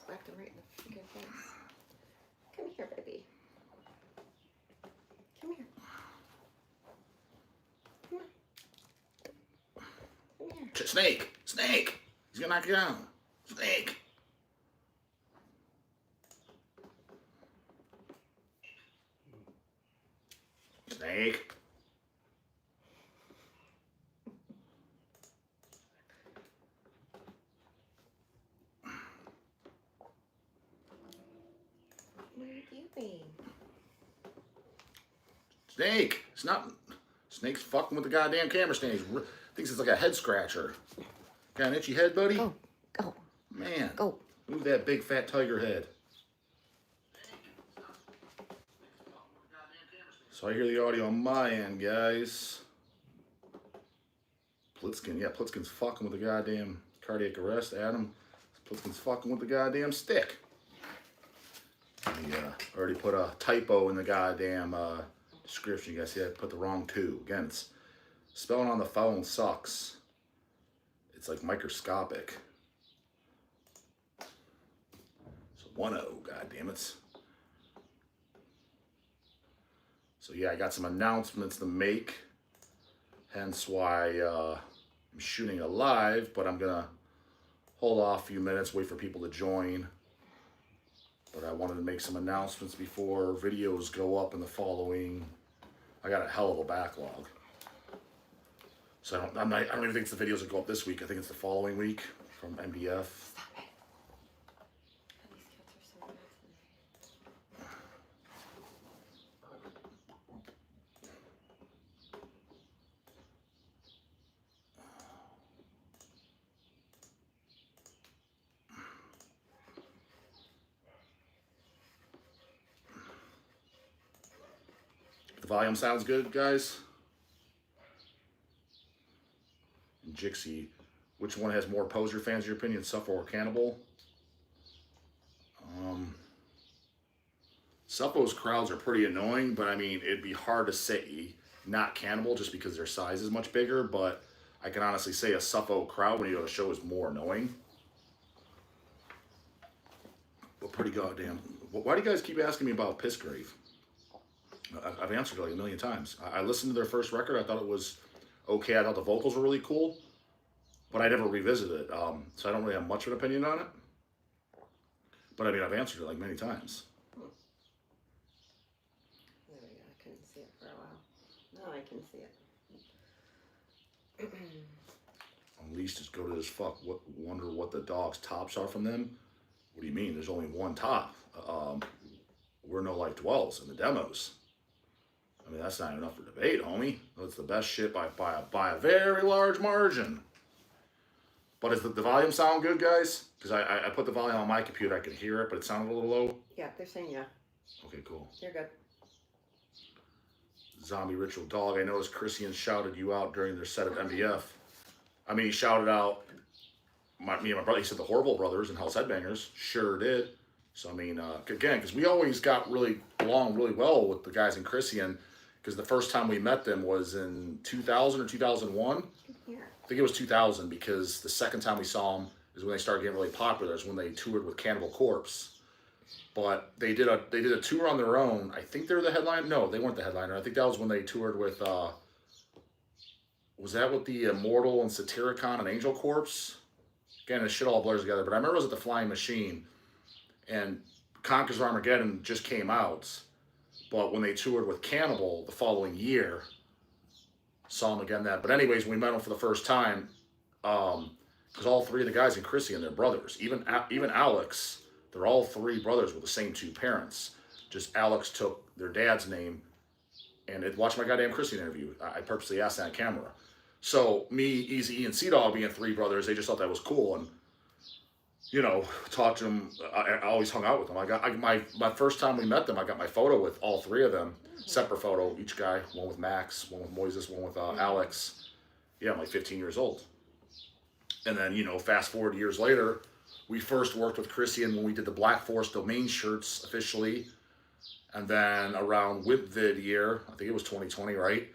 Whacked him right in the freaking face. Come here, baby. Come here. Come on. Come here. Snake! Snake! He's gonna knock you down. Snake! Snake! Where are you going? Snake! It's not... Snake's fucking with the goddamn camera stand. He thinks it's like a head scratcher. Got an itchy head, buddy? Go. Go. Man. Go. Move that big fat tiger head. So I hear the audio on my end, guys. Plitzkin, yeah, Plitzkin's fucking with the goddamn cardiac arrest. Adam, Plitzkin's fucking with the goddamn stick. I already put a typo in the goddamn description. You guys see I put the wrong 2. Again, it's spelling on the phone sucks. It's like microscopic. So 1-0, goddammit. So yeah, I got some announcements to make. Hence why I'm shooting it live, but I'm gonna hold off a few minutes, wait for people to join. But I wanted to make some announcements before videos go up in the following. I got a hell of a backlog. So I don't even think it's the videos that go up this week. I think it's the following week from MDF. Stop it. These kids are so good today. The volume sounds good, guys. Jixie, which one has more Poser fans in your opinion, Suffer or Cannibal? Suffo's crowds are pretty annoying, but I mean, it'd be hard to say not Cannibal just because their size is much bigger, but I can honestly say a Suffo crowd when you go to a show is more annoying. But pretty goddamn. Why do you guys keep asking me about Pissgrave? I've answered it like a million times. I listened to their first record. I thought it was okay. I thought the vocals were really cool, but I never revisited it. So I don't really have much of an opinion on it. But I mean, I've answered it like many times. There we go. I couldn't see it for a while. Now I can see it. Unleashed just go to this fuck. Wonder what the dog's tops are from them. What do you mean? There's only one top. We're No Life Dwells in the demos. I mean, that's not enough for debate, homie. That's the best shit by a very large margin. But does the volume sound good, guys? Because I put the volume on my computer. I could hear it, but it sounded a little low. Yeah, they're saying yeah. Okay, cool. You're good. Zombie Ritual Dog. I noticed Christian shouted you out during their set at MDF. I mean, he shouted out me and my brother. He said the Horrible Brothers and Hell's Headbangers. Sure did. So, I mean, again, because we always got along really well with the guys in Christian, because the first time we met them was in 2000 or 2001. Yeah. I think it was 2000, because the second time we saw them is when they started getting really popular. Is when they toured with Cannibal Corpse. But they did a tour on their own. I think they were the headliner. No, they weren't the headliner. I think that was when they toured with, was that with the Immortal and Satyricon and Angel Corpse? Again, this shit all blurs together. But I remember it was at the Flying Machine. And Conquers Armageddon just came out. But when they toured with Cannibal the following year, saw them again then. But anyways, when we met them for the first time, because all 3 of the guys in Christian, they're brothers. Even Alex, they're all 3 brothers with the same 2 parents. Just Alex took their dad's name. And watch my goddamn Christian interview. I purposely asked that on camera. So me, Easy E, and J-dawg being 3 brothers, they just thought that was cool. And you know, talked to them. I always hung out with them. My first time we met them, I got my photo with all 3 of them. Separate photo, each guy. One with Max, one with Moises, one with Alex. Yeah, I'm like 15 years old. And then, you know, fast forward years later, we first worked with Christian when we did the Black Force Domain shirts officially. And then around WhipVid year, I think it was 2020, right?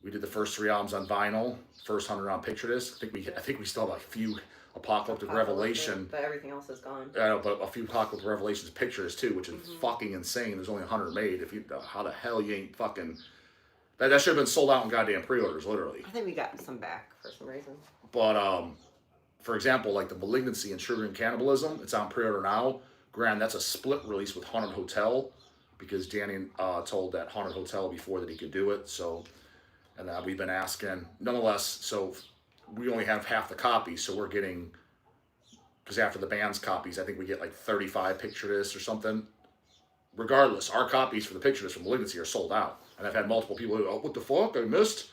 We did the first 3 albums on vinyl, first 100 on picture disc. I think we still have a few Apocalyptic Revelation. But everything else is gone. I know, but a few Apocalyptic Revelations pictures too, which is fucking insane. There's only 100 made. How the hell you ain't fucking... That should have been sold out in goddamn pre-orders, literally. I think we got some back for some reason. But, for example, like the Malignancy and Sugar and Cannibalism, it's on pre-order now. Granted, that's a split release with Haunted Hotel, because Danny told that Haunted Hotel before that he could do it. So, and we've been asking. Nonetheless, so we only have half the copies, so we're getting, because after the band's copies, I think we get like 35 picture discs or something. Regardless, our copies for the picture discs from Malignancy are sold out. And I've had multiple people who, oh, what the fuck, I missed.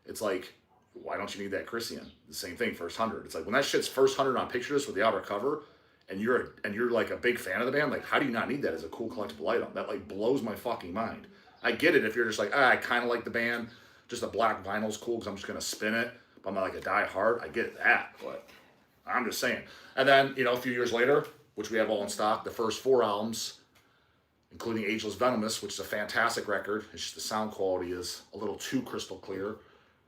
It's like, why don't you need that Christian? The same thing, first 100. It's like, when that shit's first 100 on picture discs with the outer cover, and you're like a big fan of the band, like, how do you not need that as a cool collectible item? That like blows my fucking mind. I get it if you're just like, I kind of like the band, just a black vinyl's cool because I'm just gonna spin it, but I'm not like a die-hard. I get that, but I'm just saying. And then, a few years later, which we have all in stock, the first 4 albums, including Ageless Venomous, which is a fantastic record. It's just the sound quality is a little too crystal clear,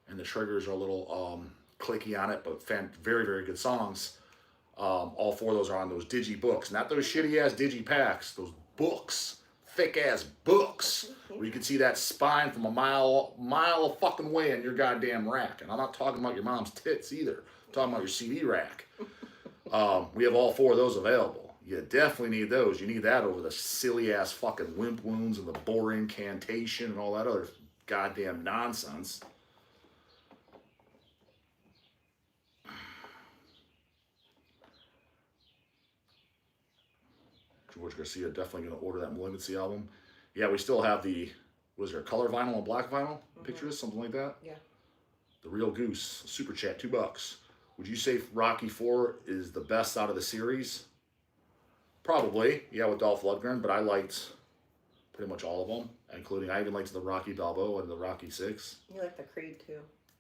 and the triggers are a little clicky on it, but very, very good songs. All 4 of those are on those digi books, not those shitty ass digi packs, those books, thick ass books, where you can see that spine from a mile of fucking way in your goddamn rack. And I'm not talking about your mom's tits either. I'm talking about your CD rack. We have all 4 of those available. You definitely need those. You need that over the silly ass fucking limp wounds and the boar incantation and all that other goddamn nonsense. George Garcia definitely going to order that Malignancy album. Yeah, we still have the, was there a color vinyl and black vinyl pictures, something like that? Yeah. The Real Goose, super chat, $2. Would you say Rocky 4 is the best out of the series? Probably, yeah, with Dolph Lundgren, but I liked pretty much all of them, including, I even liked the Rocky Balboa and the Rocky 6. You like the Creed too?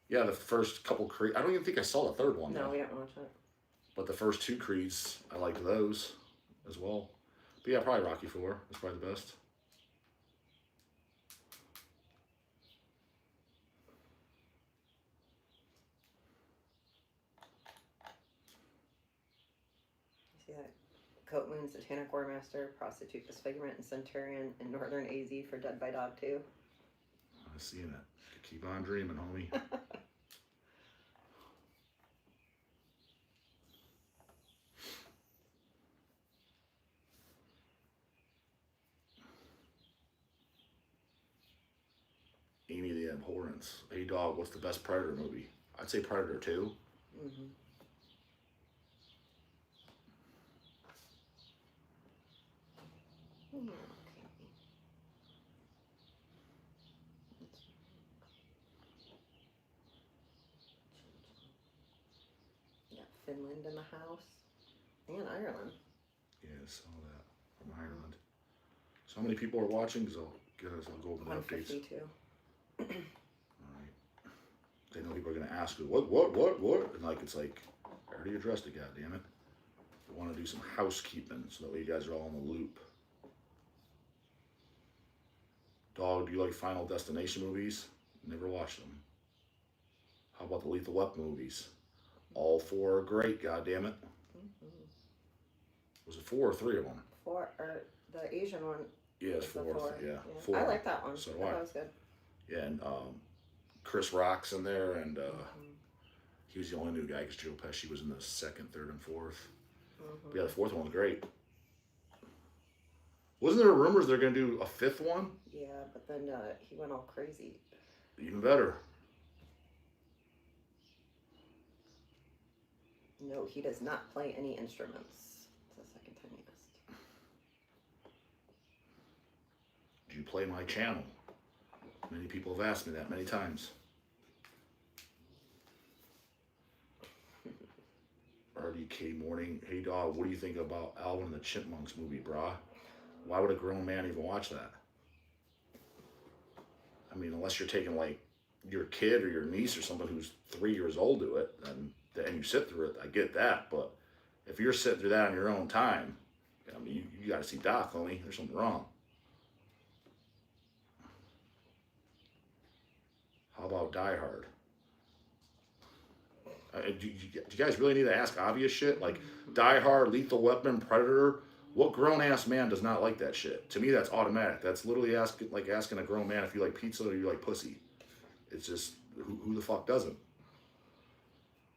Yeah, the first couple Creed, I don't even think I saw the third one. No, though. we didn't watch it. But the first 2 Creeds, I liked those as well. But yeah, probably Rocky 4 is probably the best. You see that? Coat Moon, Satanic War Master, Prostitute, Disfigurement, and Centurion in Northern AZ for Dead by Dog 2. I'm seeing it. Keep on dreaming, homie. Amy the Abhorrence. J-dawg, what's the best Predator movie? I'd say Predator 2. Mm-hmm. Yeah, okay. Yeah, Finland in the house. And Ireland. Yeah, I saw that from Ireland. So how many people are watching? Because I'll go over the updates. 152. All right. They know people are going to ask you, what? And like, it's like, I already addressed it, goddammit. I want to do some housekeeping so that way you guys are all in the loop. Dog, do you like Final Destination movies? Never watched them. How about the Lethal Weapon movies? All 4 are great, goddammit. Was it 4 or 3 of them? 4, or the Asian one. Yeah, it's 4. Yeah, 4. I like that one. So I do thought I. it was good. Yeah, and Chris Rock's in there, and he was the only new guy because Joe Pesci was in the 2nd, 3rd, and 4th. But yeah, the 4th one was great. Wasn't there rumors they're going to do a 5th one? Yeah, but then he went all crazy. Even better. No, he does not play any instruments. It's the second time he asked. Do you play my channel? Many people have asked me that many times. RDK Morning. Hey, dog, what do you think about Alvin and the Chipmunks movie, brah? Why would a grown man even watch that? I mean, unless you're taking, like, your kid or your niece or someone who's 3 years old to it, and you sit through it, I get that. But if you're sitting through that on your own time, I mean, you got to see Doc, homie. There's something wrong. How about Die Hard? Do you guys really need to ask obvious shit? Like Die Hard, Lethal Weapon, Predator. What grown-ass man does not like that shit? To me, that's automatic. That's literally asking a grown man if you like pizza or you like pussy. It's just, who the fuck doesn't?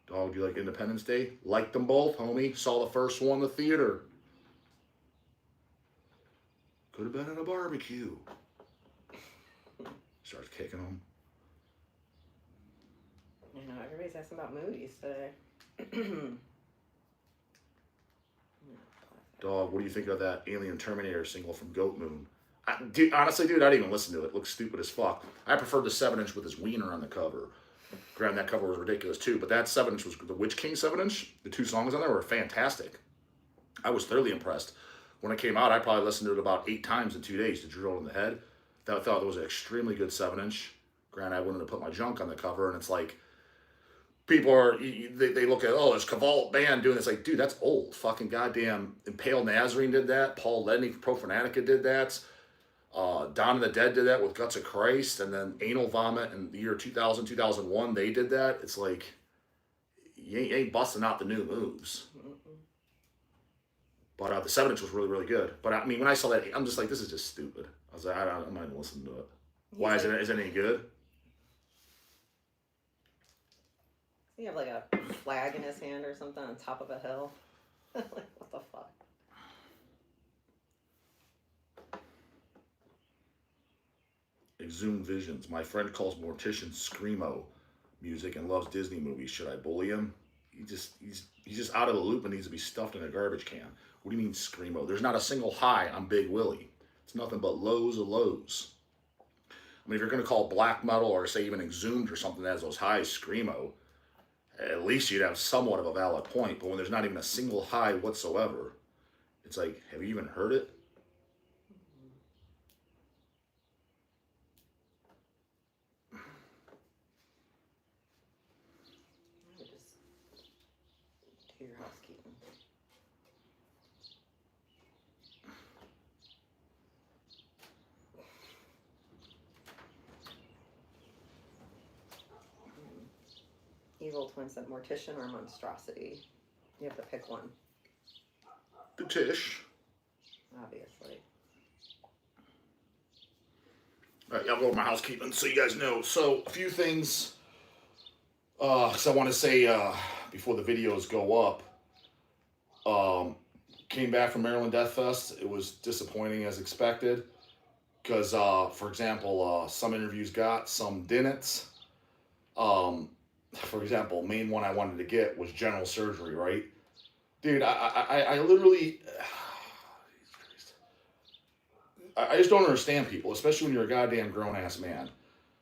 Dog, do you like Independence Day? Liked them both, homie. Saw the first one in the theater. Could have been at a barbecue. Starts kicking them. You know, everybody's asking about movies today. Dog, what do you think of that Alien Terminator single from Goat Moon? Dude, honestly, dude, I didn't even listen to it. It looks stupid as fuck. I preferred the 7-inch with his wiener on the cover. Granted, that cover was ridiculous too, but that 7-inch was the Witch King 7-inch. The 2 songs on there were fantastic. I was thoroughly impressed. When it came out, I probably listened to it about 8 times in 2 days to drill it in the head. I thought it was an extremely good 7-inch. Granted, I wouldn't have put my junk on the cover, and it's like, people are, they look at, oh, there's Cavalt Band doing this. Like, dude, that's old. Fucking goddamn Impale Nazarene did that. Paul Ledney from Profanatica did that. Dawn of the Dead did that with Guts of Christ. And then Anal Vomit in the year 2000, 2001, they did that. It's like, you ain't busting out the new moves. But the 7-inch was really, really good. But I mean, when I saw that, I'm just like, this is just stupid. I was like, I'm not even listening to it. Why is it any good? You have like a flag in his hand or something on top of a hill. Like, what the fuck? Exhumed Visions. My friend calls Mortician Screamo music and loves Disney movies. Should I bully him? He's just out of the loop and needs to be stuffed in a garbage can. What do you mean Screamo? There's not a single high on Big Willie. It's nothing but lows of lows. I mean, if you're going to call black metal or say even Exhumed or something that has those highs Screamo, at least you'd have somewhat of a valid point. But when there's not even a single high whatsoever, it's like, have you even heard it? Just do your housekeeping. Evil Twin said Mortician or Monstrosity. You have to pick one, The TISH. obviously. All right, I'll go over my housekeeping so you guys know. So, a few things. Because I want to say, before the videos go up, came back from Maryland Death Fest. It was disappointing as expected. Because, for example, some interviews got, some didn't. For example, main one I wanted to get was general surgery, right? Dude, I literally, I just don't understand people, especially when you're a goddamn grown-ass man.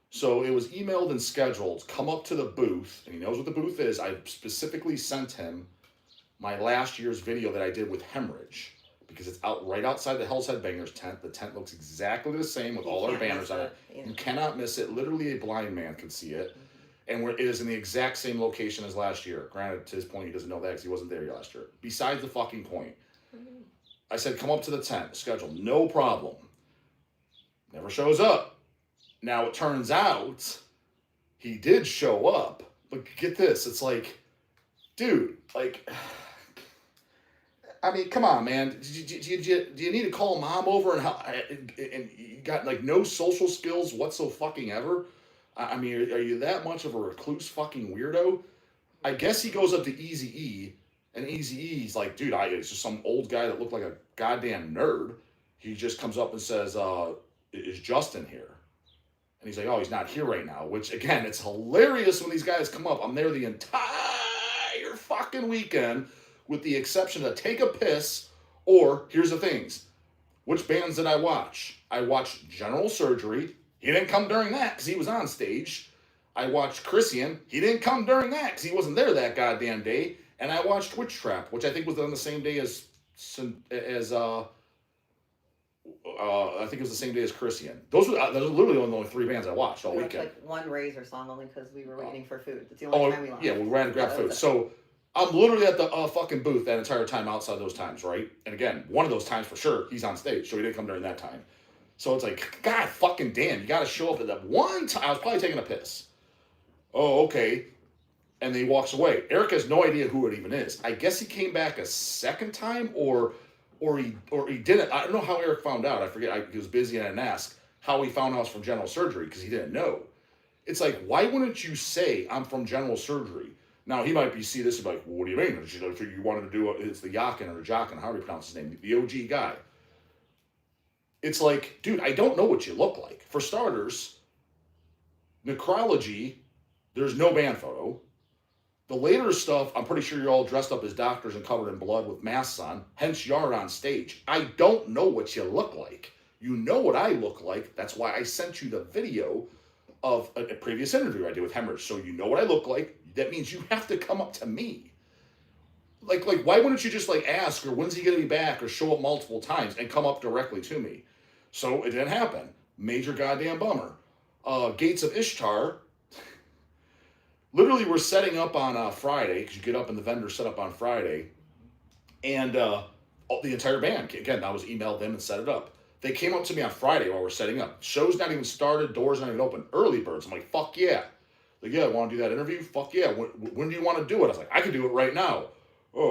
So it was emailed and scheduled, come up to the booth, and he knows what the booth is. I specifically sent him my last year's video that I did with Hemorrhage, because it's out right outside the Hell's Headbangers tent. The tent looks exactly the same with all our banners on it. Yeah. You cannot miss it. Literally a blind man could see it. And it is in the exact same location as last year. Granted, to his point, he doesn't know that because he wasn't there last year. Besides the fucking point. I said, come up to the tent, schedule, no problem. Never shows up. Now, it turns out he did show up. But get this, it's like, dude, like, I mean, come on, man. Do you need to call mom over and you got, like, no social skills whatsoever? I mean, are you that much of a recluse fucking weirdo? I guess he goes up to Eazy-E, and Eazy-E's like, dude, it's just some old guy that looked like a goddamn nerd. He just comes up and says, is Justin here? And he's like, oh, he's not here right now. Which, again, it's hilarious when these guys come up. I'm there the entire fucking weekend, with the exception of Take a Piss, or, here's the things. Which bands did I watch? I watched General Surgery. He didn't come during that because he was on stage. I watched Christian. He didn't come during that because he wasn't there that goddamn day. And I watched Witch Trap, which I think was on the same day as I think it was the same day as Christian. Those were literally the only 3 bands I watched all weekend. Like one Razor song only because we were waiting for food. That's the only time we lost. Yeah, we ran to grab food. So I'm literally at the fucking booth that entire time outside those times, right? And again, one of those times for sure, he's on stage, so he didn't come during that time. So it's like, God fucking damn, you got to show up at that one time. I was probably taking a piss. Oh, okay. And then he walks away. Eric has no idea who it even is. I guess he came back a second time, or he didn't. I don't know how Eric found out. I forget. He was busy and I didn't ask how he found out I was from general surgery because he didn't know. It's like, why wouldn't you say I'm from general surgery? Now he might see this and be like, well, what do you mean? You wanted to do it's the Yakin or the Jockin, however you pronounce his name, the OG guy. It's like, dude, I don't know what you look like. For starters, necrology, there's no band photo. The later stuff, I'm pretty sure you're all dressed up as doctors and covered in blood with masks on, hence you're on stage. I don't know what you look like. You know what I look like. That's why I sent you the video of a previous interview I did with Hemorrhage. So you know what I look like. That means you have to come up to me. Like why wouldn't you just like ask, or when's he going to be back, or show up multiple times and come up directly to me? So it didn't happen. Major goddamn bummer. Gates of Ishtar. Literally, we're setting up on Friday, because you get up and the vendor set up on Friday. And the entire band, again, I was emailed them and set it up. They came up to me on Friday while we're setting up. Show's not even started, doors not even open. Early birds. I'm like, fuck yeah. Like, yeah, want to do that interview? Fuck yeah. When do you want to do it? I was like, I can do it right now. Well,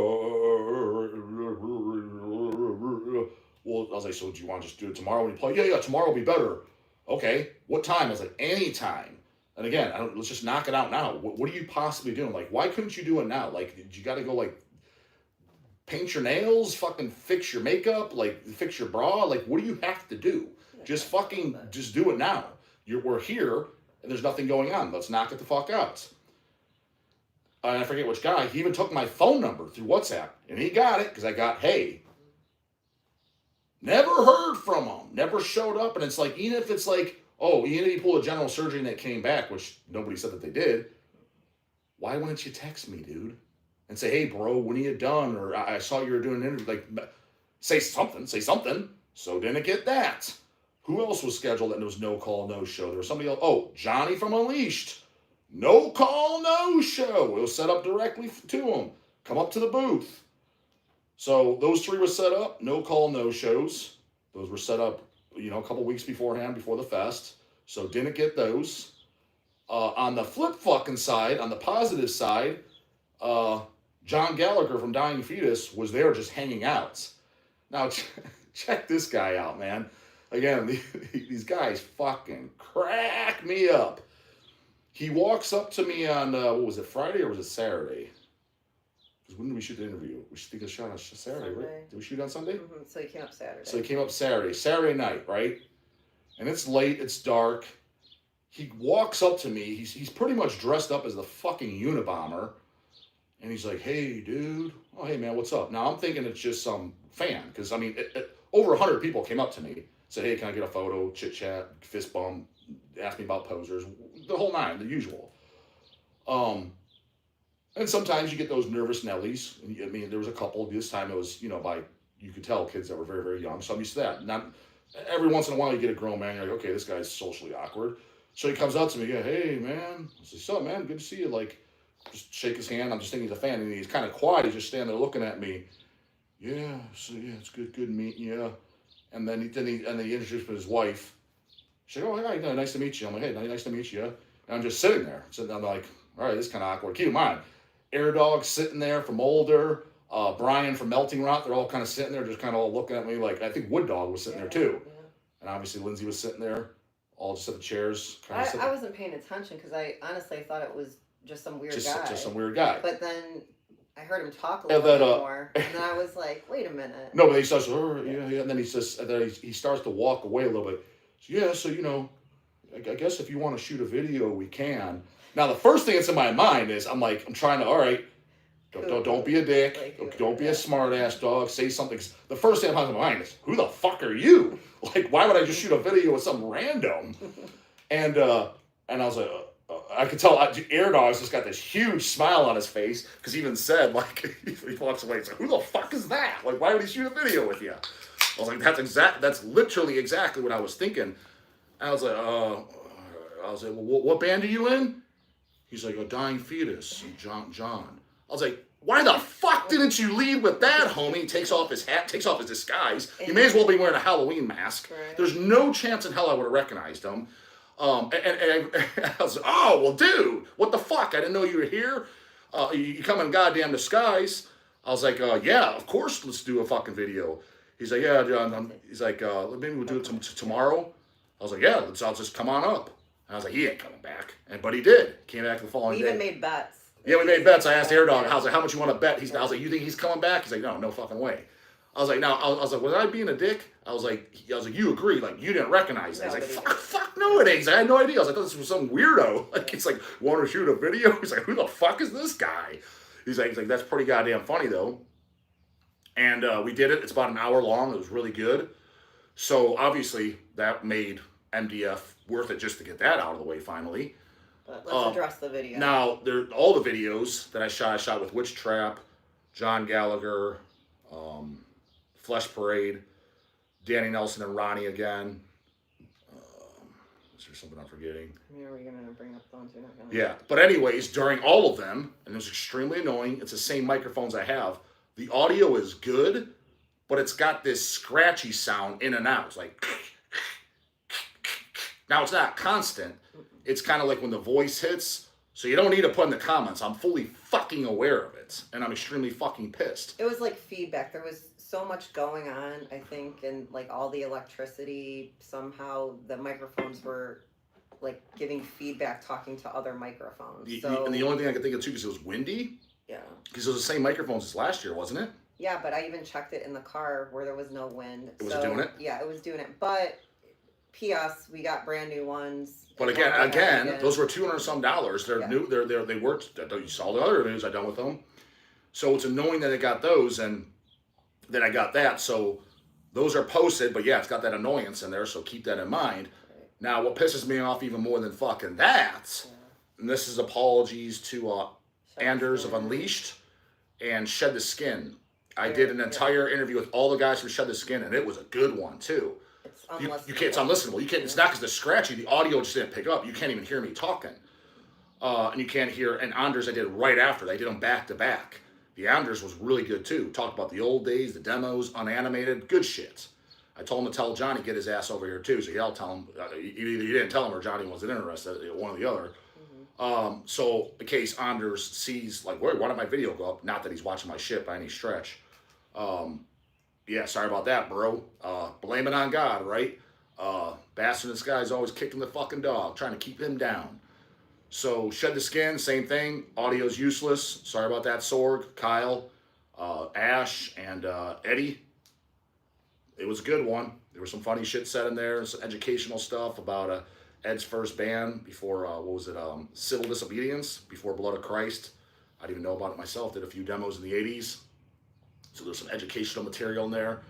I was like, so do you want to just do it tomorrow when you play? Yeah, tomorrow will be better. Okay. What time? I was like, anytime. And again, let's just knock it out now. What are you possibly doing? Like, why couldn't you do it now? Like, did you got to go, like, paint your nails, fucking fix your makeup, like, fix your bra? Like, what do you have to do? Just do it now. We're here, and there's nothing going on. Let's knock it the fuck out. And I forget which guy. He even took my phone number through WhatsApp, and he got it, because I got, hey. Never heard from him. Never showed up. And it's like, even if it's like, oh, even if he pulled a general surgery and that came back, which nobody said that they did, why wouldn't you text me, dude? And say, hey, bro, when are you done? Or I saw you were doing an interview. Like, say something. So didn't get that. Who else was scheduled and there was no call, no show? There was somebody else. Oh, Johnny from Unleashed. No call, no show. It was set up directly to him. Come up to the booth. So those three were set up. No call, no shows. Those were set up, a couple weeks beforehand, before the fest. So didn't get those. On the flip fucking side, on the positive side, John Gallagher from Dying Fetus was there just hanging out. Now, check this guy out, man. Again, these guys fucking crack me up. He walks up to me on, Friday or was it Saturday? Because when did we shoot the interview? We should think of shot on Saturday, Sunday. right? Did we shoot on Sunday? Mm-hmm. So he came up Saturday. Saturday night, right? And it's late, it's dark. He walks up to me. He's pretty much dressed up as the fucking Unabomber. And he's like, hey, dude. Oh, hey, man, what's up? Now, I'm thinking it's just some fan. Because, over 100 people came up to me. Said, hey, can I get a photo? Chit-chat, fist bump. Asked me about posers. The whole nine, the usual. And sometimes you get those nervous Nellies. There was a couple. This time it was, you could tell kids that were very, very young. So I'm used to that. Not every once in a while you get a grown man. You're like, okay, this guy's socially awkward. So he comes out to me, yeah, hey, man. I said, so, man, good to see you. Like, just shake his hand. I'm just thinking he's a fan. And he's kind of quiet. He's just standing there looking at me. Yeah, so, yeah, it's good meeting you. And then he introduced me to his wife. She's like, oh, hi, nice to meet you. I'm like, hey, nice to meet you. And I'm just sitting there. I'm like, all right, this is kind of awkward. Keep in mind, J-dawg sitting there from Older, Brian from Melting Rock, they're all kind of sitting there, just kind of all looking at me like, I think Wood Dog was sitting there too. Yeah. And obviously Lindsay was sitting there, all just at the chairs. I wasn't paying attention because I honestly thought it was just some weird guy. Just some weird guy. But then I heard him talk a little bit more, and then I was like, wait a minute. No, but he starts, and then he starts to walk away a little bit. So, yeah, so, I guess if you want to shoot a video, we can. Now, the first thing that's in my mind is, I'm trying to, all right, don't be a dick. Don't be a smart ass dog. Say something. The first thing that comes to my mind is, who the fuck are you? Like, why would I just shoot a video with some random? And I was like, I could tell J-dawg's just got this huge smile on his face because he even said, like, he walks away and says, who the fuck is that? Like, why would he shoot a video with you? I was like, that's literally exactly what I was thinking. And I was like, well, what band are you in? He's like, Dying Fetus, John. I was like, why the fuck didn't you lead with that, homie? He takes off his hat, takes off his disguise. He may as well be wearing a Halloween mask. Right. There's no chance in hell I would have recognized him. And I was like, oh, well, dude, what the fuck? I didn't know you were here. You come in goddamn disguise. I was like, yeah, of course, let's do a fucking video. He's like, yeah, John. He's like, maybe we'll do it tomorrow. I was like, yeah, I'll just come on up. And I was like, he ain't coming back. But he did. Came back the following day. We even made bets. Yeah, we made bets. I asked J-dawg, I was like, how much you want to bet? I was like, you think he's coming back? He's like, no fucking way. I was like, no. I was like, was I being a dick? I was like, you agree? Like, you didn't recognize it. He's like, fuck no, it ain't. He's like, I had no idea. I was like, I thought this was some weirdo. Like, he's like, want to shoot a video? He's like, who the fuck is this guy? He's like, that's pretty goddamn funny though. And we did it. It's about an hour long. It was really good. So obviously that made MDF worth it just to get that out of the way finally. But let's address the video. Now, all the videos that I shot with Witch Trap, John Gallagher, Flesh Parade, Danny Nelson and Ronnie again. Is there something I'm forgetting? I mean, are we going to bring up the ones you're not going to? Yeah, but anyways, during all of them, and it was extremely annoying, it's the same microphones I have, the audio is good, but it's got this scratchy sound in and out. It's like... Now, it's not constant. It's kind of like when the voice hits, so you don't need to put in the comments. I'm fully fucking aware of it, and I'm extremely fucking pissed. It was like feedback. There was so much going on, I think, and like all the electricity, somehow the microphones were like giving feedback, talking to other microphones. And the only thing I could think of too, because it was windy. Yeah. Because it was the same microphones as last year, wasn't it? Yeah, but I even checked it in the car where there was no wind. It was doing it? Yeah, it was doing it. But P.S. we got brand new ones. But again, those were $200 some. They're new. They worked. You saw the other videos I done with them. So it's annoying that I got those and then I got that. So those are posted. But yeah, it's got that annoyance in there. So keep that in mind. Right. Now, what pisses me off even more than fucking that, and this is apologies to Anders of Unleashed and Shed the Skin. I did an entire interview with all the guys from Shed the Skin, and it was a good one too. You can't. It's unlistenable. You can't. It's not because they're scratchy. The audio just didn't pick up. You can't even hear me talking, and you can't hear. And Anders, I did right after. They did them back to back. The Anders was really good too. Talked about the old days, the demos, unanimated, good shit. I told him to tell Johnny get his ass over here too. So yeah, I'll tell him. Either you didn't tell him or Johnny wasn't interested. One or the other. So in case Anders sees like, wait, why did my video go up? Not that he's watching my shit by any stretch. Yeah, sorry about that, bro. Blame it on God, right? Bastard in the sky is always kicking the fucking dog, trying to keep him down. So, Shed the Skin, same thing. Audio's useless. Sorry about that, Sorg, Kyle, Ash, and Eddie. It was a good one. There was some funny shit said in there, some educational stuff about Ed's first band before, Civil Disobedience, before Blood of Christ. I didn't even know about it myself. Did a few demos in the 80s. So there's some educational material in there.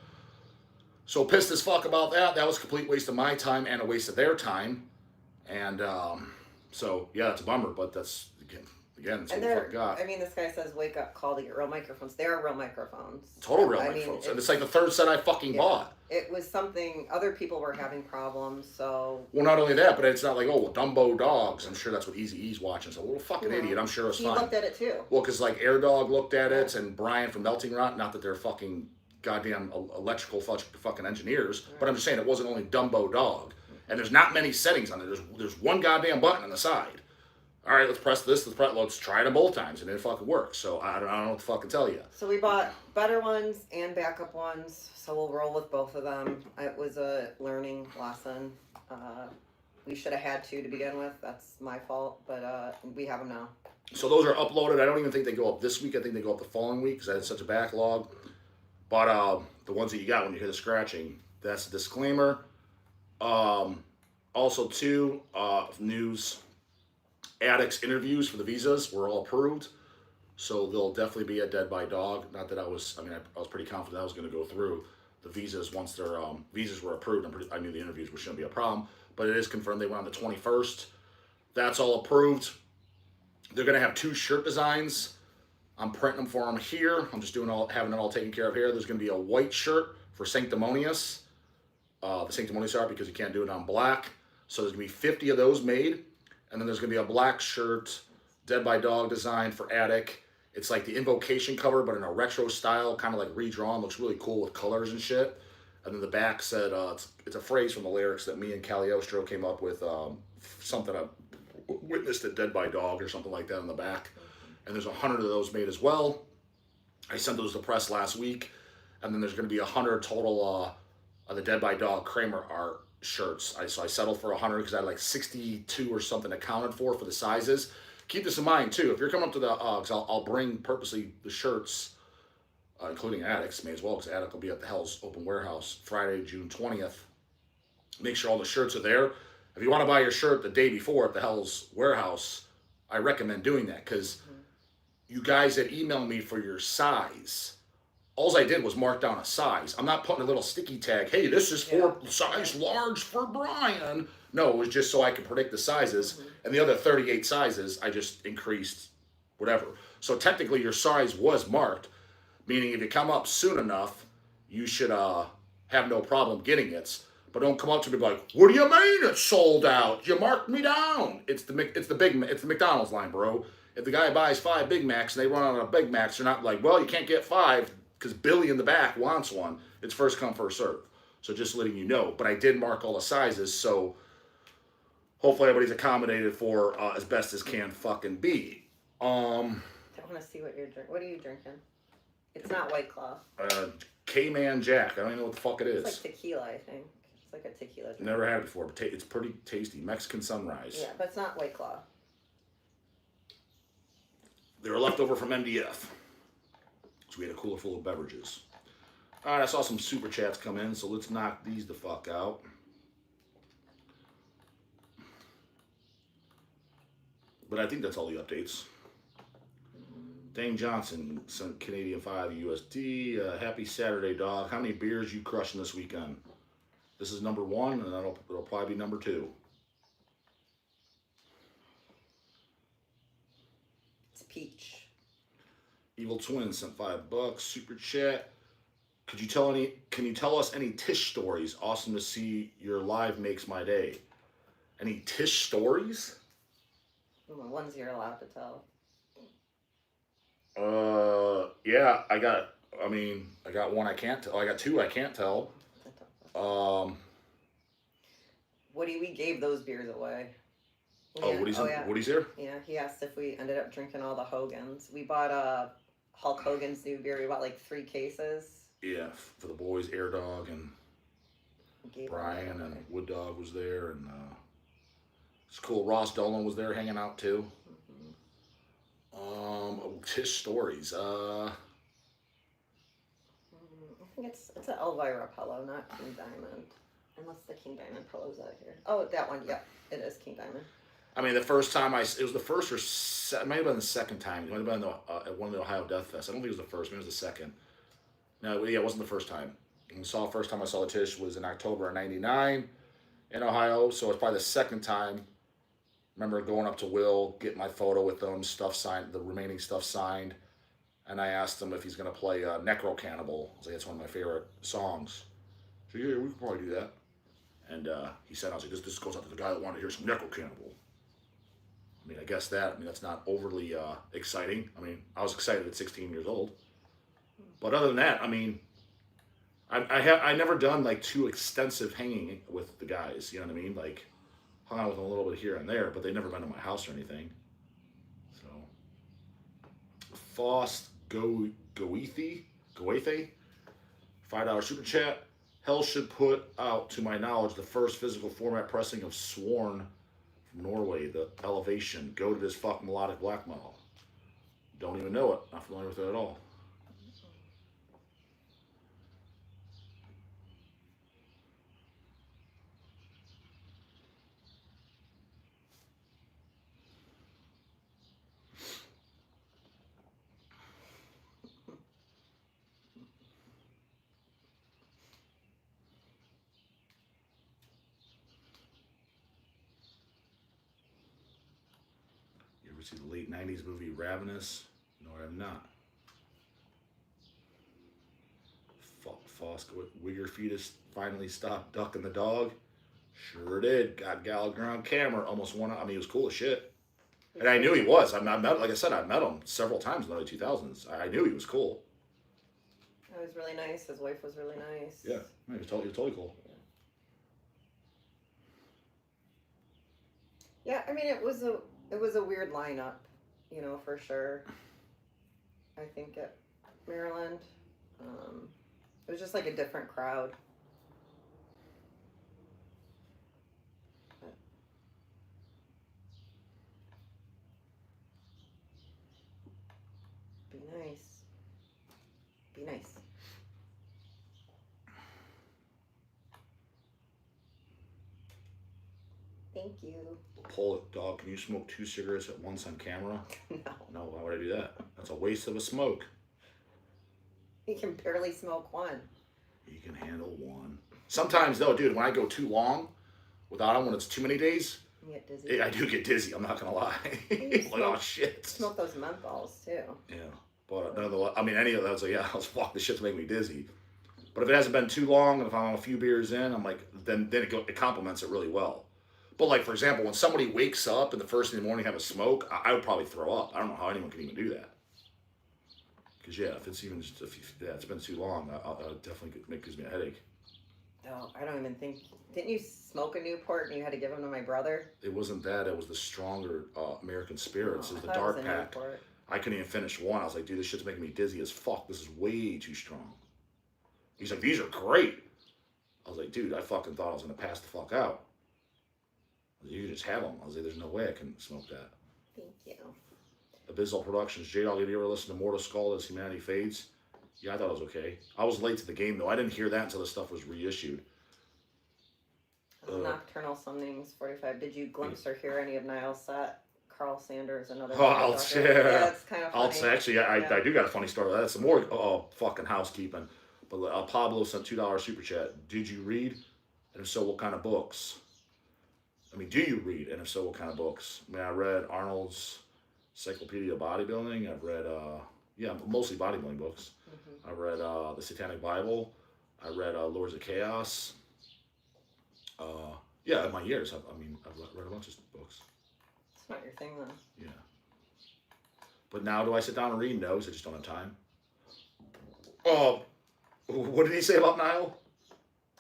So pissed as fuck about that. That was a complete waste of my time and a waste of their time. And so, yeah, it's a bummer, but that's, again, it's what we fucking got. I mean, this guy says, wake up call to get real microphones. They are real microphones. Total real microphones. And it's like the third set I fucking bought. It was something, other people were having problems, so. Well, not only that, but it's not like, oh, well, Dumbo Dogs. I'm sure that's what Eazy-E's watching. So, well, fucking idiot. I'm sure it's fine. He looked at it too. Well, because like J-dawg looked at it and Brian from Melting Rock, not that they're fucking goddamn electrical fucking engineers, but I'm just saying it wasn't only Dumbo Dog. And there's not many settings on it. There's one goddamn button on the side. All right, let's press this. Let's try it both times, and it fucking works. So I don't know what to fucking tell you. So we bought better ones and backup ones, so we'll roll with both of them. It was a learning lesson. We should have had two to begin with. That's my fault, but we have them now. So those are uploaded. I don't even think they go up this week. I think they go up the following week because I had such a backlog. But the ones that you got when you hear the scratching, that's a disclaimer. Also, too, news. Addicts interviews for the visas were all approved, so they'll definitely be at Dead by Dog. Not that I was pretty confident I was going to go through the visas once their visas were approved. I knew the interviews shouldn't be a problem, but it is confirmed they went on the 21st. That's all approved. They're going to have 2 shirt designs. I'm printing them for them here. I'm just having it all taken care of here. There's going to be a white shirt for Sanctimonious, the Sanctimonious art, because you can't do it on black. So there's going to be 50 of those made. And then there's going to be a black shirt, Dead by Dog design for Attic. It's like the Invocation cover, but in a retro style, kind of like redrawn. Looks really cool with colors and shit. And then the back said, it's a phrase from the lyrics that me and Cagliostro came up with something I witnessed at Dead by Dog or something like that on the back. And there's 100 of those made as well. I sent those to press last week, and then there's going to be 100 total of the Dead by Dog Kramer art shirts. So I settled for 100 because I had like 62 or something accounted for the sizes. Keep this in mind too. If you're coming up to the because I'll bring purposely the shirts, including Addicts, may as well, because Addict will be at the Hell's Open Warehouse Friday, June 20th. Make sure all the shirts are there. If you want to buy your shirt the day before at the Hell's Warehouse, I recommend doing that because you guys that email me for your size, all I did was mark down a size. I'm not putting a little sticky tag, hey, this is for size large for Brian. No, it was just so I could predict the sizes. And the other 38 sizes, I just increased whatever. So technically your size was marked, meaning if you come up soon enough, you should have no problem getting it. But don't come up to me like, what do you mean it's sold out? You marked me down. It's the McDonald's line, bro. If the guy buys 5 Big Macs and they run out of Big Macs, they're not like, well, you can't get 5 because Billy in the back wants one. It's first come, first serve. So just letting you know. But I did mark all the sizes, so hopefully everybody's accommodated for as best as can fucking be. I want to see what you're drinking. What are you drinking? It's not White Claw. K-Man Jack. I don't even know what the fuck it is. It's like tequila, I think. It's like a tequila drink. Never had it before, but it's pretty tasty. Mexican Sunrise. Yeah, but it's not White Claw. They were left over from MDF. So we had a cooler full of beverages. All right, I saw some super chats come in, so let's knock these the fuck out. But I think that's all the updates. Dane Johnson sent Canadian 5 USD. Happy Saturday, dog. How many beers you crushing this weekend? This is number 1, and it'll probably be number 2. It's peach. Evil Twin sent $5. Super chat. Can you tell us any TISH stories? Awesome to see your live makes my day. Any TISH stories? Ones you're allowed to tell. Yeah, I got one I can't tell. I got 2 I can't tell. Woody, we gave those beers away. Woody's here? Yeah, he asked if we ended up drinking all the Hogans. We bought Hulk Hogan's new beer. We bought like 3 cases. Yeah, for the boys, Air Dog and Brian and Wood Dog was there, and it's cool. Ross Dolan was there hanging out too. TISH stories. I think it's an Elvira pillow, not King Diamond. Unless the King Diamond pillow's out here. Oh, that one. Yep, it is King Diamond. I mean, the first time it was the first it might have been the second time. It might have been at one of the Ohio Death Fest. I don't think it was the first. Maybe it was the second. No, yeah, it wasn't the first time. First time I saw the TISH was in October of '99 in Ohio. So it's probably the second time. Remember going up to Will, getting my photo with them, stuff signed, the remaining stuff signed, and I asked him if he's gonna play Necro Cannibal. I was like, it's one of my favorite songs. So yeah, we could probably do that. And he said, I was like, this goes out to the guy that wanted to hear some Necro Cannibal. I mean, I guess that's not overly exciting. I mean, I was excited at 16 years old. But other than that, I mean, I never done like too extensive hanging with the guys. You know what I mean? Like, hung out with them a little bit here and there, but they never been to my house or anything. So, Faust Goethe, $5 super chat. Hell should put out, to my knowledge, the first physical format pressing of Sworn from Norway, the Elevation. Goated as fuck melodic black metal. Don't even know it. Not familiar with it at all. See the late 90s movie Ravenous? No, I have not. Fosk Wigger fetus finally stopped ducking the dog. Sure did. Got Gallagher on camera. Almost won. I mean, he was cool as shit. And I knew he was. Like I said, I met him several times in the early 2000s. I knew he was cool. He was really nice. His wife was really nice. Yeah, he was totally cool. Yeah, I mean it was a weird lineup, for sure. I think at Maryland, it was just like a different crowd. But be nice, be nice. Thank you. Pull it, dog. Can you smoke 2 cigarettes at once on camera? No, No, why would I do that? That's a waste of a smoke. you can barely smoke one. You can handle one. Sometimes though, dude, when I go too long without them, when it's too many days, You get dizzy. I do get dizzy. I'm not gonna lie. Like, oh shit. Smoke those menthols too. Yeah, but nonetheless, I mean, any of those, like, yeah, I was fuck. This shit's making me dizzy. But if it hasn't been too long, and if I'm a few beers in, I'm like, then it complements it really well. But like, for example, when somebody wakes up and the first thing in the morning have a smoke, I would probably throw up. I don't know how anyone can even do that. Because yeah, if it's even just it's been too long, I'll definitely gives me a headache. No, I don't even think. Didn't you smoke a Newport and you had to give them to my brother? It wasn't that. It was the stronger American Spirits. Oh, It was I the thought it dark was a pack. Newport. I couldn't even finish one. I was like, dude, this shit's making me dizzy as fuck. This is way too strong. He's like, these are great. I was like, dude, I fucking thought I was gonna pass the fuck out. I was like, you just have them. I was like, there's no way I can smoke that. Thank you. Abyssal Productions, J-dawg, have you ever listened to Mortal Skull as Humanity Fades? Yeah, I thought it was okay. I was late to the game though. I didn't hear that until the stuff was reissued. Nocturnal Summonings 45. Did you glimpse or hear any of Niall's set? Carl Sanders, another. Oh, I'll share. Yeah, it's kind of funny. Actually, I do got a funny story. That's some more fucking housekeeping. But Pablo sent $2 super chat. Did you read? And if so, what kind of books? I mean, do you read? And if so, what kind of books? I mean, I read Arnold's Encyclopedia of Bodybuilding. I've read, mostly bodybuilding books. Mm-hmm. I read the Satanic Bible. I read Lords of Chaos. In my years, I've read a bunch of books. It's not your thing, though. Yeah. But now, do I sit down and read? No, because I just don't have time. Oh, what did he say about Niall?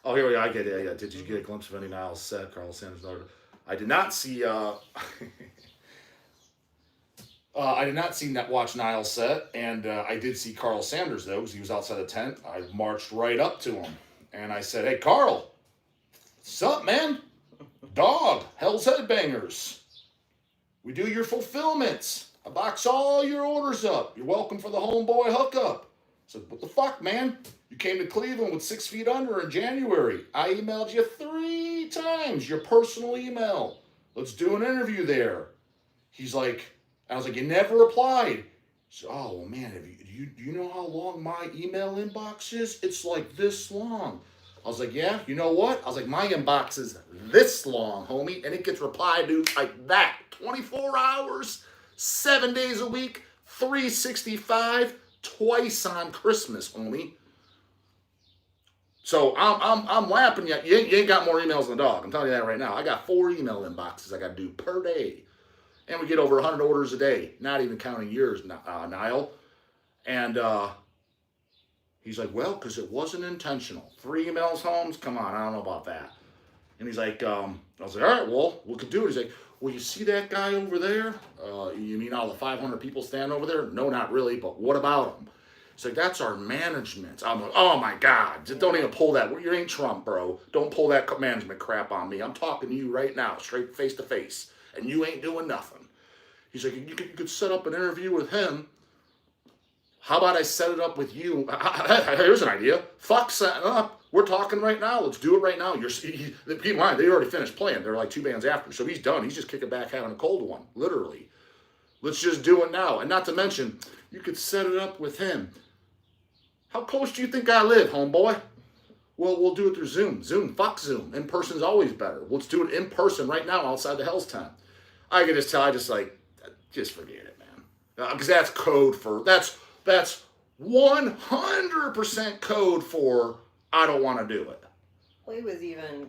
Oh, here we are. I get it. Yeah. Did you get a glimpse of any Niall's set? Carl Sanders. I did not see. I did not watch Niall's set, and I did see Carl Sanders though, because he was outside the tent. I marched right up to him, and I said, "Hey, Carl, what's up, man? Dog, Hell's Headbangers. We do your fulfillments. I box all your orders up. You're welcome for the homeboy hookup." I said, "What the fuck, man? You came to Cleveland with 6 feet under in January. I emailed you 3 times, your personal email. Let's do an interview there." He's like, I was like, "You never replied." He said, "Oh, well, man, do you know how long my email inbox is? It's like this long." I was like, "Yeah, you know what?" I was like, "My inbox is this long, homie, and it gets replied to like that. 24 hours, 7 days a week, 365, twice on Christmas, homie." So I'm lapping you. You ain't got more emails than the dog. I'm telling you that right now. I got 4 email inboxes I got to do per day. And we get over 100 orders a day, not even counting yours, Niall. And he's like, "Well, because it wasn't intentional. 3 emails, Holmes? Come on, I don't know about that." And he's like, I was like, "All right, well, we could do it." He's like, "Well, you see that guy over there? You mean all the 500 people standing over there?" "No, not really, but what about him?" He's like, "That's our management." I'm like, "Oh my God, don't even pull that. You ain't Trump, bro. Don't pull that management crap on me. I'm talking to you right now, straight face to face. And you ain't doing nothing." He's like, you could set up an interview with him. How about I set it up with you? Here's an idea. Fuck setting up. We're talking right now. Let's do it right now. Keep in mind, they already finished playing. They're like 2 bands after. So he's done. He's just kicking back, having a cold one, literally. Let's just do it now. And not to mention, you could set it up with him. How close do you think I live, homeboy? Well, we'll do it through Zoom. Fuck Zoom. In person's always better. Let's do it in person right now outside the Hell's Tent. I can just tell, just forget it, man. Because that's code for, that's 100% code for, I don't want to do it. Well, he was even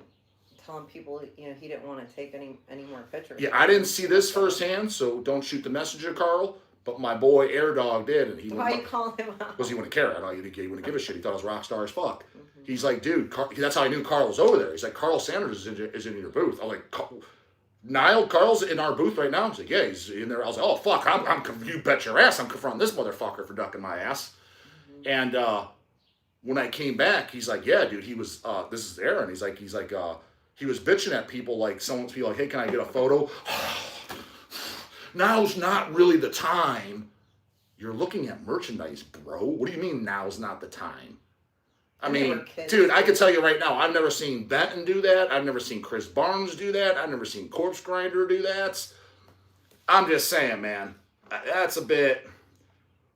telling people, he didn't want to take any more pictures. Yeah, I didn't see this firsthand, so don't shoot the messenger, Carl. But my boy J-dawg did, and he why you calling him out? Because he wouldn't care. I don't. He wouldn't give a shit. He thought I was rock star as fuck. He's like, dude, that's how I knew Carl was over there. He's like, "Carl Sanders is in your booth." I'm like, Niall Carl's in our booth right now. He's like, yeah, he's in there. I was like, oh fuck, you bet your ass I'm confronting this motherfucker for ducking my ass. And when I came back, he's like, yeah, dude, he was. This is Aaron. He's like, he was bitching at people like someone's people like, hey, can I get a photo? Now's not really the time. You're looking at merchandise, bro. What do you mean now's not the time? I mean, dude, I can tell you right now, I've never seen Benton do that. I've never seen Chris Barnes do that. I've never seen Corpse Grinder do that. I'm just saying, man, that's a bit,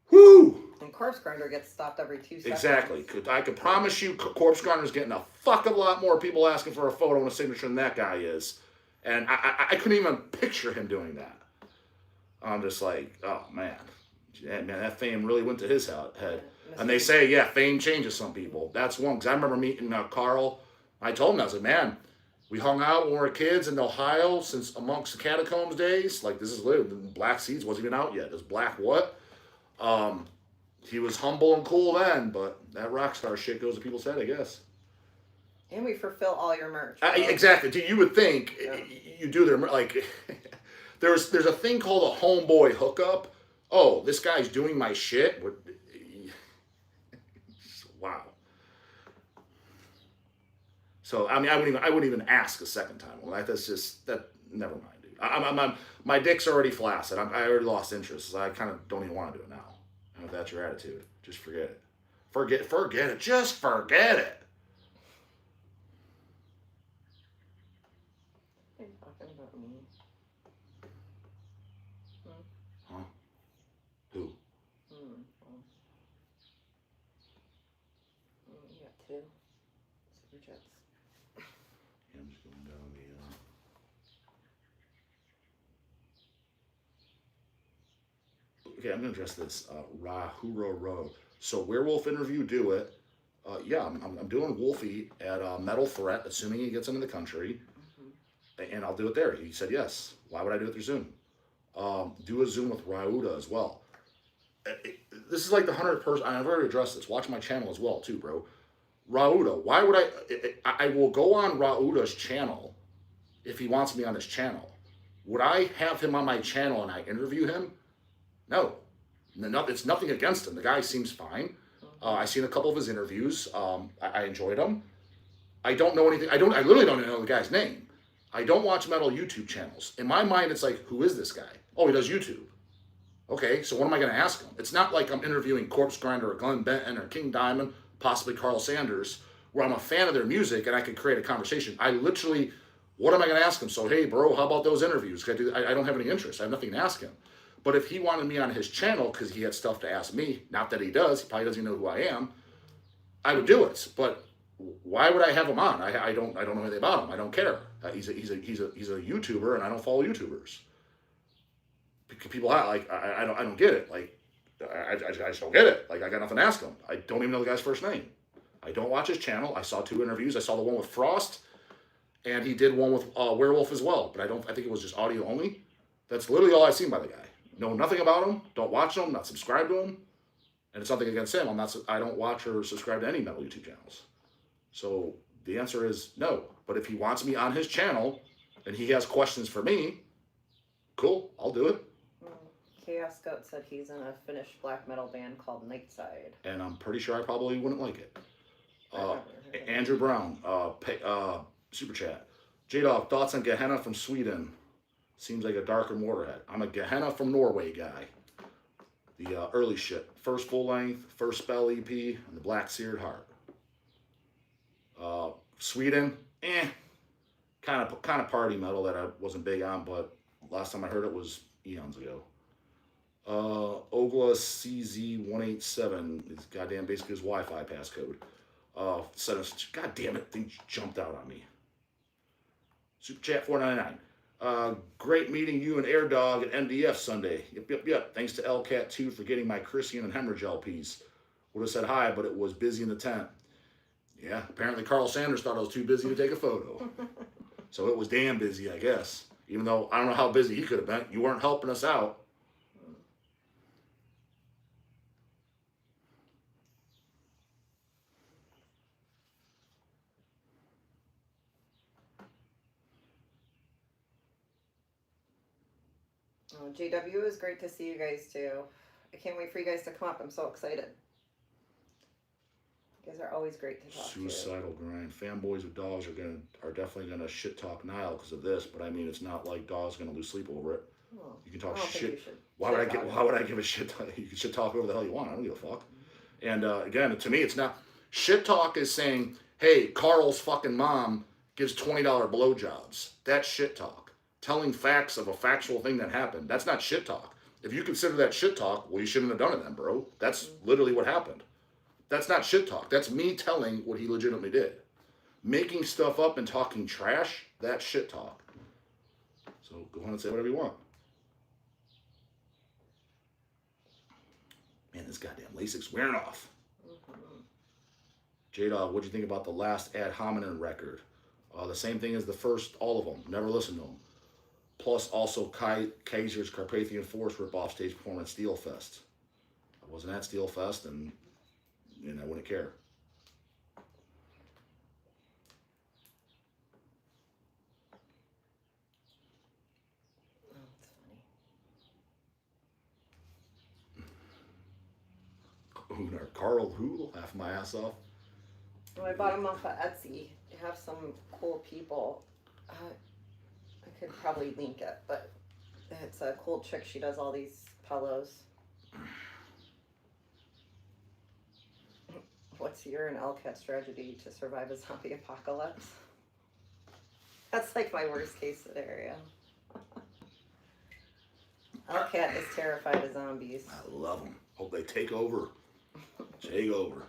whoo. And Corpse Grinder gets stopped every 2 seconds. Exactly. I could promise you Corpse Grinder's getting a fuck of a lot more people asking for a photo and a signature than that guy is. And I couldn't even picture him doing that. I'm just like, oh, man. Yeah, man, that fame really went to his head. And they say, yeah, fame changes some people. That's one. Because I remember meeting Carl. I told him, I was like, man, we hung out when we were kids in Ohio since amongst the Catacombs days. Like, this is literally, Black Seeds wasn't even out yet. It was Black what? He was humble and cool then, but that rock star shit goes to people's head, I guess. And we fulfill all your merch. Exactly. You would think you do their, like, there's a thing called a homeboy hookup. Oh, this guy's doing my shit. Wow. So I mean, I wouldn't even ask a second time. Well, that's just that. Never mind, dude. My dick's already flaccid. I already lost interest. So I kind of don't even want to do it now. And if that's your attitude, just forget it. Forget it. Just forget it. Are you talking about me? Huh? Who? You got 2 super chats. Yeah, I'm just going down the. Okay, I'm gonna address this. Rahuro Road. So werewolf interview, do it. Yeah, I'm doing Wolfie at Metal Threat, assuming he gets into the country, and I'll do it there. He said yes. Why would I do it through Zoom? Do a Zoom with Rauda as well. This is like the 100th person. I've already addressed this. Watch my channel as well, too, bro. Rauda. Why would I will go on Rauda's channel if he wants me on his channel. Would I have him on my channel and I interview him? No. It's nothing against him. The guy seems fine. I've seen a couple of his interviews. I enjoyed them. I don't know anything. I literally don't even know the guy's name. I don't watch metal YouTube channels. In my mind, it's like, who is this guy? Oh, he does YouTube. Okay, so what am I going to ask him? It's not like I'm interviewing Corpse Grinder or Glenn Benton or King Diamond, possibly Carl Sanders, where I'm a fan of their music and I can create a conversation. I literally, what am I going to ask him? So, hey, bro, how about those interviews? I don't have any interest. I have nothing to ask him. But if he wanted me on his channel because he had stuff to ask me, not that he does, he probably doesn't even know who I am, I would do it. But why would I have him on? I don't know anything about him. I don't care. He's a YouTuber, and I don't follow YouTubers. People like I don't get it. Like I just don't get it. Like I got nothing to ask him. I don't even know the guy's first name. I don't watch his channel. I saw 2 interviews. I saw the one with Frost, and he did one with Werewolf as well. But I think it was just audio only. That's literally all I've seen by the guy. Know nothing about him. Don't watch him. Not subscribe to him. And it's nothing against him. I don't watch or subscribe to any metal YouTube channels. So the answer is no. But if he wants me on his channel and he has questions for me, cool, I'll do it. Chaos Goat said he's in a Finnish black metal band called Deicide. And I'm pretty sure I probably wouldn't like it. Andrew Brown, Super Chat. J-dawg, thoughts on Gehenna from Sweden? Seems like a darker Motorhead. I'm a Gehenna from Norway guy. The early shit. First full length, first spell EP, and the Black Seared Heart. Sweden, kind of party metal that I wasn't big on, but last time I heard it was eons ago. Ogla CZ187 is goddamn basically his Wi-Fi passcode. God damn it, thing jumped out on me. Super Chat 499. Great meeting you and J-dawg at MDF Sunday. Yep. Thanks to LCAT2 for getting my Christian and Hemorrhage LPs. Would have said hi, but it was busy in the tent. Yeah, apparently Carl Sanders thought I was too busy to take a photo. So it was damn busy, I guess. Even though I don't know how busy he could have been. You weren't helping us out. Oh, JW, is great to see you guys too. I can't wait for you guys to come up. I'm so excited. You guys are always great to talk to. Suicidal grind. Fanboys of dogs are definitely gonna shit talk Niall because of this, but I mean it's not like dogs gonna lose sleep over it. Oh, You can talk I don't think shit. you should Why would I give a shit? You can shit talk whoever the hell you want. I don't give a fuck. And again, to me, it's not shit talk. Is saying, hey, Carl's fucking mom gives $20 blowjobs. That's shit talk. Telling facts of a factual thing that happened. That's not shit talk. If you consider that shit talk, well, you shouldn't have done it then, bro. That's literally what happened. That's not shit talk. That's me telling what he legitimately did. Making stuff up and talking trash, that's shit talk. So go on and say whatever you want. Man, this goddamn LASIK's wearing off. J-dawg, what'd you think about the last Ad Hominem record? The same thing as the first, all of them. Never listened to them. Plus also Kaiser's Carpathian Force ripoff stage performance Steel Fest. I wasn't at Steel Fest and I wouldn't care. Oh, that's funny. Unar Carl who? Laugh my ass off. Well, I bought them off of Etsy. They have some cool people. I could probably link it, but it's a cool chick. She does all these pillows. What's your and LCAT strategy to survive a zombie apocalypse? That's like my worst case scenario. LCAT is terrified of zombies. I love them. Hope they take over. Take over.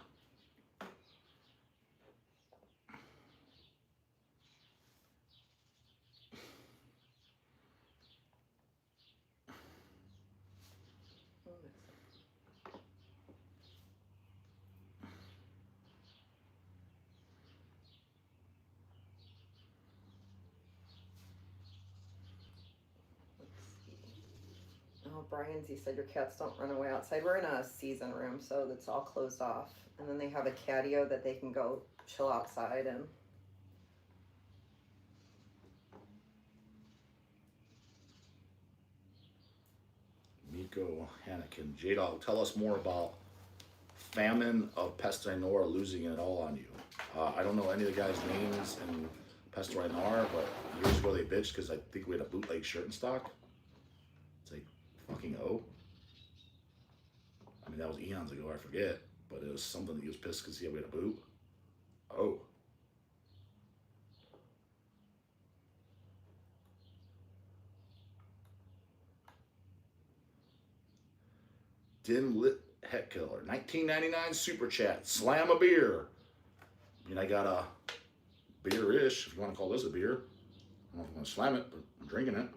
Oh, Brian Z said your cats don't run away outside. We're in a season room, so it's all closed off. And then they have a catio that they can go chill outside in. Miko Hannikin. J-dawg, tell us more about Famine of Pestinor losing it all on you. I don't know any of the guys' names in Pestinor, but years ago they bitched because I think we had a bootleg shirt in stock. It's like fucking I mean, that was eons ago, I forget. But it was something that he was pissed because we had a boot. Oh. Dim Lit Het Killer. 1999 Super Chat. Slam a beer. I mean, I got a beer-ish, if you want to call this a beer. I don't know if I'm going to slam it, but I'm drinking it.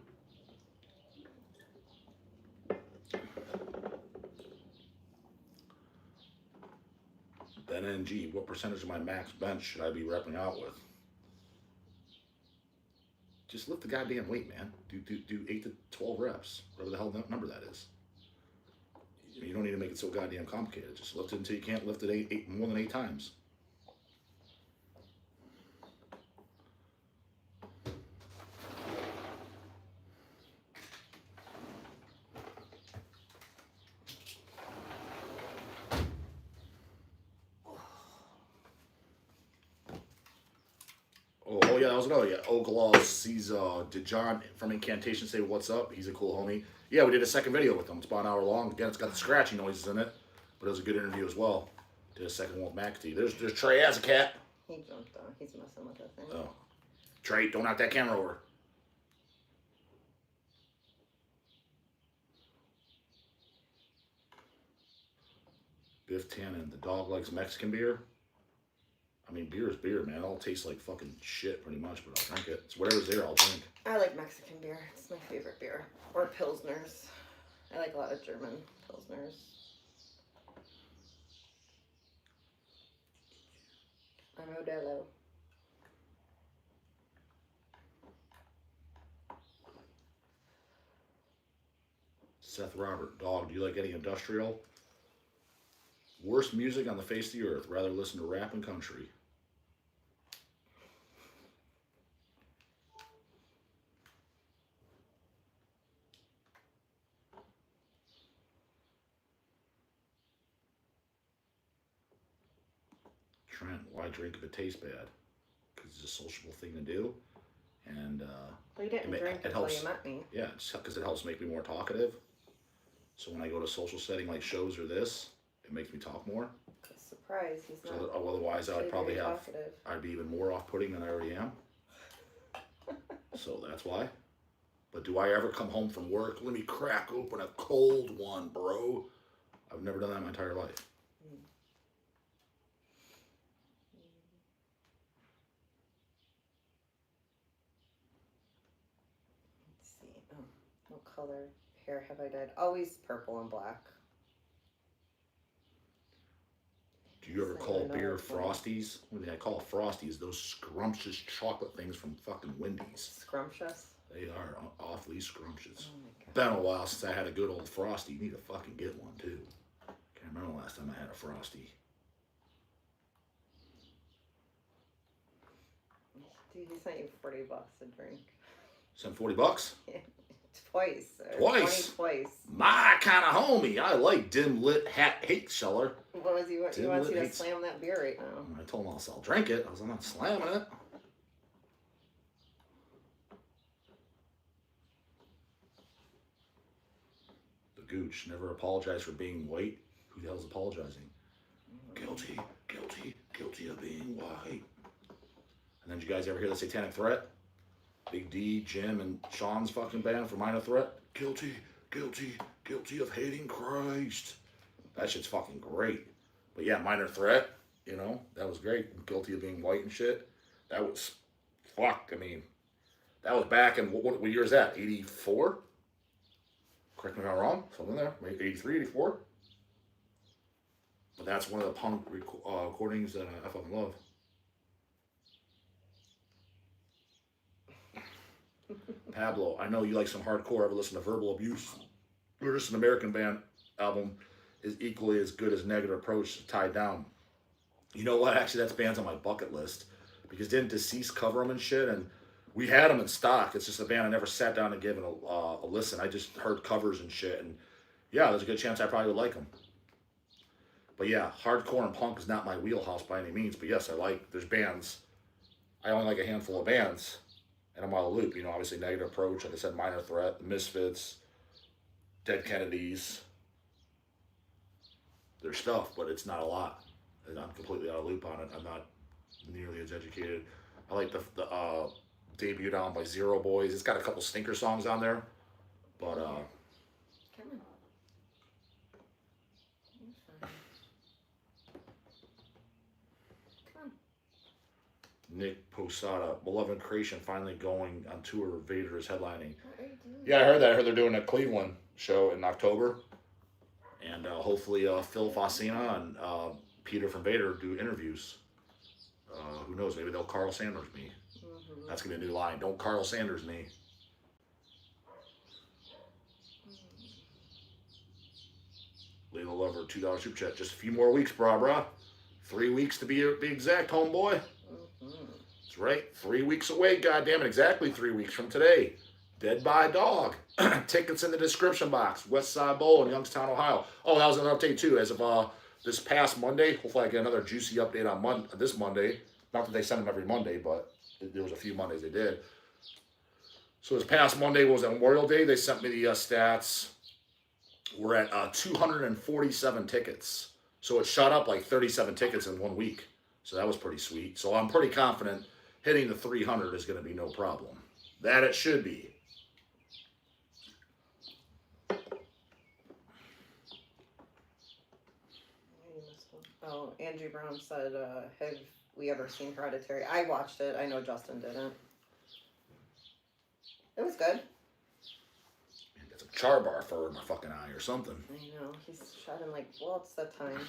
Ben NG, what percentage of my max bench should I be repping out with? Just lift the goddamn weight, man. Do 8 to 12 reps, whatever the hell number that is. You don't need to make it so goddamn complicated. Just lift it until you can't lift it more than 8 times. Oh yeah, that was another. Yeah, Oglaw sees. Did John from Incantation say what's up? He's a cool homie. Yeah, we did a second video with him. It's about an hour long. Again, it's got the scratchy noises in it, but it was a good interview as well. Did a second one with McAtee. There's Trey as a cat. He jumped on. He's messing with that thing. Oh, Trey, don't knock that camera over. Biff Tannen, the dog likes Mexican beer. I mean, beer is beer, man. It all tastes like fucking shit pretty much, but I'll drink it. It's whatever's there, I'll drink. I like Mexican beer. It's my favorite beer. Or Pilsners. I like a lot of German Pilsners. Modelo. Seth Robert, dog, do you like any industrial? Worst music on the face of the earth. Rather listen to rap and country. Trent, why drink if it tastes bad? Because it's a sociable thing to do. And Well, you didn't drink it until helps. you met me. Yeah, because it helps make me more talkative. So when I go to social setting like shows or this, it makes me talk more. Surprise, he's not. So otherwise, I'd probably talkative. I'd be even more off-putting than I already am. So that's why. But do I ever come home from work? Let me crack open a cold one, bro. I've never done that in my entire life. Let's see. Oh, what color hair have I dyed? Always purple and black. Do you ever call beer Frosties? What do I call Frosties? Those scrumptious chocolate things from fucking Wendy's. Scrumptious? They are awfully scrumptious. Oh my God. Been a while since I had a good old Frosty. You need to fucking get one too. Can't remember the last time I had a Frosty. Dude, he sent you $40 a drink. Sent $40? Yeah. Twice. Twice? Twice. My kind of homie. I like dim lit hat hate seller. What was he wants you to slam that beer right now. I told him I'll drink it. I'm not slamming it. The Gooch never apologized for being white. Who the hell's apologizing? Guilty, guilty, guilty of being white. And then did you guys ever hear the Satanic Threat? Big D, Jim, and Sean's fucking band for Minor Threat. Guilty, guilty, guilty of hating Christ. That shit's fucking great. But yeah, Minor Threat, you know, that was great. Guilty of being white and shit. That was, fuck, I mean, that was back in, what year is that? 84? Correct me if I'm wrong, something there. 83, 84? But that's one of the punk recordings that I fucking love. Pablo, I know you like some hardcore. Ever listen to Verbal Abuse? Or just an American band album is equally as good as Negative Approach to Tied Down. You know what? Actually, that's bands on my bucket list. Because didn't Deceased cover them and shit? And we had them in stock. It's just a band I never sat down and gave it a listen. I just heard covers and shit. And yeah, there's a good chance I probably would like them. But yeah, hardcore and punk is not my wheelhouse by any means. But yes, there's bands. I only like a handful of bands. And I'm out of the loop. You know, obviously Negative Approach, like I said, Minor Threat, The Misfits, Dead Kennedys. There's stuff, but it's not a lot. And I'm completely out of the loop on it. I'm not nearly as educated. I like the debut album by Zero Boys. It's got a couple stinker songs on there. But, Come on. Nick Posada, Beloved Creation, finally going on tour. Vader is headlining. What are you doing? Yeah, I heard that. I heard they're doing a Cleveland show in October. And hopefully Phil Fossina and Peter from Vader do interviews. Who knows? Maybe they'll Carl Sanders me. Mm-hmm. That's going to be a new line. Don't Carl Sanders me. Layla Lover, $2 super chat. Just a few more weeks, brah. 3 weeks to be exact, homeboy. That's right. 3 weeks away, goddammit. Exactly 3 weeks from today. Dead by Dog. Tickets in the description box. West Side Bowl in Youngstown, Ohio. Oh, that was an update too. As of this past Monday, hopefully I get another juicy update on this Monday. Not that they send them every Monday, but there was a few Mondays they did. So this past Monday was Memorial Day. They sent me the stats. We're at 247 tickets. So it shot up like 37 tickets in 1 week. So that was pretty sweet. So I'm pretty confident hitting the 300 is going to be no problem. That it should be. Oh, Angie Brown said, have we ever seen Hereditary? I watched it. I know Justin didn't. It was good. Get some char bar fur in my fucking eye or something. I know. He's shot in like, well, it's that time.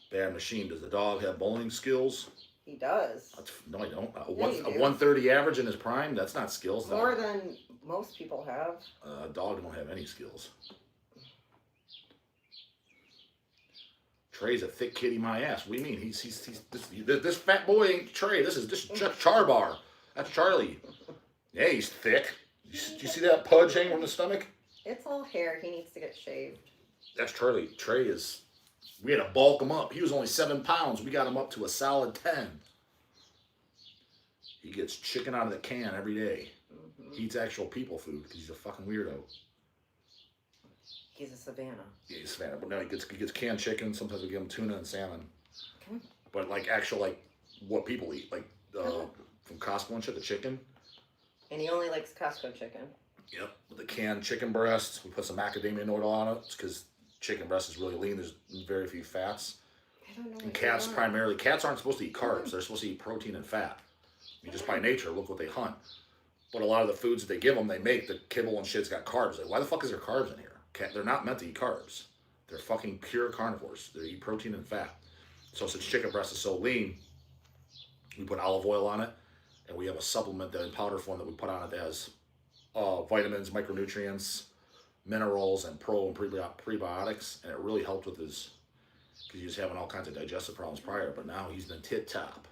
Bad Machine. Does the dog have bowling skills? He does. No, I don't. A Yeah, 130 average in his prime? That's not skills. More than most people have. A dog don't have any skills. Trey's a thick kitty, my ass. What do you mean? He's this fat boy ain't Trey. This is Charbar. That's Charlie. Yeah, he's thick. Do you see that pudge hanging from the stomach? It's all hair. He needs to get shaved. That's Charlie. Trey is We had to bulk him up. He was only 7 pounds. We got him up to a solid 10. He gets chicken out of the can every day. Mm-hmm. He eats actual people food because he's a fucking weirdo. He's a savannah. Yeah, he's Savannah. But no, he gets canned chicken. Sometimes we give him tuna and salmon. Okay. But like actual like what people eat, like from Costco and shit, the chicken. And he only likes Costco chicken. Yep, with the canned chicken breast. We put some macadamia nut on it because chicken breast is really lean. There's very few fats. I don't know. And cats primarily, cats aren't supposed to eat carbs. They're supposed to eat protein and fat. I mean, just by nature, look what they hunt. But a lot of the foods that they give them, they make, the kibble and shit's got carbs. Like, why the fuck is there carbs in here? They're not meant to eat carbs. They're fucking pure carnivores. They eat protein and fat. So since chicken breast is so lean, we put olive oil on it, and we have a supplement that in powder form that we put on it that has vitamins, micronutrients, minerals, and pro and prebiotics, and it really helped with his, because he was having all kinds of digestive problems prior, but now he's been tip-top.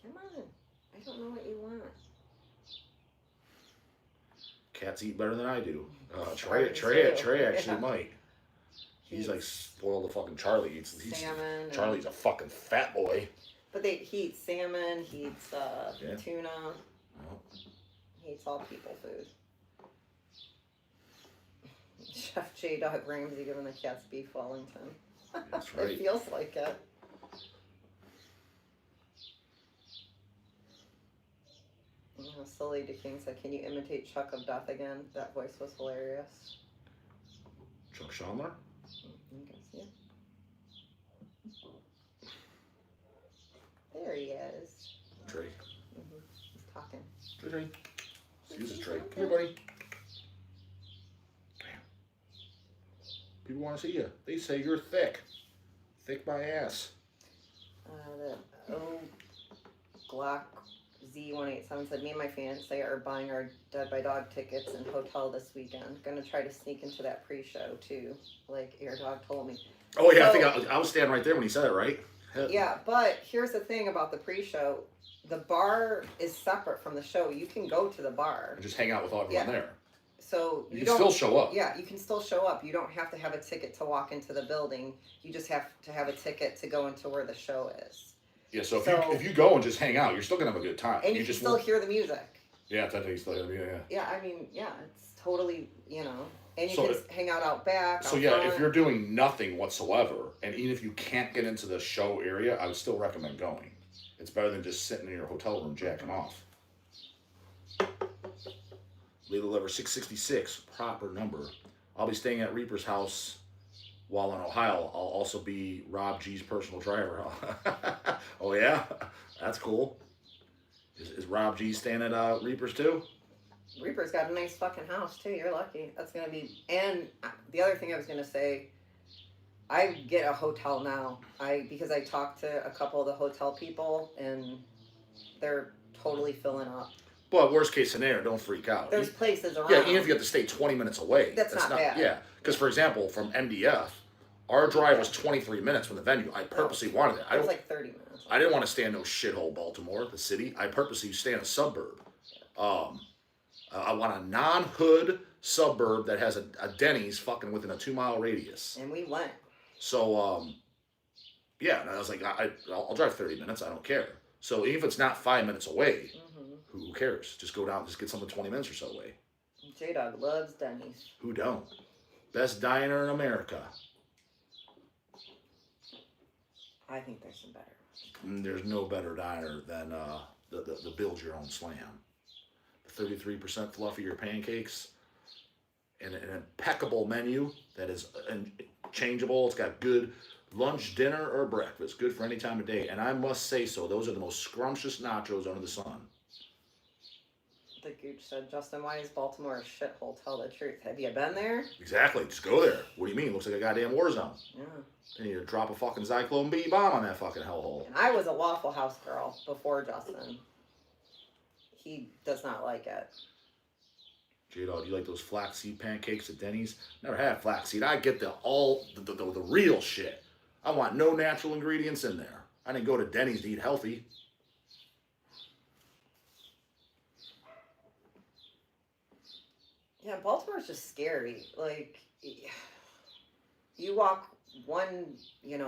Come on. I don't know what you want. Cats eat better than I do. Trey actually might. He's like spoiled the fucking Charlie. Salmon. Charlie's a fucking fat boy. But he eats salmon, he eats tuna. Well, He eats all people food. Chef J-dawg Ramsay giving the cats beef Wellington. that's right. It feels like it. Sully DeKing said, "Can you imitate Chuck of Death again? That voice was hilarious." Chuck Schumer? I guess, yeah. There he is. Trey. He's talking. Trey. Excuse us, Trey. Come here, buddy. People want to see you. They say you're thick. Thick by ass. The Glock Z187 said, "Me and my fiance are buying our Dead by Dog tickets and hotel this weekend. Gonna try to sneak into that pre-show too, like Air Dog told me." Oh yeah, So, I think I was standing right there when he said it, right? Yeah, but here's the thing about the pre-show: the bar is separate from the show. You can go to the bar, And just hang out with all everyone there. so You don't can still show up. Yeah, you can still show up. You don't have to have a ticket to walk into the building. You just have to have a ticket to go into where the show is. Yeah, so if you go and just hang out, you're still gonna have a good time. And you can just still hear the music. Yeah, technically you still hear the music. Yeah, I mean, yeah, it's totally, and you So can hang out back. So out yeah, front. if you're doing nothing whatsoever, and even if you can't get into the show area, I would still recommend going. It's better than just sitting in your hotel room jacking off. Legal Lever 666, proper number. I'll be staying at Reaper's house while in Ohio. I'll also be Rob G's personal driver. Oh yeah? That's cool. Is Rob G staying at Reaper's too? Reaper's got a nice fucking house too. You're lucky. That's gonna be. And the other thing I was gonna say, I get a hotel now. Because I talked to a couple of the hotel people and they're totally filling up. But worst case scenario, don't freak out. There's places around. Yeah, even if you have to stay 20 minutes away. That's not bad. Yeah, because for example, from MDF, our drive was 23 minutes from the venue. I purposely wanted it. It was like 30 minutes. I didn't want to stay in no shithole Baltimore, the city. I purposely stay in a suburb. I want a non-hood suburb that has a Denny's fucking within a 2-mile radius. And we went. So, yeah, and I was like, I'll drive 30 minutes. I don't care. So even if it's not 5 minutes away, who cares? Just go down, just get something 20 minutes or so away. J-Dawg loves Denny's. Who don't? Best diner in America. I think there's some better. There's no better diner than the Build Your Own Slam. The 33% fluffier pancakes, and an impeccable menu that is changeable. It's got good lunch, dinner, or breakfast. Good for any time of day. And I must say so, those are the most scrumptious nachos under the sun. The Gooch said, "Justin, why is Baltimore a shithole? Tell the truth. Have you been there?" Exactly. Just go there. What do you mean? Looks like a goddamn war zone. Yeah. They need to drop a fucking Zyklone B bomb on that fucking hellhole. And I was a Waffle House girl before Justin. He does not like it. J-Dawg, do you like those flaxseed pancakes at Denny's? Never had flaxseed. I get the real shit. I want no natural ingredients in there. I didn't go to Denny's to eat healthy. Yeah, Baltimore's just scary. Like, you walk one,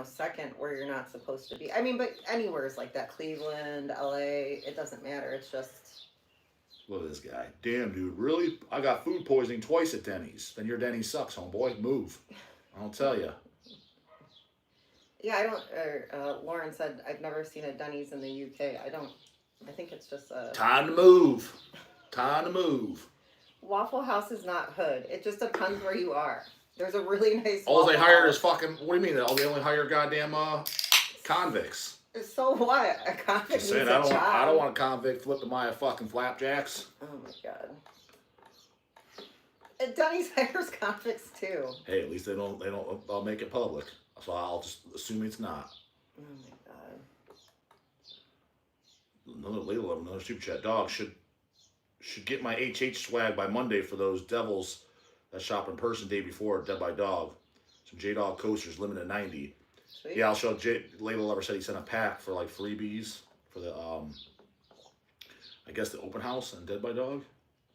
second where you're not supposed to be. I mean, but anywhere is like that. Cleveland, LA, it doesn't matter. It's just. Look at this guy. Damn, dude, really? I got food poisoning twice at Denny's. Then your Denny's sucks, homeboy. Move. I'll tell you. Yeah, I don't. Lauren said I've never seen a Denny's in the UK. I think it's just a. Time to move. Time to move. Waffle House is not hood. It just depends where you are. There's a really nice. All they Waffle hired House. is fucking. What do you mean? All they only hire goddamn convicts. So what? A convict Just needs saying, a job. I don't want a convict flipping my fucking flapjacks. Oh my god. And Denny's hires convicts too. Hey, at least they don't make it public. So I'll just assume it's not. Oh my god. Another super chat. Dog should get my HH swag by Monday for those devils that shop in person day before. Dead by Dog. Some J-dawg coasters, limited 90. Sweet. Yeah, I'll show. Layla Lover said he sent a pack for like freebies for the I guess the open house on Dead by Dog.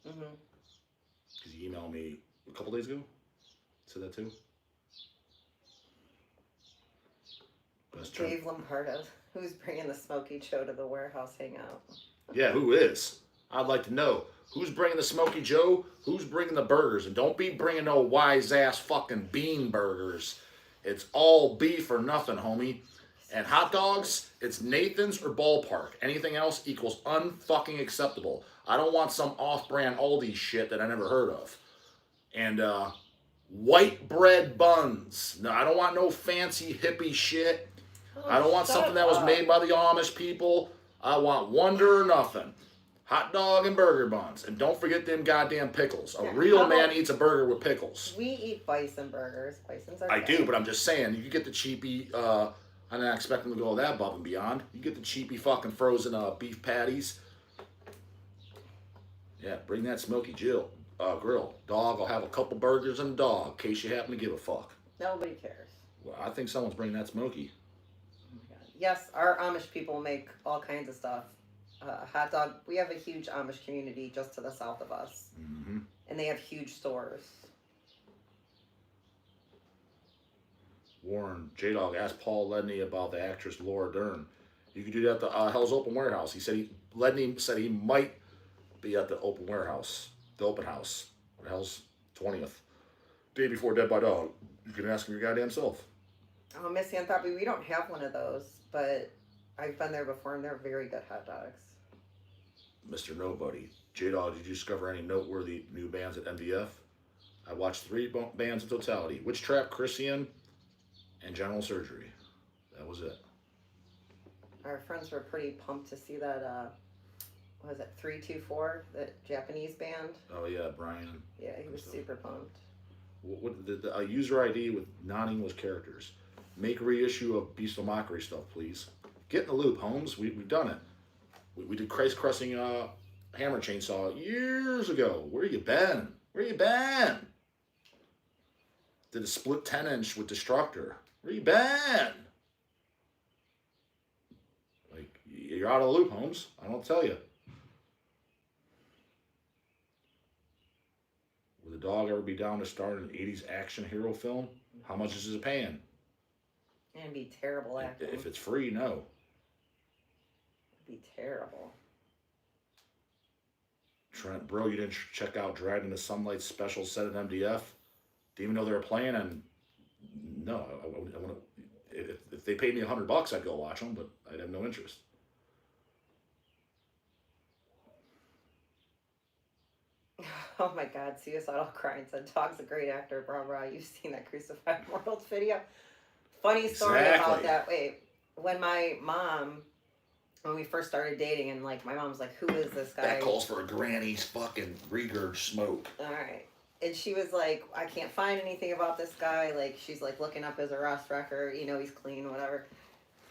Mhm. Because he emailed me a couple days ago. Said that too. Best term. Dave Lombardo. Who's bringing the Smoky Joe to the warehouse hangout? Yeah, who is? I'd like to know. Who's bringing the Smoky Joe? Who's bringing the burgers? And don't be bringing no wise ass fucking bean burgers. It's all beef or nothing, homie. And hot dogs, it's Nathan's or Ballpark. Anything else equals unfucking acceptable. I don't want some off-brand Aldi shit that I never heard of. And white bread buns. No, I don't want no fancy hippie shit. I don't want something that was made by the Amish people. I want Wonder or nothing. Hot dog and burger buns. And don't forget them goddamn pickles. A real man eats a burger with pickles. We eat bison burgers. Bison's are I good. do, but I'm just saying, you get the cheapy, I'm not expecting them to go that above and beyond. You get the cheapy fucking frozen beef patties. Yeah, bring that Smoky Jill grill. Dog, I'll have a couple burgers and a dog, in case you happen to give a fuck. Nobody cares. Well, I think someone's bringing that Smoky. Oh my God. Yes, our Amish people make all kinds of stuff. Hot dog. We have a huge Amish community just to the south of us. Mm-hmm. And they have huge stores. Warren, J-dawg asked Paul Ledney about the actress Laura Dern. You could do that at the Hell's Open Warehouse. He said Ledney said he might be at the open warehouse, the open house, Hell's 20th, day before Dead by Dog. You can ask him your goddamn self. Oh, Miss Anthropy, we don't have one of those, but I've been there before, and they're very good hot dogs. Mr. Nobody, J-dawg, did you discover any noteworthy new bands at MDF? I watched 3 bands in totality: Witch Trap, Christian, and General Surgery. That was it. Our friends were pretty pumped to see that, what was it, 324, that Japanese band? Oh yeah, Brian. Yeah, he was super pumped. What the user ID with non-English characters. Make reissue of Bestial Mockery stuff, please. Get in the loop, Holmes. We've done it. We did Christ Crushing Hammer Chainsaw years ago. Where you been? Where you been? Did a split 10-inch with Destructor. Where you been? Like, you're out of the loop, Holmes. I don't tell you. Would the dog ever be down to star in an 80s action hero film? How much is it paying? And it'd be terrible acting. If it's free, no. It'd be terrible. Trent, bro, you didn't check out Dragged into Sunlight special set at MDF? Didn't even know they were playing, and no, I want to. If they paid me $100, I'd go watch them, but I'd have no interest. Oh my God, Suicidal Crying said, Dog's a great actor, blah, blah. You've seen that Crucified World video? Funny story about that. Wait, when my mom, when we first started dating, and like my mom's like, who is this guy? That calls for a granny's fucking regurg smoke. All right. And she was like, I can't find anything about this guy. Like, she's like looking up his arrest record, he's clean, whatever.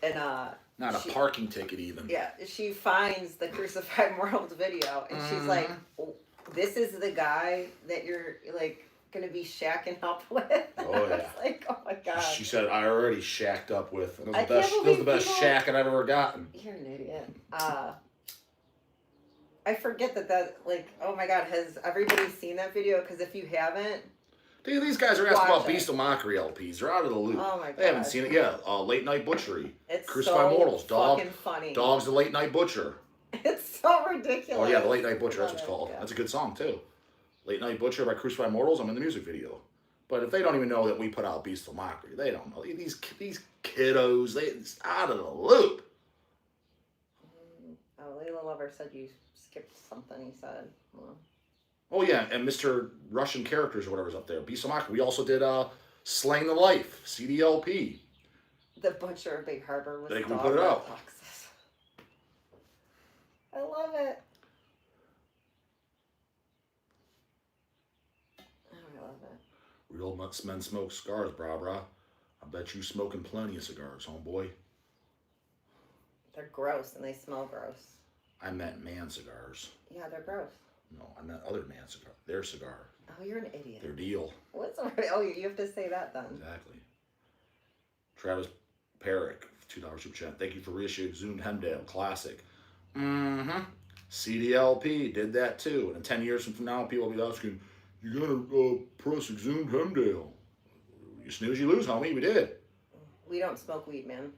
And not a parking ticket even. Yeah, she finds the Crucified World video, and she's like, oh, this is the guy that you're like gonna be shacking up with. Oh yeah. Like, oh my God. She said, I already shacked up with. It was I the best. can't It was the best believe shack I've ever gotten. You're an idiot. I forget that like, oh my God, has everybody seen that video? Because if you haven't, Dude, these guys are asking Watch about it. Beast of Mockery LPs. They're out of the loop. Oh my god. They haven't seen it. Yeah, Late Night Butchery. It's Crucified so Mortals. fucking funny. Dog's the Late Night Butcher. It's so ridiculous. Oh yeah, the Late Night Butcher. That's what it's Love it, called. yeah. That's a good song too. Late Night Butcher by Crucified Mortals. I'm in the music video. But if they don't even know that we put out Beast of Mockery, they don't know. These kiddos, it's out of the loop. Oh, Layla Lover said you skipped something. He said. Well, Oh yeah, and Mr. Russian Characters or whatever's up there. Beast of Mockery. We also did Slaying the Life, CDLP. the Butcher of Big Harbor was They can dog put it out. boxes. I love it. Oh, I love it. Real men smoke cigars, brah. I bet you smoking plenty of cigars, homeboy. They're gross and they smell gross. I meant man cigars. Yeah, they're gross. No, I meant other man cigar. Their cigar. Oh, you're an idiot. Their deal. What's the Oh, you have to say that then. Exactly. Travis Perrick, $2 super chat. Thank you for reissuing Zoomed Hemdale. Classic. Mm-hmm. CDLP did that too. And in 10 years from now, people will be asking, you gotta press Exhumed Hemdale. You snooze, you lose, homie. We did. We don't smoke weed, man.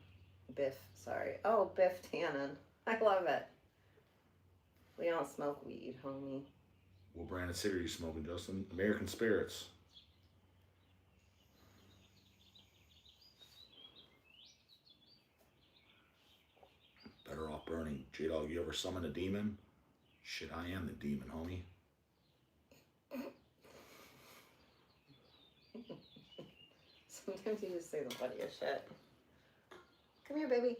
Biff, sorry. Oh, Biff Tannen. I love it. We don't smoke weed, homie. What brand of cigarette are you smoking, Justin? American Spirits. Better off burning. J-dawg, you ever summon a demon? Shit, I am the demon, homie. Sometimes you just say the funniest shit. Come here, baby.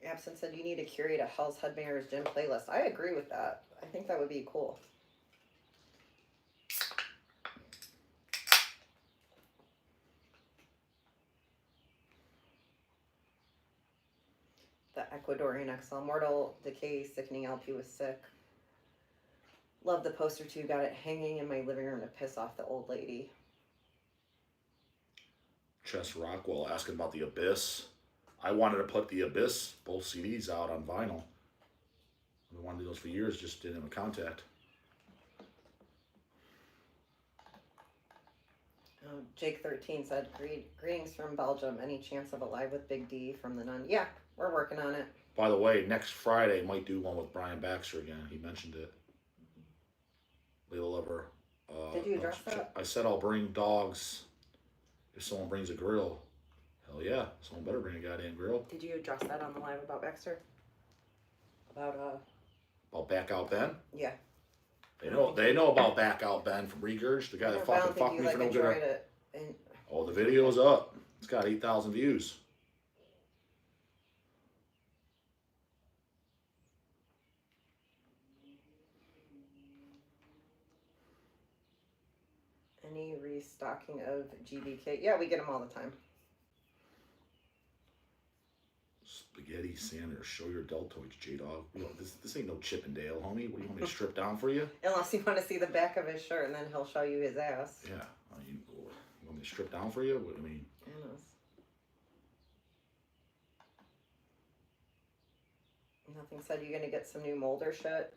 Absent said you need to curate a Hell's Headbangers gym playlist. I agree with that. I think that would be cool. The Ecuadorian XL Mortal Decay Sickening LP was sick. Love the poster too. Got it hanging in my living room to piss off the old lady. Chess Rockwell asking about The Abyss. I wanted to put The Abyss, both CDs, out on vinyl. We wanted to do those for years, just didn't have contact. Jake 13 said, greetings from Belgium. Any chance of a live with Big D from the Nun? Yeah, we're working on it. By the way, next Friday might do one with Brian Baxter again. He mentioned it. Layla Lover. Did you address that? I said I'll bring dogs if someone brings a grill. Hell yeah, someone better bring a goddamn grill. Did you address that on the live about Baxter? About Back Out Ben? Yeah. They know about Back Out Ben from Regurge, the guy that fucking fucked me for no good. It. And Oh, the video's up. It's got 8,000 views. any restocking of GBK? Yeah, we get them all the time. Spaghetti Sanders, show your deltoids, J-dawg. This ain't no Chippendale, homie. What do you want me to strip down for you? Unless you want to see the back of his shirt, and then he'll show you his ass. Yeah. You want me to strip down for you? What, I mean... Nothing said you're gonna get some new Molder shit.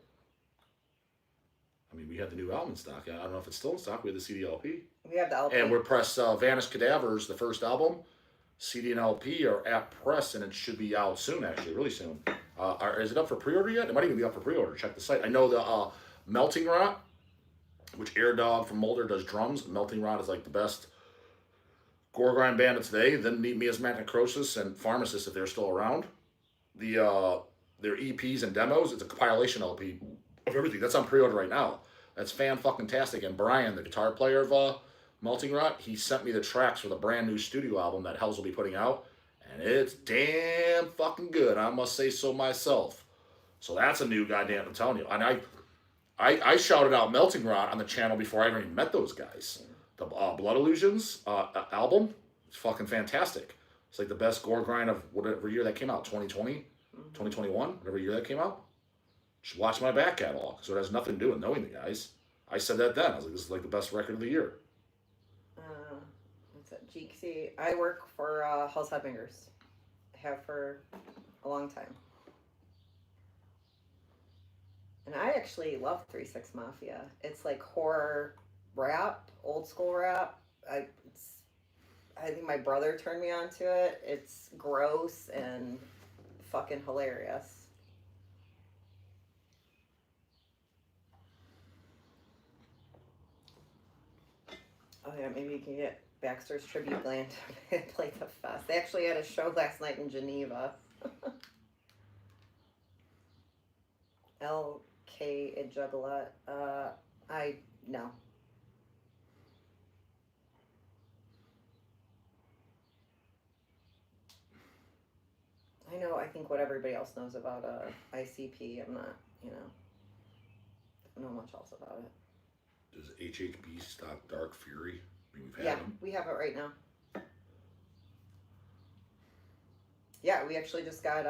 I mean, we had the new album in stock. I don't know if it's still in stock. We had the CD LP. We have the LP. And we're press Vanished Cadavers, the first album. CD and LP are at press, and it should be out soon, actually, really soon. Is it up for pre-order yet? It might even be up for pre-order. Check the site. I know the Melting Rot, which Dog from Molder does drums. Melting Rot is like the best gore grind band of today. Then Meet Me as Necrosis and Pharmacist, if they're still around. Their EPs and demos, it's a compilation LP of everything. That's on pre-order right now. That's fan-fucking-tastic. And Brian, the guitar player of Melting Rot, he sent me the tracks for the brand new studio album that Hells will be putting out. And it's damn fucking good. I must say so myself. So that's a new goddamn, I'm telling you. And I shouted out Melting Rot on the channel before I even met those guys. The Blood Illusions album, it's fucking fantastic. It's like the best gore grind of whatever year that came out, 2020, 2021, whatever year that came out. Just watch my back catalog. So it has nothing to do with knowing the guys. I said that then. I was like, this is like the best record of the year. What's that? GXC. I work for Hell's Headbangers. Have for a long time. And I actually love 3-6 Mafia. It's like horror rap, old school rap. I think my brother turned me on to it. It's gross and fucking hilarious. Oh yeah, maybe you can get Baxter's Tribute Band to play the fest. They actually had a show last night in Geneva. LK Juggalo. I no. I know. I think what everybody else knows about ICP. I'm not. Don't know much else about it. Does HHB stock Dark Fury? I mean, we've Yeah, had them. we have it right now. Yeah, we actually just got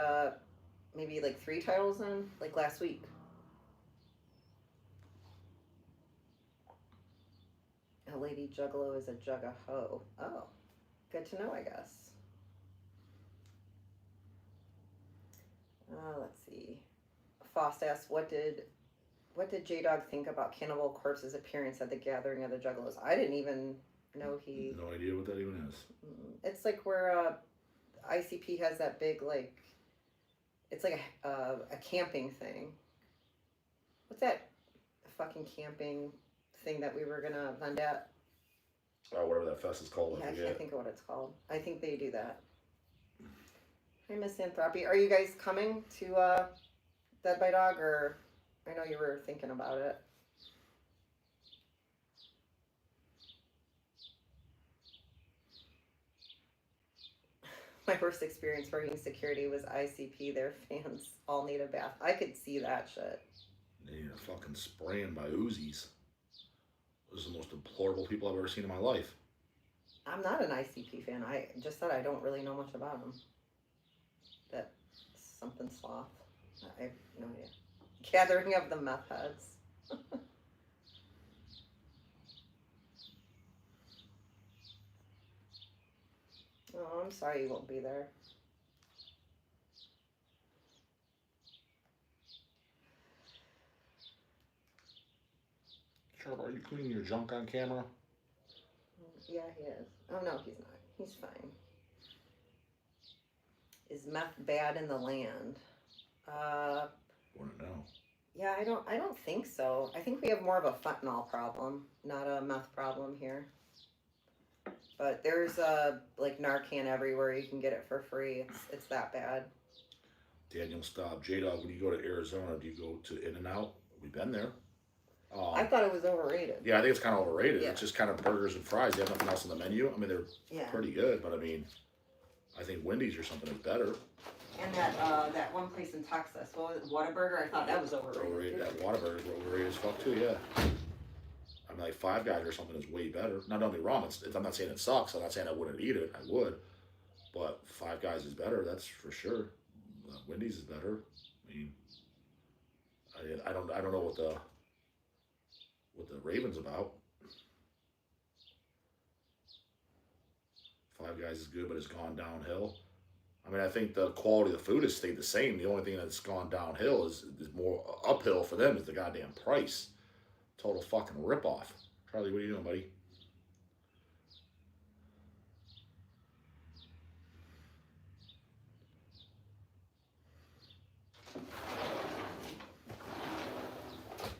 maybe like 3 titles in like last week. A lady juggalo is a jug of hoe. Oh, good to know, I guess. Let's see. Foss asks, what did J-dawg think about Cannibal Corpse's appearance at the gathering of the Juggalos? I didn't even know he. No idea what that even is. It's like where ICP has that big like. It's like a camping thing. What's that fucking camping thing that we were gonna vend at? Whatever that fest is called. Yeah, I I forget. can't think of what it's called. I think they do that. Hi, Miss Anthropy. Are you guys coming to Dead by Dog, or I know you were thinking about it. My worst experience working security was ICP. Their fans all need a bath. I could see that shit. They need a fucking spraying by Uzis. Those are the most deplorable people I've ever seen in my life. I'm not an ICP fan. I just said I don't really know much about them. That something sloth. I have no idea. Gathering of the meth heads. Oh, I'm sorry you won't be there. Sharp, are you cleaning your junk on camera? Yeah, he is. Oh no, he's not. He's fine. Is meth bad in the land? Wouldn't know. Yeah, I don't think so. I think we have more of a fentanyl problem, not a meth problem here. But there's like Narcan everywhere. You can get it for free. It's that bad. Daniel, stop. J-Dawg, when you go to Arizona, do you go to In-N-Out? We've been there. I thought it was overrated. Yeah, I think it's kind of overrated. Yeah. It's just kind of burgers and fries. They have nothing else on the menu. I mean, they're pretty good, but I mean, I think Wendy's or something is better. And that one place in Texas, what was it, Whataburger? I thought that was overrated. That Whataburger is overrated as fuck too. Yeah. I mean, like Five Guys or something is way better. Now, don't get me wrong. I'm not saying it sucks. I'm not saying I wouldn't eat it. I would, but Five Guys is better. That's for sure. Wendy's is better. I mean, I don't know what the Ravens about. Five Guys is good, but it's gone downhill. I mean, I think the quality of the food has stayed the same. The only thing that's gone downhill is more uphill for them is the goddamn price. Total fucking ripoff. Charlie, what are you doing, buddy?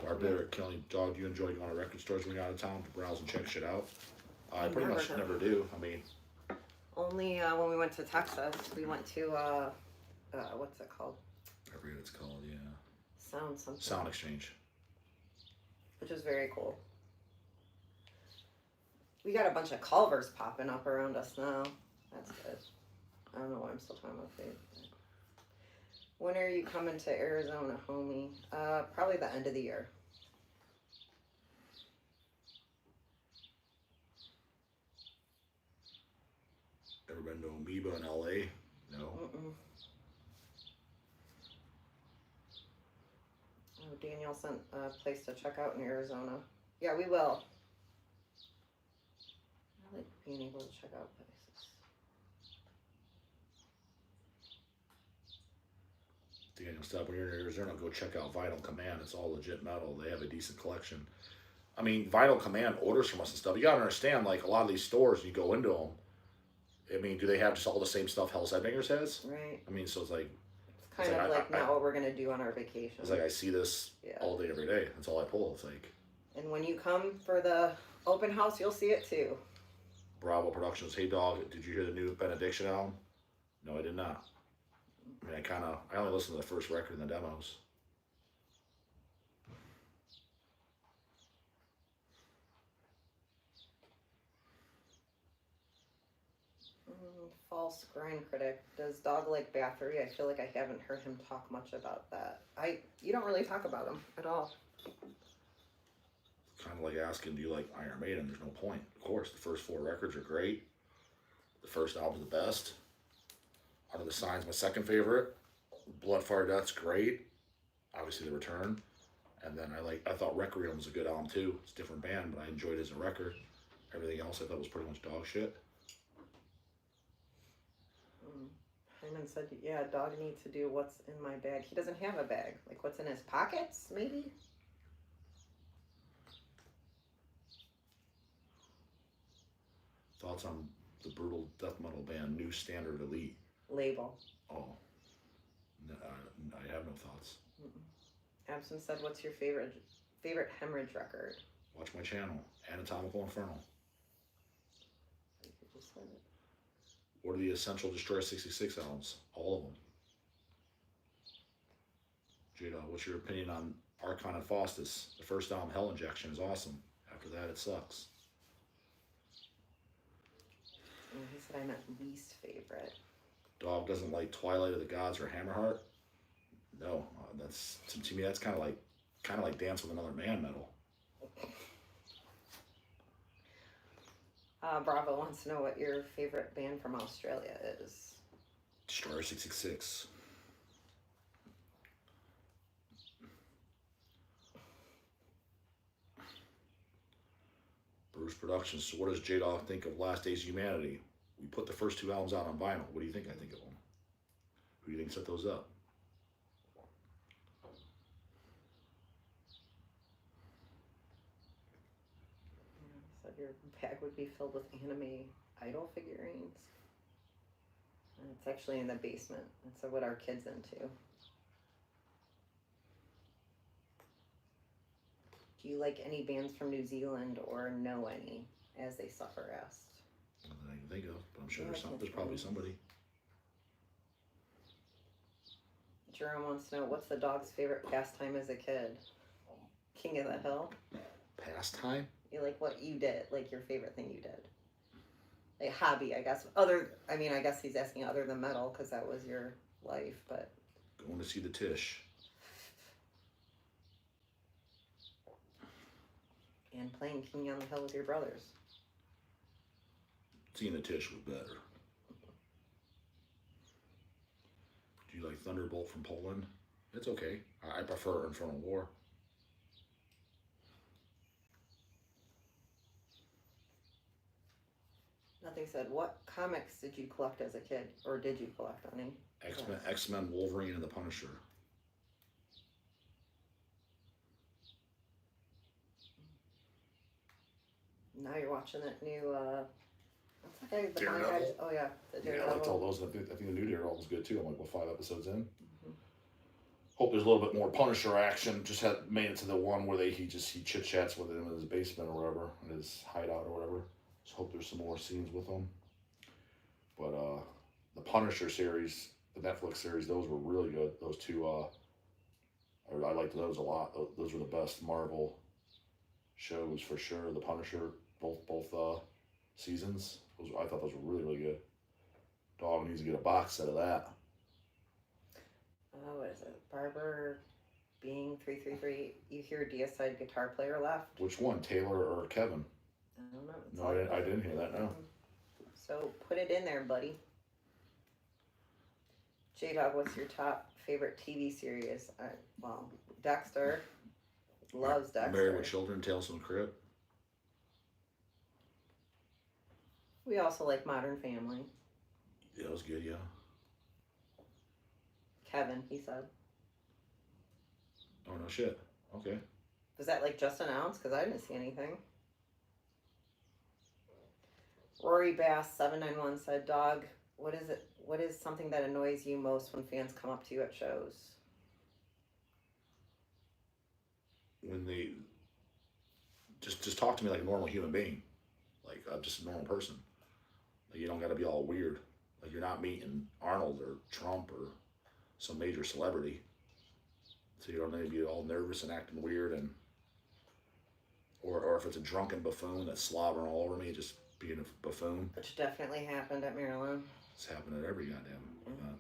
Barbaric Killing Dog, do you enjoy going to record stores when you're out of town to browse and check shit out? I pretty much never do. I mean, only when we went to Texas, we went to what's it called? I forget what it's called. Yeah. Sound Exchange. Which was very cool. We got a bunch of Culvers popping up around us now. That's good. I don't know why I'm still talking about food. When are you coming to Arizona, homie? Probably the end of the year. Ever been to Amoeba in LA? No. Mm-mm. Oh, Daniel sent a place to check out in Arizona. Yeah, we will. I like being able to check out places. So you know, stuff when you're in Arizona, go check out Vinyl Command. It's all legit metal. They have a decent collection. I mean, Vinyl Command orders from us and stuff. You gotta understand, like a lot of these stores, you go into them. I mean, do they have just all the same stuff Hell's Headbangers has? Right. I mean, so it's like It's kind of like not what we're gonna do on our vacation. It's like I see this all day, every day. That's all I pull. It's like. And when you come for the open house, you'll see it too. Bravo Productions. Hey, dog, did you hear the new Benediction album? No, I did not. I mean, I only listened to the first record and the demos. False grind critic. Does dog like Bathory? I feel like I haven't heard him talk much about that. You don't really talk about him at all. Kind of like asking, do you like Iron Maiden? There's no point. Of course, the first 4 records are great. The first album's the best. Under the Sign's my second favorite. Bloodfire Death's great. Obviously, The Return. And then I thought Requiem was a good album too. It's a different band, but I enjoyed it as a record. Everything else I thought was pretty much dog shit. Hyman said, yeah, dog needs to do what's in my bag. He doesn't have a bag. Like what's in his pockets, maybe? Thoughts on the brutal death metal band New Standard Elite? Label. Oh, no, I have no thoughts. Absam said, what's your favorite hemorrhage record? Watch my channel, Anatomical Inferno. What are the essential Destroyer 66 albums? All of them. J-dawg, what's your opinion on Archon and Faustus? The first album, Hell Injection, is awesome. After that, it sucks. He said I meant least favorite. Dog doesn't like Twilight of the Gods or Hammerheart. No, that's to me that's kind of like Dance with Another Man metal. Bravo wants to know what your favorite band from Australia is. Destroyer 666. Bruce Productions. So what does J-dawg think of Last Days of Humanity? We put the first 2 albums out on vinyl. What do you think I think of them? Who do you think set those up? Said your bag would be filled with anime idol figurines. And it's actually in the basement. That's what our kids into. Do you like any bands from New Zealand or know any? As they suffer asked. Not that I can think of, but I'm sure there's probably somebody. Jerome wants to know, what's the dog's favorite pastime as a kid? King of the Hill? Pastime? You like what you did, like your favorite thing you did. Like hobby, I guess. I guess he's asking other than metal, because that was your life, but. Going to see the TISH. And playing King on the Hill with your brothers. Seeing the TISH was better. Do you like Thunderbolt from Poland? It's okay. I prefer Infernal War. Nothing said, what comics did you collect as a kid? Or did you collect any? X-Men, Wolverine, and the Punisher. Now you're watching that new, what's that guy? Daredevil? Oh yeah, the Daredevil. Yeah, I liked all those. I think the new Daredevil was good too. I'm like, 5 episodes in? Hope there's a little bit more Punisher action. Just made it to the one where he chit-chats with him in his basement or whatever, in his hideout or whatever. Just hope there's some more scenes with him. But the Punisher series, the Netflix series, those were really good. Those 2, I liked those a lot. Those were the best Marvel shows for sure. The Punisher, both seasons. I thought those were really, really good. Dog needs to get a box set of that. What is it? Barber being 333. You hear Deicide guitar player left. Which one, Taylor or Kevin? I don't know. No, I didn't hear that. No. So put it in there, buddy. J-dawg, what's your top favorite TV series? Well, Dexter. Loves Dexter. Married with Children, Tales from the Crypt. We also like Modern Family. Yeah, it was good. Yeah. Kevin, he said. Oh, no shit. Okay. Was that like just announced? Because I didn't see anything. Rory Bass 791 said, "Dog, what is it? What is something that annoys you most when fans come up to you at shows?" When they just talk to me like a normal human being, like I'm just a normal person. Like you don't got to be all weird. Like you're not meeting Arnold or Trump or some major celebrity, so you don't need to be all nervous and acting weird and or if it's a drunken buffoon that's slobbering all over me, just being a buffoon. Which definitely happened at Maryland. It's happened at every goddamn event.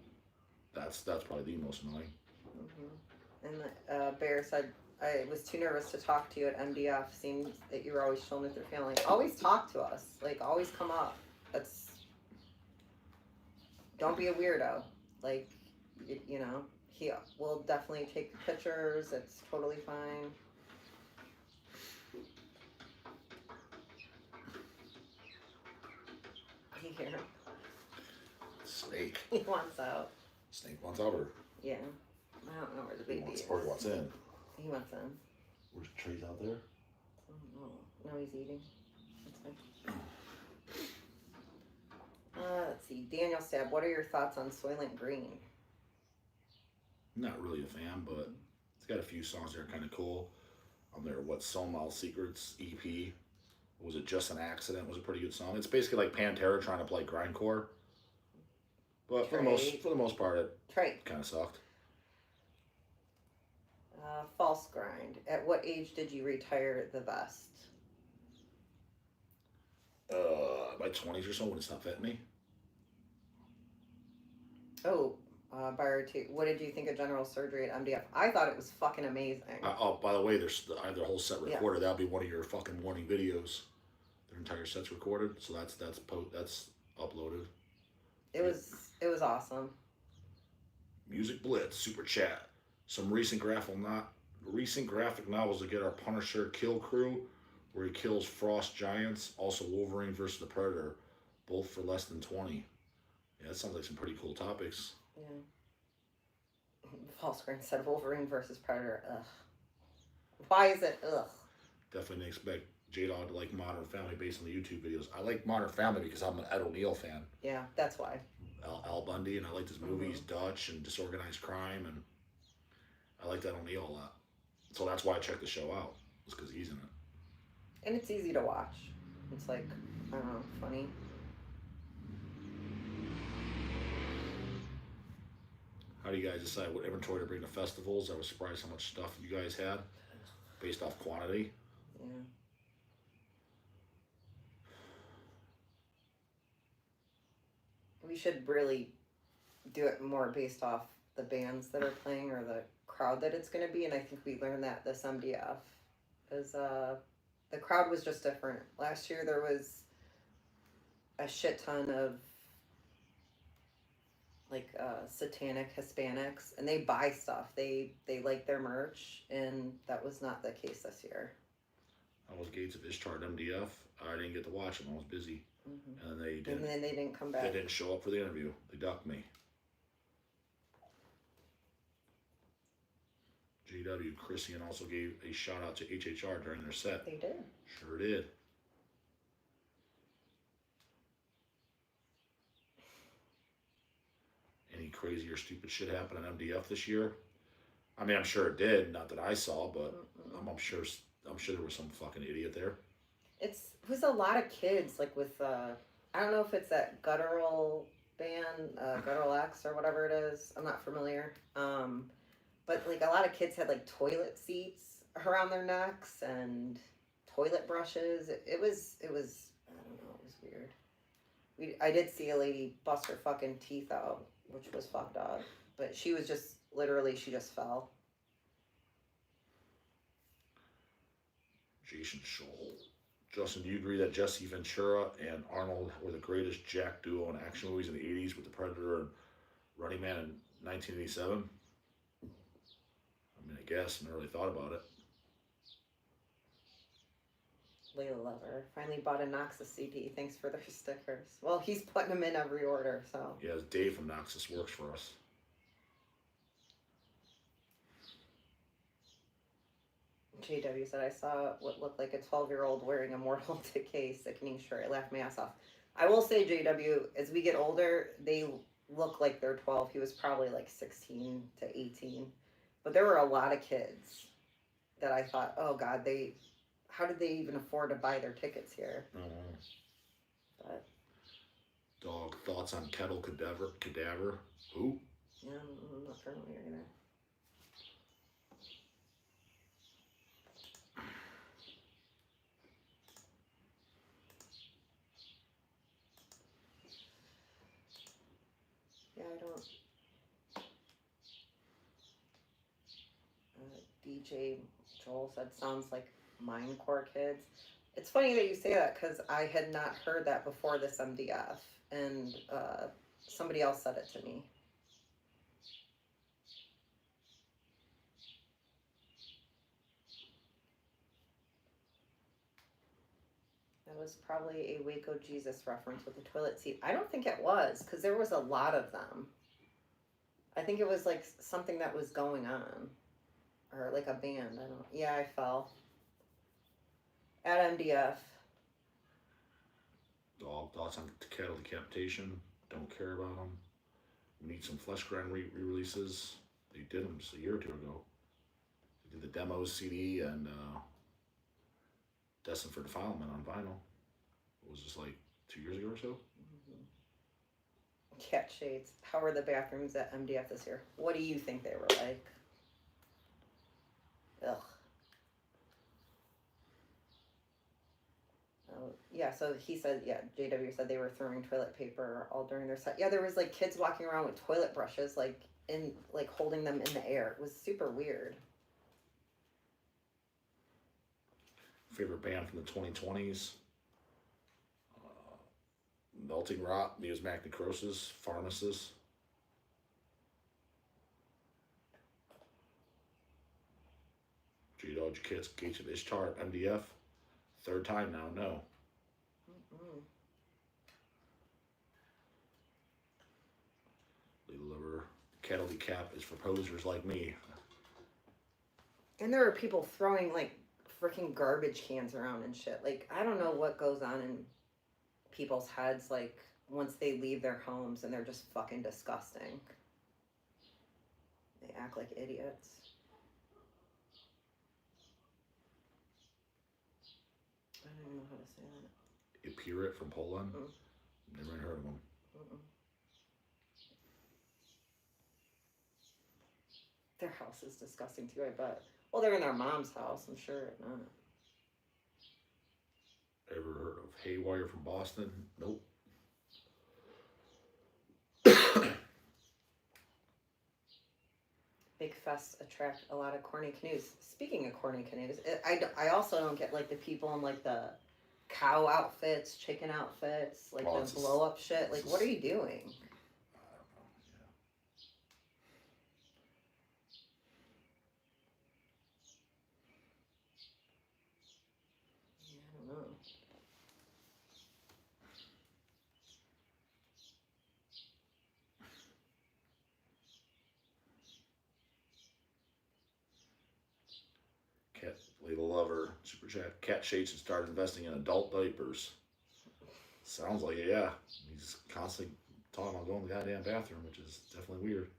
That's probably the most annoying. Mm-hmm. And Bear said, "I was too nervous to talk to you at MDF. Seemed that you were always chilling with your family. Always talk to us. Like always come up. That's don't be a weirdo. Like you know, he will definitely take pictures. It's totally fine." Here. Snake. He wants out. Snake wants out, or Yeah. I don't know where the baby is. or he wants in. He wants in. Where's the trees out there? Oh, no, he's eating. That's fine. Let's see. Daniel Stab, what are your thoughts on Soylent Green? Not really a fan, but it's got a few songs that are kind of cool. On there, What Somal Secrets EP. Was it Just an Accident? Was a pretty good song. It's basically like Pantera trying to play grindcore. But for the most part, it kind of sucked. False Grind. At what age did you retire the vest? My 20s or so when it stopped fitting me. Oh, Byron, what did you think of General Surgery at MDF? I thought it was fucking amazing. Oh, by the way, I have their whole set recorded. Yeah. That'll be one of your fucking warning videos. Their entire set's recorded, so that's uploaded. It was awesome. Music Blitz super chat. Some recent graphic novels to get our Punisher kill crew, where he kills frost giants. Also Wolverine versus the Predator, both for less than 20. Yeah, that sounds like some pretty cool topics. Yeah. False Grind said Wolverine versus Predator. Ugh. Why is it ugh? Definitely didn't expect J-dawg to like Modern Family based on the YouTube videos. I like Modern Family because I'm an Ed O'Neill fan. Yeah, that's why. Al Bundy, and I liked his movies, Dutch and Disorganized Crime, and I liked Ed O'Neill a lot. So that's why I checked the show out. It's because he's in it. And it's easy to watch. It's like, I don't know, funny. How do you guys decide what inventory to bring to festivals? I was surprised how much stuff you guys had based off quantity. Yeah. We should really do it more based off the bands that are playing or the crowd that it's going to be, and I think we learned that this MDF because the crowd was just different. Last year there was a shit ton of like satanic Hispanics, and they buy stuff. They like their merch, and that was not the case this year. I was Gates of Ishtar at MDF. I didn't get to watch them. I was busy. Mm-hmm. And then they didn't come back. They didn't show up for the interview. They ducked me. JW Christian also gave a shout out to HHR during their set. They did. Sure did. Any crazy or stupid shit happen at MDF this year? I mean, I'm sure it did. Not that I saw, but I'm sure there was some fucking idiot there. It was a lot of kids, like with I don't know if it's that guttural band, Guttural X or whatever it is. I'm not familiar. But like a lot of kids had like toilet seats around their necks and toilet brushes. It was I don't know, it was weird. I did see a lady bust her fucking teeth out, which was fucked up. But she was just literally she just fell. Jason Scholl. Justin, do you agree that Jesse Ventura and Arnold were the greatest Jack duo in action movies in the 80s with The Predator and Running Man in 1987? I mean, I guess. I never really thought about it. Layla Lover finally bought a Noxus CD. Thanks for their stickers. Well, he's putting them in every order, so. Yeah, Dave from Noxus works for us. JW said, I saw what looked like a 12-year-old wearing a Mortal Decay sickening shirt. I laughed my ass off. I will say, JW, as we get older, they look like they're 12. He was probably like 16 to 18. But there were a lot of kids that I thought, oh God, how did they even afford to buy their tickets here? But Dog, thoughts on Kettle Cadaver? Who? yeah, I'm not familiar either. Yeah, I don't. DJ Joel said, sounds like Minecore Kids. It's funny that you say that because I had not heard that before this MDF, and somebody else said it to me. That was probably a Waco Jesus reference with the toilet seat. I don't think it was, because there was a lot of them. I think it was like something that was going on. Or like a band. I don't. Yeah, I fell. At MDF. Dog, thoughts on Kettle Decapitation? Don't care about them. We need some Flesh Grind re-releases. They did them just a year or two ago. They did the demos CD and Destined for Defilement on vinyl. It was just like 2 years ago or so. Cat shades. How were the bathrooms at MDF this year? What do you think they were like? Ugh. Oh, yeah, so he said, yeah, JW said they were throwing toilet paper all during their set. Yeah, there was like kids walking around with toilet brushes, like holding them in the air. It was super weird. Favorite band from the 2020s? Melting Rot, Miasmatic Necrosis, Pharmacist. J-dawg, Kids, Gates of Ishtar, MDF. Third time now, no. Little Lover, Kettle Decap is for posers like me. And there are people throwing like freaking garbage cans around and shit. Like, I don't know what goes on in people's heads, like, once they leave their homes and they're just fucking disgusting. They act like idiots. I don't even know how to say that. Epirit from Poland. Never even heard of them. Their house is disgusting too, I bet. Well, they're in their mom's house, I'm sure not. Ever heard of Haywire from Boston? Nope. Big fests attract a lot of corny canoes. Speaking of corny canoes, I also don't get like the people in like the cow outfits, chicken outfits, like the blow up shit. Like, what are you doing? I don't know. Cat, Little Lover, Super Chat. Cat Shades had started investing in adult diapers. Sounds like it, yeah. He's constantly talking about going to the goddamn bathroom, which is definitely weird.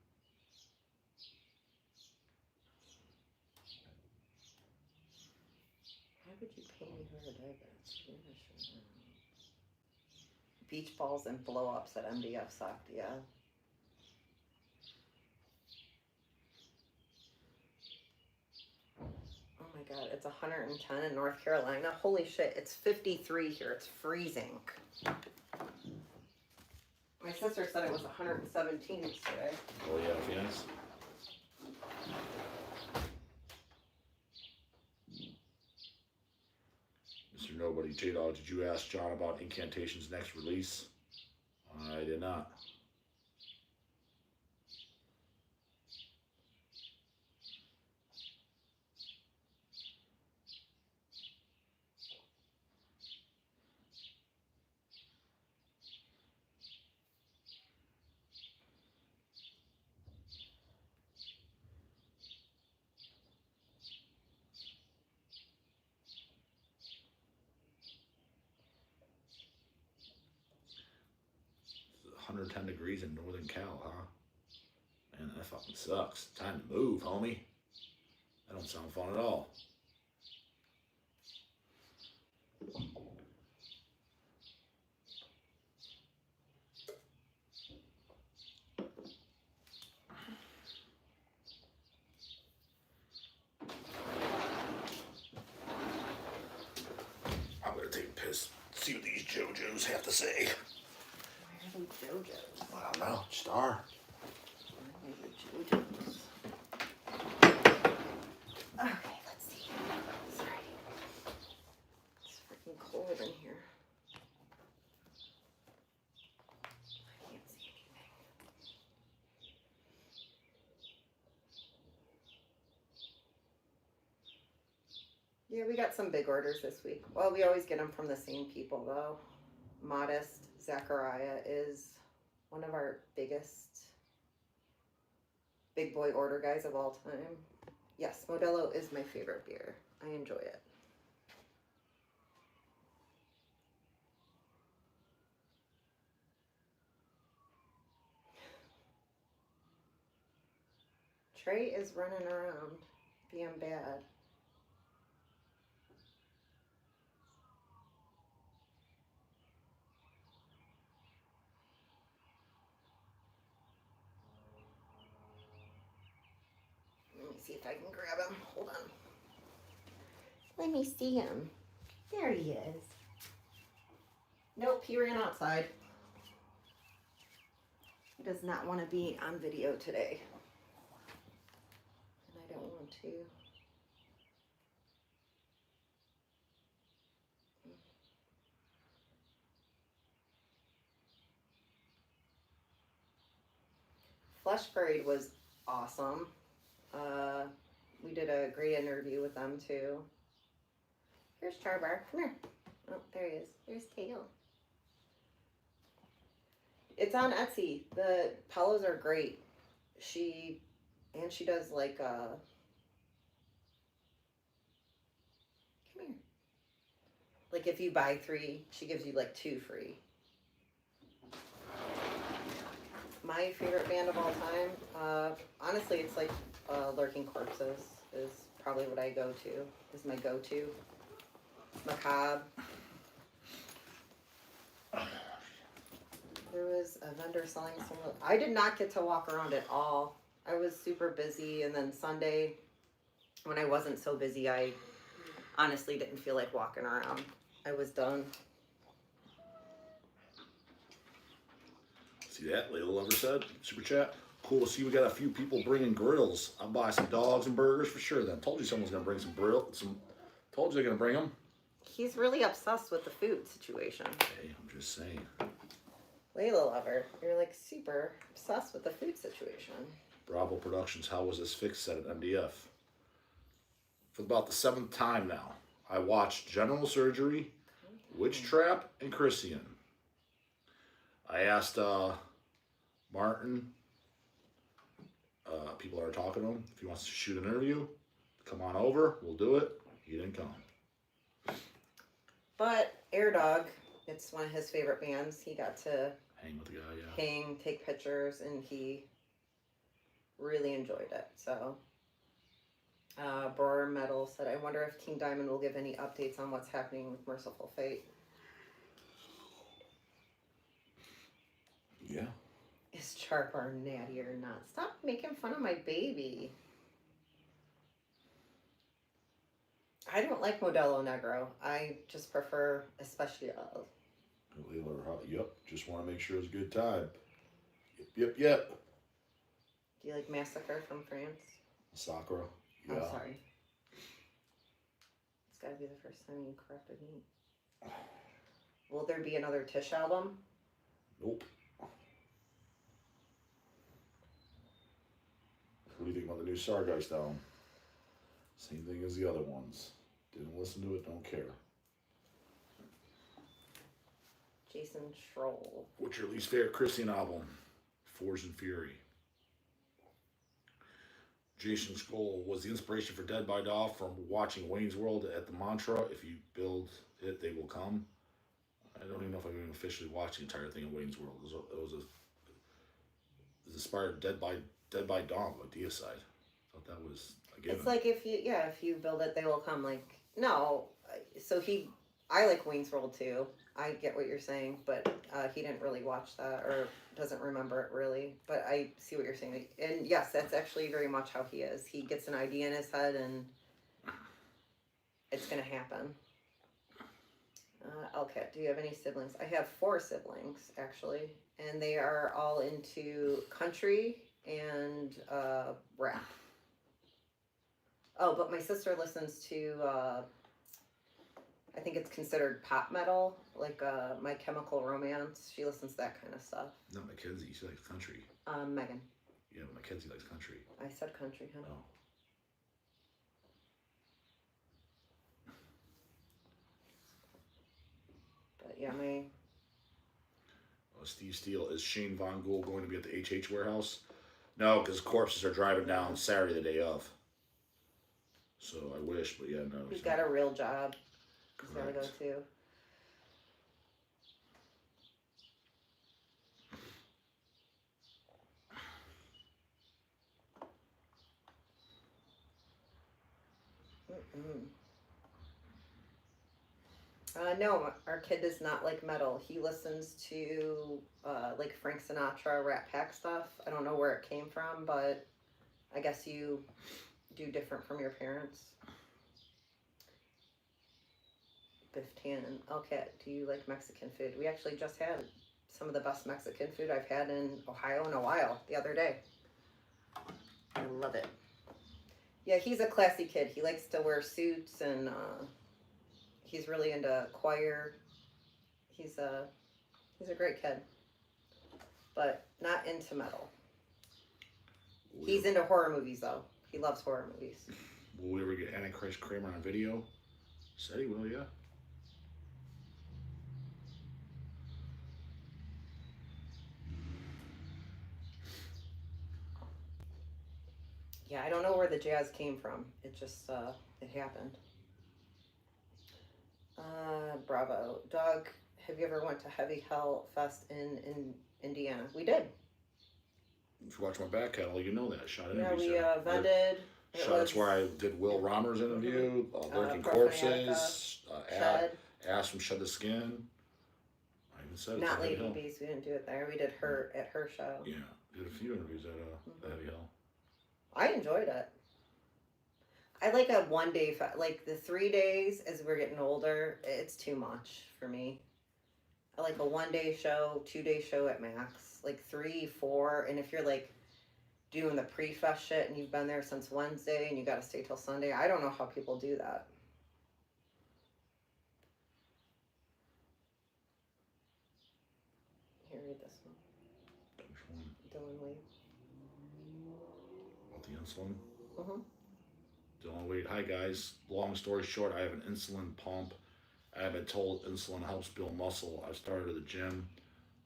Why would you pay me for a diaper? Beach balls and blow ups at MDF sucked, yeah. Oh my god, it's 110 in North Carolina. Holy shit, it's 53 here. It's freezing. My sister said it was 117 today. Oh yeah, Phoenix. Mr. Nobody, J-dawg, did you ask John about Incantation's next release? I did not. 110 degrees in Northern Cal, huh? Man, that fucking sucks. Time to move, homie. That don't sound fun at all. I'm gonna take a piss. See what these JoJos have to say. Where are these JoJos? I don't know. Star. Where are the JoJos? Okay, let's see. Sorry. It's freaking cold in here. I can't see anything. Yeah, we got some big orders this week. Well, we always get them from the same people, though. Modest Zachariah is one of our biggest big boy order guys of all time. Yes, Modelo is my favorite beer. I enjoy it. Trey is running around being bad. Let me see if I can grab him. Hold on. Let me see him. There he is. Nope, he ran outside. He does not want to be on video today. And I don't want to. Flesh Parade was awesome. We did a great interview with them too. Here's Charbar. Come here. Oh, there he is. There's Tail. It's on Etsy. The pillows are great. She does like come here. Like if you buy 3, she gives you like 2 free. My favorite band of all time, honestly, it's like Lurking Corpses is probably what I go to. Is my go-to. Macabre. There was a vendor selling some. I did not get to walk around at all. I was super busy, and then Sunday, when I wasn't so busy, I honestly didn't feel like walking around. I was done. See that? Layla Lover said, super chat. Cool to see we got a few people bringing grills. I'll buy some dogs and burgers for sure then. Told you someone's going to bring told you they're going to bring them. He's really obsessed with the food situation. Hey, I'm just saying. Layla Lover, you're like super obsessed with the food situation. Bravo Productions, how was this fixed set at MDF? For about the 7th time now, I watched General Surgery, Witch Trap, and Christian. I asked Martin, people are talking to him, if he wants to shoot an interview, come on over, we'll do it. He didn't come. But J-dawg, it's one of his favorite bands. He got to hang with the guy, yeah. Hang, take pictures, and he really enjoyed it. So, Broer Metal said, I wonder if King Diamond will give any updates on what's happening with Merciful Fate. Yeah. Is Charbar natty or not? Stop making fun of my baby. I don't like Modelo Negro. I just prefer Especial. Yep, just want to make sure it's a good time. Yep. Do you like Massacre from France? Sakura. Yeah. I'm sorry. It's got to be the first time you corrected me. Will there be another TISH album? Nope. What do you think about the new Sargeist album? Same thing as the other ones. Didn't listen to it, don't care. Jason Schroll. What's your least favorite Christian album? Forge and Fury. Jason Schroll was the inspiration for Dead by Dawn from watching Wayne's World at the mantra, if you build it, they will come. I don't even know if I've even officially watched the entire thing of Wayne's World. It was is inspired Dead by Dawn by Deicide. Thought that was a given. It's like if you build it, they will come. Like no, so I like Wayne's World too. I get what you're saying, but he didn't really watch that or doesn't remember it really. But I see what you're saying, and yes, that's actually very much how he is. He gets an idea in his head, and it's gonna happen. Okay, do you have any siblings? I have 4 siblings actually, and they are all into country and rap. Oh, but my sister listens to I think it's considered pop metal, like My Chemical Romance. She listens to that kind of stuff. Not Mackenzie, she likes country. Megan. Yeah, but Mackenzie likes country. I said country, huh? Oh. But yeah, my... Steve Steele, is Shane Von Gool going to be at the HH warehouse? No, because Corpses are driving down Saturday the day of. So I wish, but yeah, no. He's got a real job. He's got to go too. No, our kid does not like metal. He listens to like Frank Sinatra, Rat Pack stuff. I don't know where it came from, but I guess you do different from your parents. Biff Tannen. Okay, do you like Mexican food? We actually just had some of the best Mexican food I've had in Ohio in a while the other day. I love it. Yeah, he's a classy kid. He likes to wear suits and he's really into choir. He's a great kid, but not into metal. He's into horror movies though. He loves horror movies. Will we ever get Antichrist Kramer on video? Said he will, yeah. Yeah, I don't know where the jazz came from. It just, it happened. Bravo. Dog, have you ever went to Heavy Hell Fest in Indiana? We did. If you watch my back catalog, you know that. Shot interviews. Yeah, we vended. That's where I did Will Romer's interview, Lurking Corpses, Ass from Shed the Skin. I even said Not Lady Beast, we didn't do it there. We did her at her show. Yeah, did a few interviews at Heavy Hell. I enjoyed it. I like a 1 day, like the 3 days as we're getting older, it's too much for me. I like a 1 day show, 2 day show at max, like 3, 4. And if you're like doing the pre-fest shit and you've been there since Wednesday and you got to stay till Sunday, I don't know how people do that. Here, read this one. Which one? Dylan Lee. About the insulin? Mm-hmm. Dylan Wade. Hi guys. Long story short, I have an insulin pump. I have been told insulin helps build muscle. I started at the gym,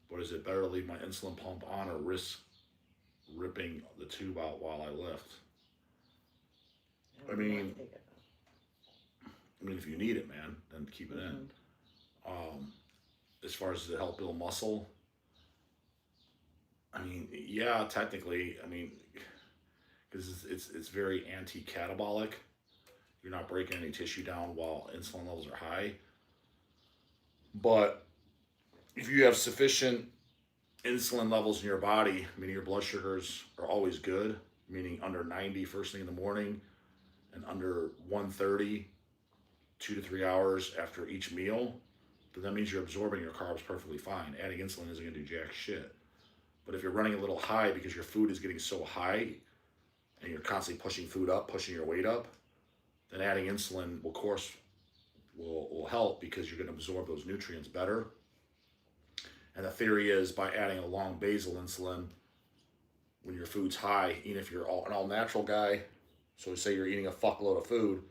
but is it better to leave my insulin pump on or risk ripping the tube out while I lift? I mean, if you need it, man, then keep it in. As far as to help build muscle, I mean, yeah, technically, I mean, because it's very anti-catabolic. You're not breaking any tissue down while insulin levels are high. But if you have sufficient insulin levels in your body, meaning your blood sugars are always good, meaning under 90 first thing in the morning and under 130 2 to 3 hours after each meal, then that means you're absorbing your carbs perfectly fine. Adding insulin isn't going to do jack shit. But if you're running a little high because your food is getting so high and you're constantly pushing food up, pushing your weight up, then adding insulin will, of course, will help because you're going to absorb those nutrients better. And the theory is by adding a long basal insulin when your food's high, even if you're an all-natural guy, so say you're eating a fuckload of food,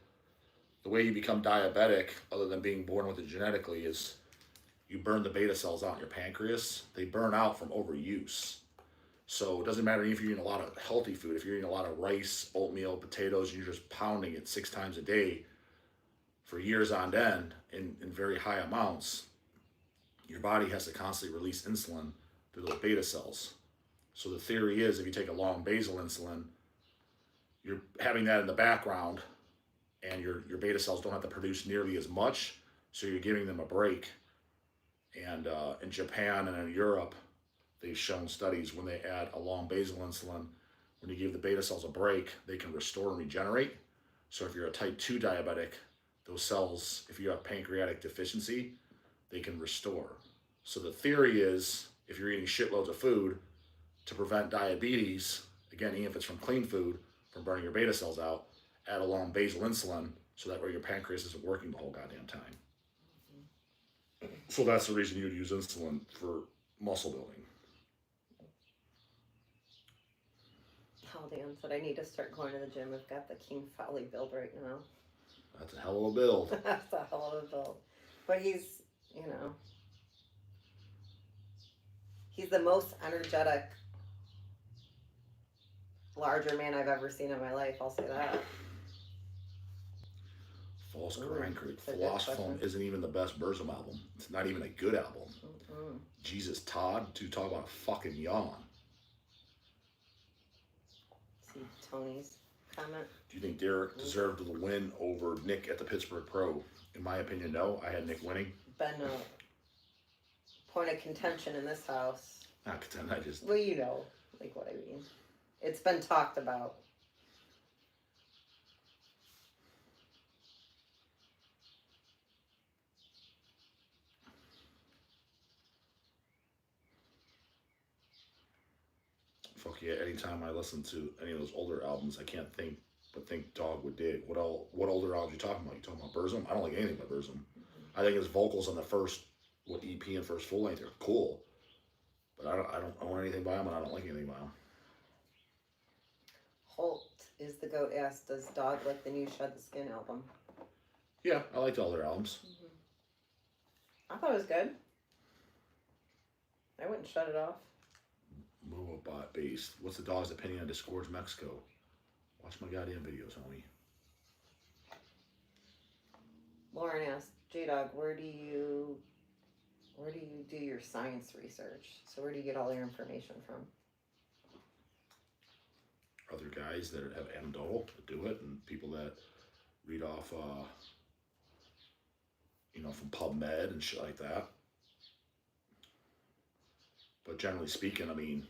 the way you become diabetic, other than being born with it genetically, is you burn the beta cells out in your pancreas. They burn out from overuse. So it doesn't matter if you're eating a lot of healthy food. If you're eating a lot of rice, oatmeal, potatoes, and you're just pounding it 6 times a day for years on end in very high amounts, your body has to constantly release insulin through those beta cells. So the theory is if you take a long basal insulin, you're having that in the background and your beta cells don't have to produce nearly as much, so you're giving them a break. And in Japan and in Europe, they've shown studies when they add a long basal insulin, when you give the beta cells a break, they can restore and regenerate. So if you're a type 2 diabetic, those cells, if you have pancreatic deficiency, they can restore. So the theory is if you're eating shitloads of food to prevent diabetes, again, even if it's from clean food, from burning your beta cells out, add a long basal insulin so that way your pancreas isn't working the whole goddamn time. So that's the reason you'd use insulin for muscle building. Oh, Dan said I need to start going to the gym. I've got the King Folly build right now. That's a hell of a build. That's a hell of a build. But he's, you know, he's the most energetic, larger man I've ever seen in my life. I'll say that. False Grindcrete. Philosophy isn't even the best Burzum album. It's not even a good album. Mm-mm. Jesus Todd, to talk about a fucking yawn. See Tony's comment. Do you think Derek deserved the win over Nick at the Pittsburgh Pro? In my opinion, no. I had Nick winning. Been a point of contention in this house. Not contend, I just... Well, you know, like what I mean. It's been talked about. Fuck yeah, anytime I listen to any of those older albums, I can't think but think Dog would dig. What older albums you talking about? You talking about Burzum? I don't like anything by Burzum. Mm-hmm. I think his vocals on the first EP and first full length are cool. But I don't own anything by him, and I don't like anything by him. Holt is the goat asked, does Dog like the new Shed the Skin album? Yeah, I liked all their albums. Mm-hmm. I thought it was good. I wouldn't shut it off. Movabot based. What's the dog's opinion on Disgorge Mexico? Watch my goddamn videos, homie. Lauren asked, J-dawg, where do you do your science research? So where do you get all your information from? Other guys that have anecdotal that do it, and people that read off, from PubMed and shit like that. But generally speaking, I mean,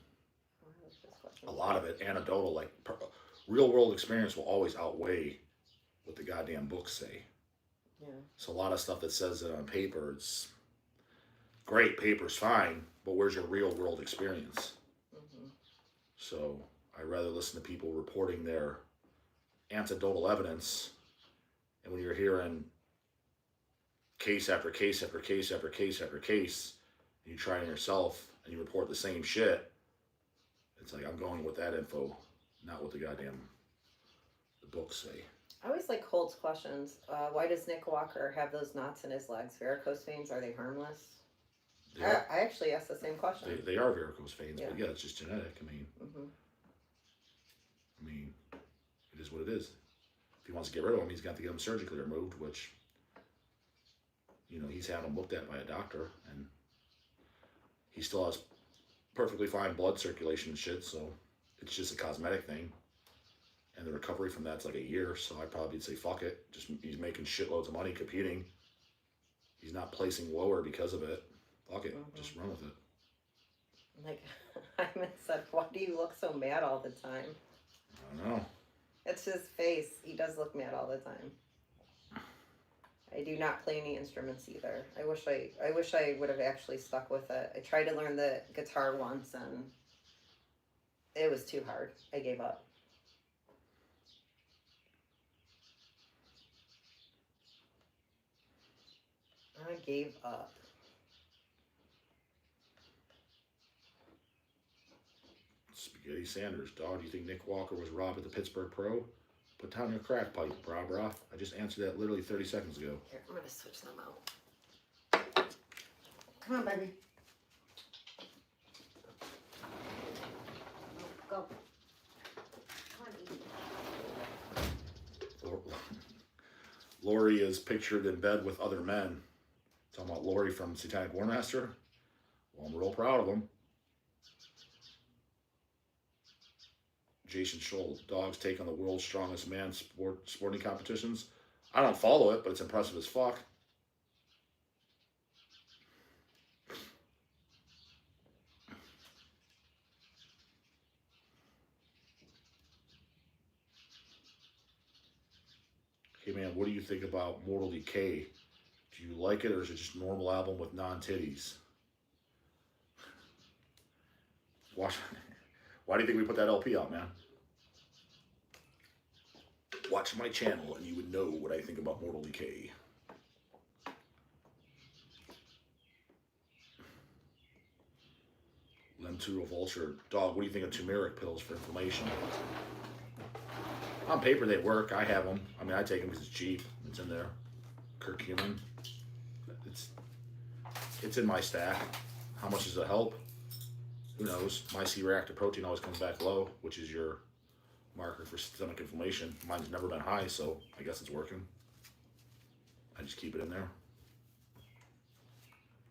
a lot of it anecdotal, like real world experience will always outweigh what the goddamn books say. Yeah. So a lot of stuff that says it on paper, it's great, paper's fine, but where's your real world experience? Mm-hmm. So I rather listen to people reporting their anecdotal evidence, and when you're hearing case after case after case after case after case, and you try it yourself and you report the same shit, it's like I'm going with that info, not what the books say. I always like Holt's questions. Why does Nick Walker have those knots in his legs? Varicose veins, are they harmless? I actually asked the same question. They are varicose veins, yeah. But yeah, it's just genetic. I mean, it is what it is. If he wants to get rid of them, he's got to get them surgically removed, which, he's had them looked at by a doctor, and he still has perfectly fine blood circulation and shit, so it's just a cosmetic thing. And the recovery from that's like a year, so I'd probably say fuck it. He's making shitloads of money competing. He's not placing lower because of it. Fuck it, just run with it. Like, Hyman said, why do you look so mad all the time? I don't know. It's his face. He does look mad all the time. I do not play any instruments either. I wish I would have actually stuck with it. I tried to learn the guitar once and it was too hard. I gave up. I gave up. Spaghetti Sanders, dog, do you think Nick Walker was robbed at the Pittsburgh Pro? Put down your crack pipe, brah. I just answered that literally 30 seconds ago. Here, I'm going to switch them out. Come on, baby. Go. Come on, eat. Lori is pictured in bed with other men. Talking about Lori from Satanic War Master. Well, I'm real proud of him. Jason Scholl, Dog's take on the world's strongest man sporting competitions. I don't follow it, but it's impressive as fuck. Hey man, what do you think about Mortal Decay? Do you like it, or is it just a normal album with non-titties? Why do you think we put that LP out, man? Watch my channel and you would know what I think about Mortal Decay. Lemturo Vulture. Dog, what do you think of turmeric pills for inflammation? On paper, they work. I have them. I mean, I take them because it's cheap. It's in there. Curcumin. It's in my stack. How much does it help? Who knows? My C-reactive protein always comes back low, which is your marker for systemic inflammation. Mine's never been high, so I guess it's working. I just keep it in there.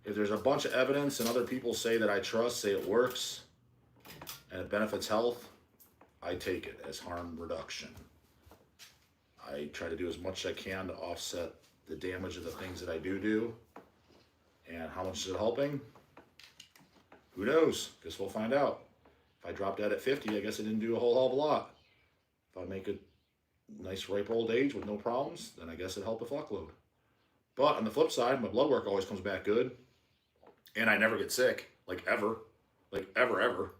If there's a bunch of evidence and other people say that I trust, say it works, and it benefits health, I take it as harm reduction. I try to do as much as I can to offset the damage of the things that I do. And how much is it helping? Who knows? Guess we'll find out. If I drop dead at 50, I guess I didn't do a whole hell of a lot. If I make a nice ripe old age with no problems, then I guess it helped a fuckload. But on the flip side, my blood work always comes back good. And I never get sick. Like ever. Like ever.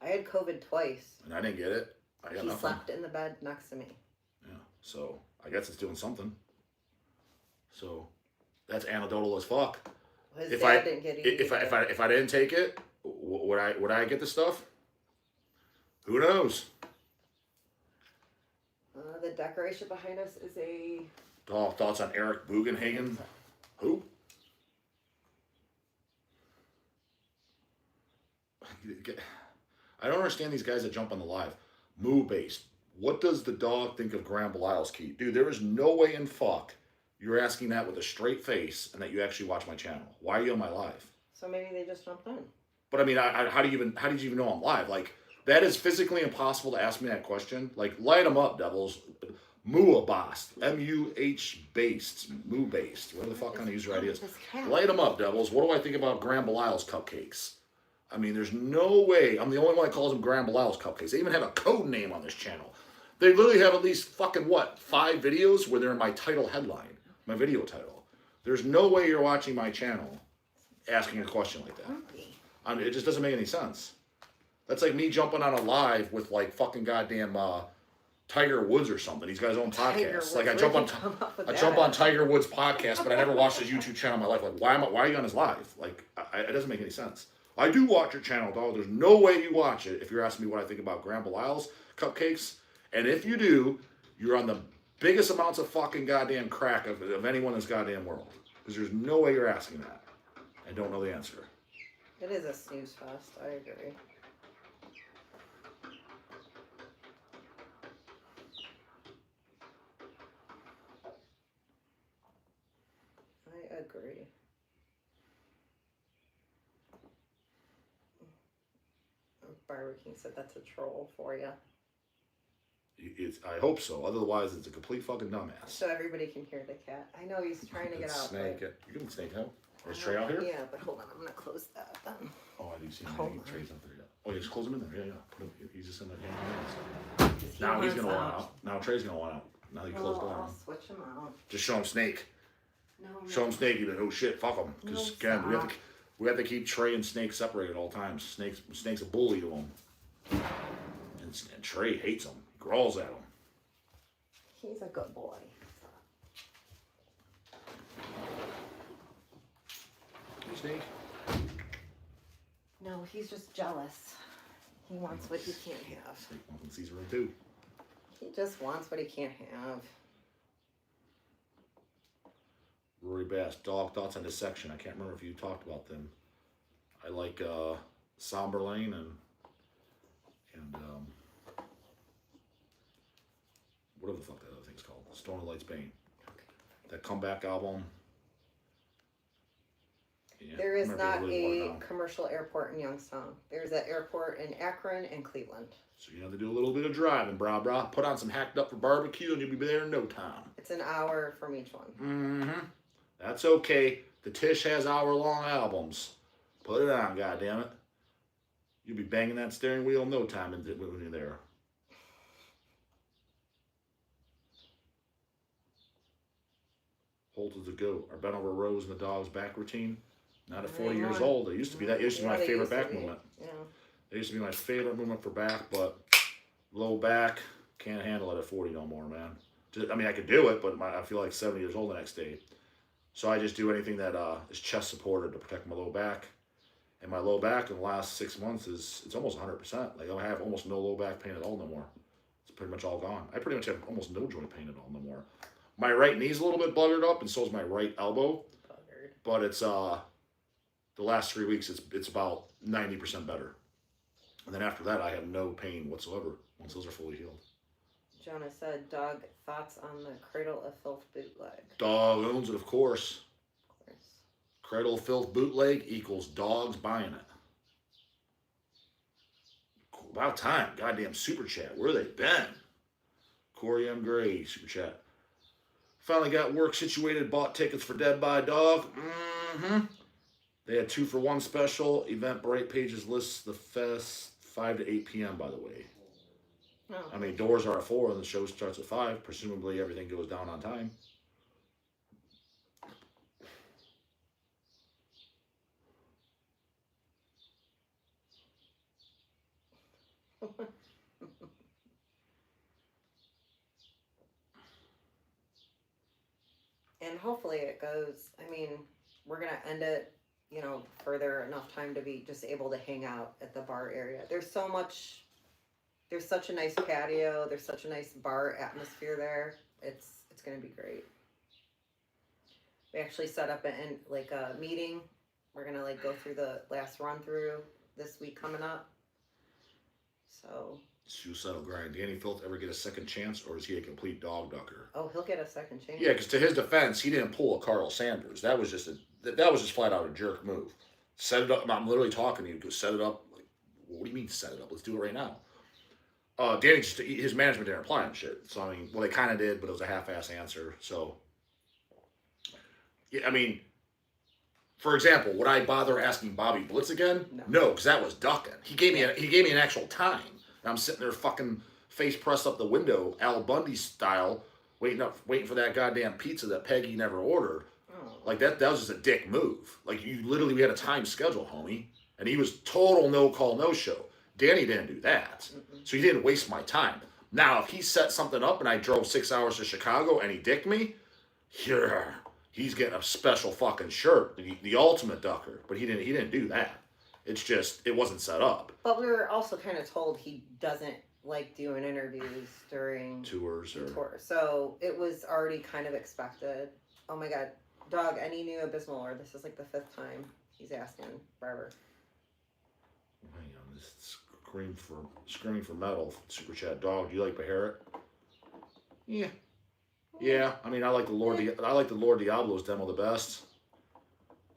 I had COVID twice. And I didn't get it. I got he nothing. slept in the bed next to me. Yeah. So I guess it's doing something. So that's anecdotal as fuck. His dad didn't get it. If I didn't take it, would I get the stuff? Who knows? The decoration behind us is a... Oh, thoughts on Eric Bugenhagen? Who? I don't understand these guys that jump on the live. Moo based. What does the dog think of Graham Belial's key? Dude, there is no way in fuck you're asking that with a straight face and that you actually watch my channel. Why are you on my live? So maybe they just jumped on. But I mean, how did you even know I'm live? Like, that is physically impossible to ask me that question. Like, light them up, devils. Muabast. M-U-H based. Moo based. Whatever the fuck kind of user ID is. Light them up, devils. What do I think about Graham Belial's cupcakes? I mean, there's no way. I'm the only one that calls them Graham Belial's cupcakes. They even have a code name on this channel. They literally have at least fucking, 5 videos where they're in my title headline. My video title. There's no way you're watching my channel asking a question like that. I mean, it just doesn't make any sense. That's like me jumping on a live with like fucking goddamn Tiger Woods or something. He's got his own podcast. Like I jump on Tiger Woods' podcast, but I never watched his YouTube channel in my life. Like why are you on his live? Like it doesn't make any sense. I do watch your channel, dog. There's no way you watch it if you're asking me what I think about Graham Belial's cupcakes. And if you do, you're on the biggest amounts of fucking goddamn crack of anyone in this goddamn world. Because there's no way you're asking that. I don't know the answer. It is a snooze fest. I agree. I agree. Barbara King said that's a troll for you. I hope so. Otherwise, it's a complete fucking dumbass. So everybody can hear the cat. I know he's trying to get out. Snake. But... You can snake out. Is Trey out here? Yeah, but hold on. I'm going to close that then. Oh, I do see him. Trey's out there. Yeah. Oh, yeah, just close him in there. Yeah. Put him, he's just in there. Yeah. Now he's going to want out. Now Trey's going to want out. Now you close the door. I'll switch him out. Just show him Snake. No. Show him Snake. You'd be like, oh shit, fuck him. Because again, we have to keep Trey and Snake separated at all times. Snake's a bully to him. And Trey hates him. He growls at him. He's a good boy. Hey, Snake. No, he's just jealous. He wants what he can't have. Snake wants in Caesar room too. He just wants what he can't have. Rory Bass, dog thoughts on dissection. I can't remember if you talked about them. I like Somberlane and whatever the fuck that other thing's called. Stone of Light's Bane. Okay. That comeback album. Yeah. There is Might be not really watered a down. commercial airport in Youngstown. There's an airport in Akron and Cleveland. So you have to do a little bit of driving, brah. Put on some hacked up for barbecue, and you'll be there in no time. It's an hour from each one. Mm-hmm. That's okay. The TISH has hour-long albums. Put it on, goddammit. You'll be banging that steering wheel in no time when you're there. Holt is a goat. Our bent over rows in the dog's back routine. Not at 40 years old. It used to be that. It used to be my favorite back movement. Yeah. It used to be my favorite movement for back, but low back, can't handle it at 40 no more, man. I mean, I could do it, but I feel like 70 years old the next day. So I just do anything that is chest supported to protect my low back. And my low back in the last 6 months it's almost 100%. Like I have almost no low back pain at all no more. It's pretty much all gone. I pretty much have almost no joint pain at all no more. My right knee's a little bit buggered up, and so is my right elbow. Buggered. But it's the last 3 weeks it's about 90% better. And then after that I have no pain whatsoever once those are fully healed. Jonah said, "Dog, thoughts on the Cradle of Filth bootleg?" Dog owns it, of course. Of course. Cradle of Filth bootleg equals dogs buying it. About time. Goddamn super chat. Where they been? Corey M. Gray, super chat. Finally got work situated, bought tickets for Dead by Dog. Mm-hmm. They had 2-for-1 special. Eventbrite pages lists the fest 5 to 8 p.m., by the way. Oh. I mean, doors are at 4 and the show starts at 5. Presumably everything goes down on time. And hopefully it goes. I mean, we're going to end it, further enough time to be just able to hang out at the bar area. There's such a nice patio. There's such a nice bar atmosphere there. It's going to be great. We actually set up a meeting. We're going to go through the last run through this week coming up. So. Suicidal grind. Danny Filth ever get a second chance, or is he a complete dog ducker? Oh, he'll get a second chance. Yeah, because to his defense, he didn't pull a Carl Sanders. That was just flat out a jerk move. Set it up. I'm literally talking to you. Go set it up. Like, what do you mean set it up? Let's do it right now. Danny his management didn't reply and shit. So I mean, well, they kind of did, but it was a half-ass answer. So yeah, I mean, for example, would I bother asking Bobby Blitz again? No, because that was ducking. He gave me an actual time. And I'm sitting there fucking face pressed up the window, Al Bundy style, waiting for that goddamn pizza that Peggy never ordered. Oh. Like that was just a dick move. Like we had a time schedule, homie, and he was total no call, no show. Danny didn't do that, so he didn't waste my time. Now, if he set something up and I drove 6 hours to Chicago and he dicked me, here he's getting a special fucking shirt, the ultimate ducker. But he didn't do that. It's just, it wasn't set up. But we were also kind of told he doesn't like doing interviews during tours. So it was already kind of expected. Oh my God. Dog, any new Abysmal Lord? This is like the 5th time he's asking Barber. Hang on, this screaming for metal. Super chat. Dog, do you like Beharit? Yeah. Yeah, I mean, I like the Lord Diablo's demo the best.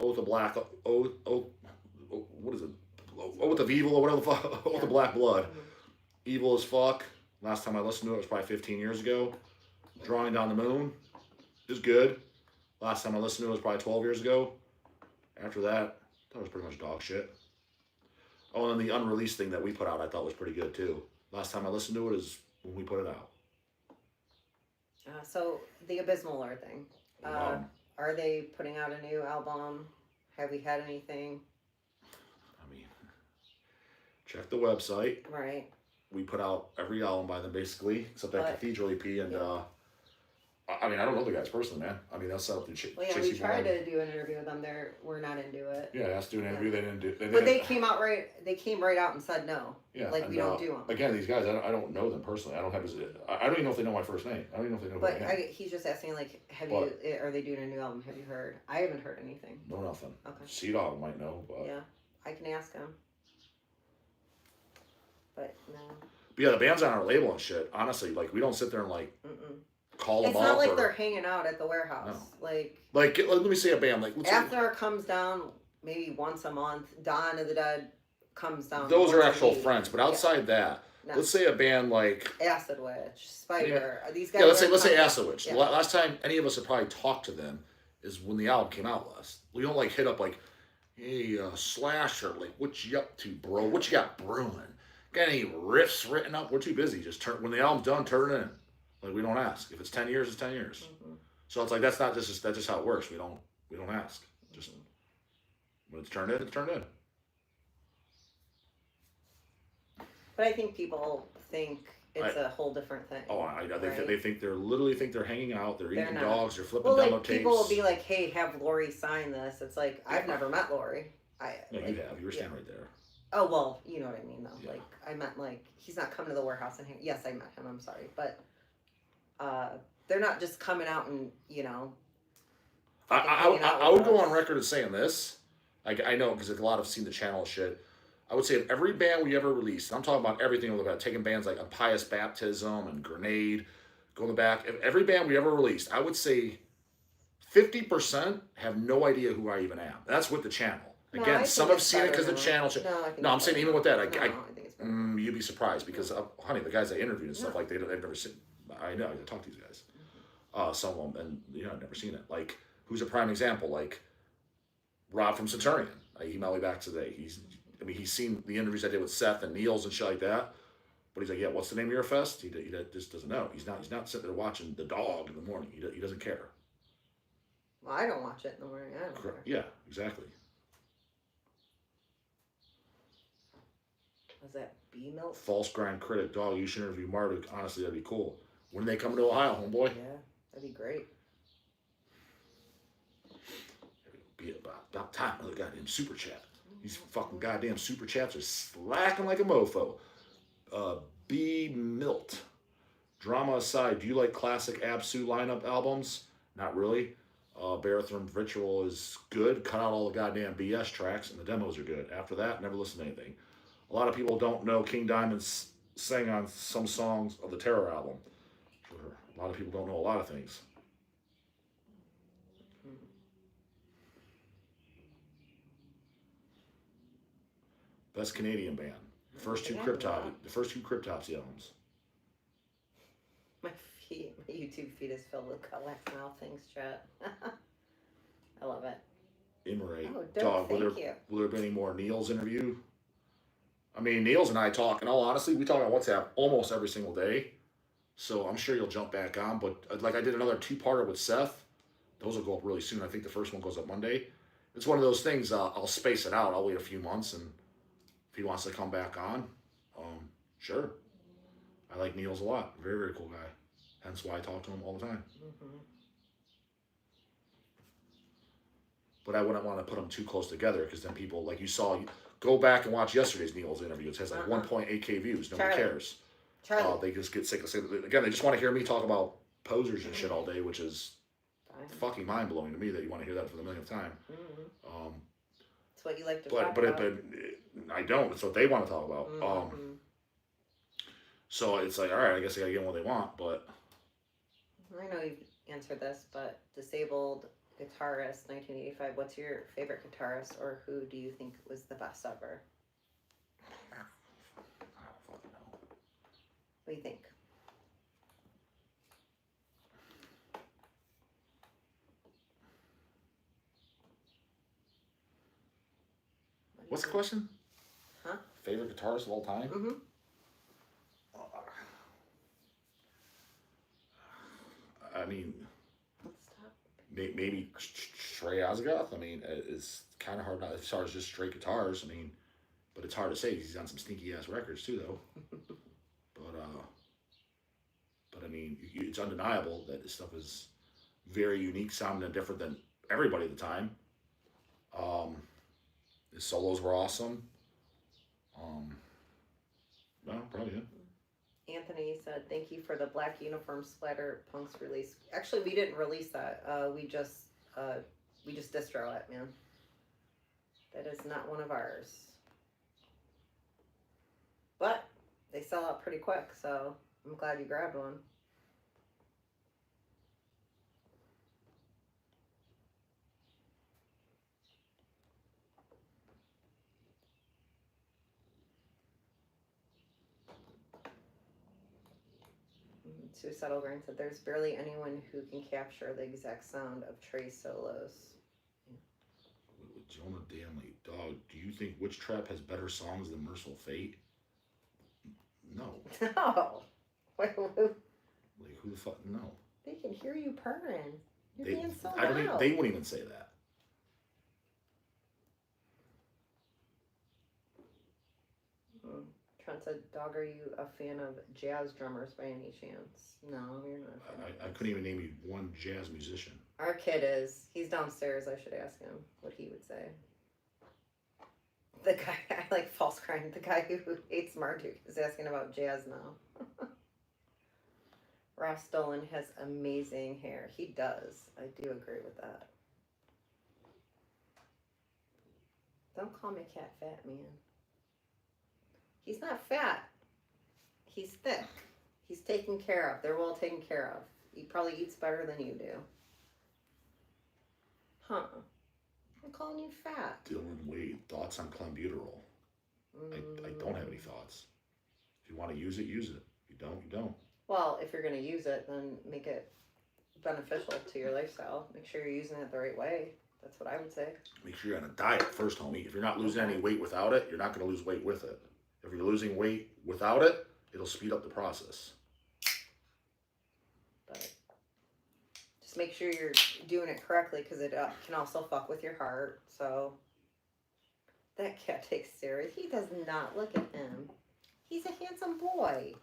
Oath of Black, what is it? Oath of Evil or whatever the fuck. Oath of Black Blood. Evil as fuck. Last time I listened to it was probably 15 years ago. Drawing Down the Moon is good. Last time I listened to it was probably 12 years ago. After that was pretty much dog shit. Oh, and the unreleased thing that we put out I thought was pretty good too. Last time I listened to it is when we put it out. So the Abysmal Lord thing. Are they putting out a new album? Have we had anything? I mean, check the website. Right. We put out every album by them basically, except that Cathedral EP and yeah. I mean, I don't know the guys personally, man. I mean, that's up to Well, yeah, we tried to do an interview with them. We're not into it. Yeah, asked to do an interview. They didn't do. But they came out right. They came right out and said no. Yeah, like we don't do them. Again, these guys, I don't know them personally. I don't even know if they know my first name. I don't even know if they know. But he's just asking, like, are they doing a new album? Have you heard? I haven't heard anything. No, nothing. Okay. J-dawg might know, but yeah, I can ask him. But no. But yeah, the band's on our label and shit. Honestly, like we don't sit there and like. Call them it's up. Not like they're hanging out at the warehouse. No. Like let me say a band. Like after it comes down, maybe once a month. Dawn of the Dead comes down. Those are once a actual week. friends, but outside that, No. let's say a band like Acid Witch, Spider. These guys. yeah, let's say come- Acid Witch. Yeah. Last time any of us have probably talked to them is when the album came out last. We don't like hit up like, hey, Slasher, like what you up to, bro? What you got brewing? Got any riffs written up? We're too busy. Just turn when the album's done, turn it in. Like we don't ask. If it's 10 years, it's 10 years. Mm-hmm. So it's like that's just how it works. We don't ask. Just when it's turned in, it's turned in. But I think people think it's a whole different thing. Oh, they think they're literally think they're hanging out. They're eating dogs. They're flipping well, demo like tapes. people will be like, "Hey, have Lori sign this." It's like I've never met Lori. No, you have. You were standing right there. Oh well, you know what I mean though. Yeah. Like I meant like he's not coming to the warehouse and yes, I met him. I'm sorry, but they're not just coming out and I would go on record as saying this. I know because a lot have seen the channel shit. I would say of every band we ever released, I'm talking about everything about taking bands like A Pious Baptism and Grenade, going back. Every band we ever released, I would say 50% have no idea who I even am. That's with the channel. Again, some have seen it because the channel. No, I'm saying even with that, you'd be surprised because, honey, the guys I interviewed and stuff like they've never seen. I know I talk to these guys, some of them, and I've never seen it. Like, who's a prime example? Like Rob from Centurion. I emailed me back today. He's seen the interviews I did with Seth and Niels and shit like that. But he's like, yeah, what's the name of your fest? He just doesn't know. He's not sitting there watching The Dog in the morning. He doesn't care. Well, I don't watch it in the morning. I don't care. Yeah, exactly. Was that B-Milk? False Grind Critic. Dog, you should interview Marduk. Honestly, that'd be cool. When they come to Ohio, homeboy? Yeah, that'd be great. It'd be about time another goddamn super chat. These fucking goddamn super chats are slacking like a mofo. B. Milt. Drama aside, do you like classic Absu lineup albums? Not really. Barathrum Ritual is good. Cut out all the goddamn BS tracks, and the demos are good. After that, never listen to anything. A lot of people don't know King Diamond sang on some songs of the Terror album. A lot of people don't know a lot of things. Best Canadian band. The first two Cryptopsy albums. My YouTube feed is filled with cut wax mouth things, chat. I love it. Imre. Oh, Dog, will there be any more Niels interview? I mean, Niels and I talk, and all honestly, we talk on WhatsApp almost every single day. So I'm sure you'll jump back on. But like I did another 2-parter with Seth. Those will go up really soon. I think the first one goes up Monday. It's one of those things, I'll space it out. I'll wait a few months, and if he wants to come back on, sure. I like Niels a lot. Very, very cool guy. Hence why I talk to him all the time. Mm-hmm. But I wouldn't want to put them too close together because then people, like you saw, go back and watch yesterday's Niels interview. It has like 1.8K views. Nobody cares. They just get sick of saying, again, they just want to hear me talk about posers and shit all day, which is fucking mind blowing to me that you want to hear that for the millionth time. Mm-hmm. It's what you like to talk about. But I don't. It's what they want to talk about. Mm-hmm. So it's like, all right, I guess I gotta get them what they want, but I know you've answered this, but disabled guitarist, 1985. What's your favorite guitarist, or who do you think was the best ever? I don't fucking know. What do you think? What's the question? Huh? Favorite guitarist of all time? Mm-hmm. I mean, maybe Trey Osgoth. I mean, it's kind of hard not as far as just straight guitars. I mean, but it's hard to say. He's on some stinky ass records too, though. But I mean, it's undeniable that his stuff is very unique, sounding different than everybody at the time. His solos were awesome. No, probably yeah. Anthony said, "Thank you for the Black Uniform Splatter Punks release." Actually, we didn't release that. We just distro it, man. That is not one of ours. But they sell out pretty quick, so I'm glad you grabbed one. Suicidal Grind said, there's barely anyone who can capture the exact sound of Trey's solos. With Jonah Danley, dog, do you think Witch Trap has better songs than Merciful Fate? No. No. Wait, Like, who the fuck? No. they can hear you purring. You're They, being so I don't. loud. They wouldn't even say that. Trent said, Dog, are you a fan of jazz drummers by any chance? No, you're not a fan. I couldn't even name you one jazz musician. Our kid is. He's downstairs. I should ask him what he would say. The guy, I like false crime. The guy who hates Marduk is asking about jazz now. Ross Dolan has amazing hair. He does. I do agree with that. Don't call my cat fat, man. He's not fat. He's thick. He's taken care of. They're well taken care of. He probably eats better than you do. Huh. I'm calling you fat. Dylan Wade, thoughts on clenbuterol? I don't have any thoughts. If you want to use it, use it. If you don't, you don't. Well, if you're going to use it, then make it beneficial to your lifestyle. Make sure you're using it the right way. That's what I would say. Make sure you're on a diet first, homie. If you're not losing any weight without it, you're not going to lose weight with it. If you're losing weight without it, it'll speed up the process. But just make sure you're doing it correctly, because it can also fuck with your heart. So that cat takes steroids. He does not. Look at him. He's a handsome boy.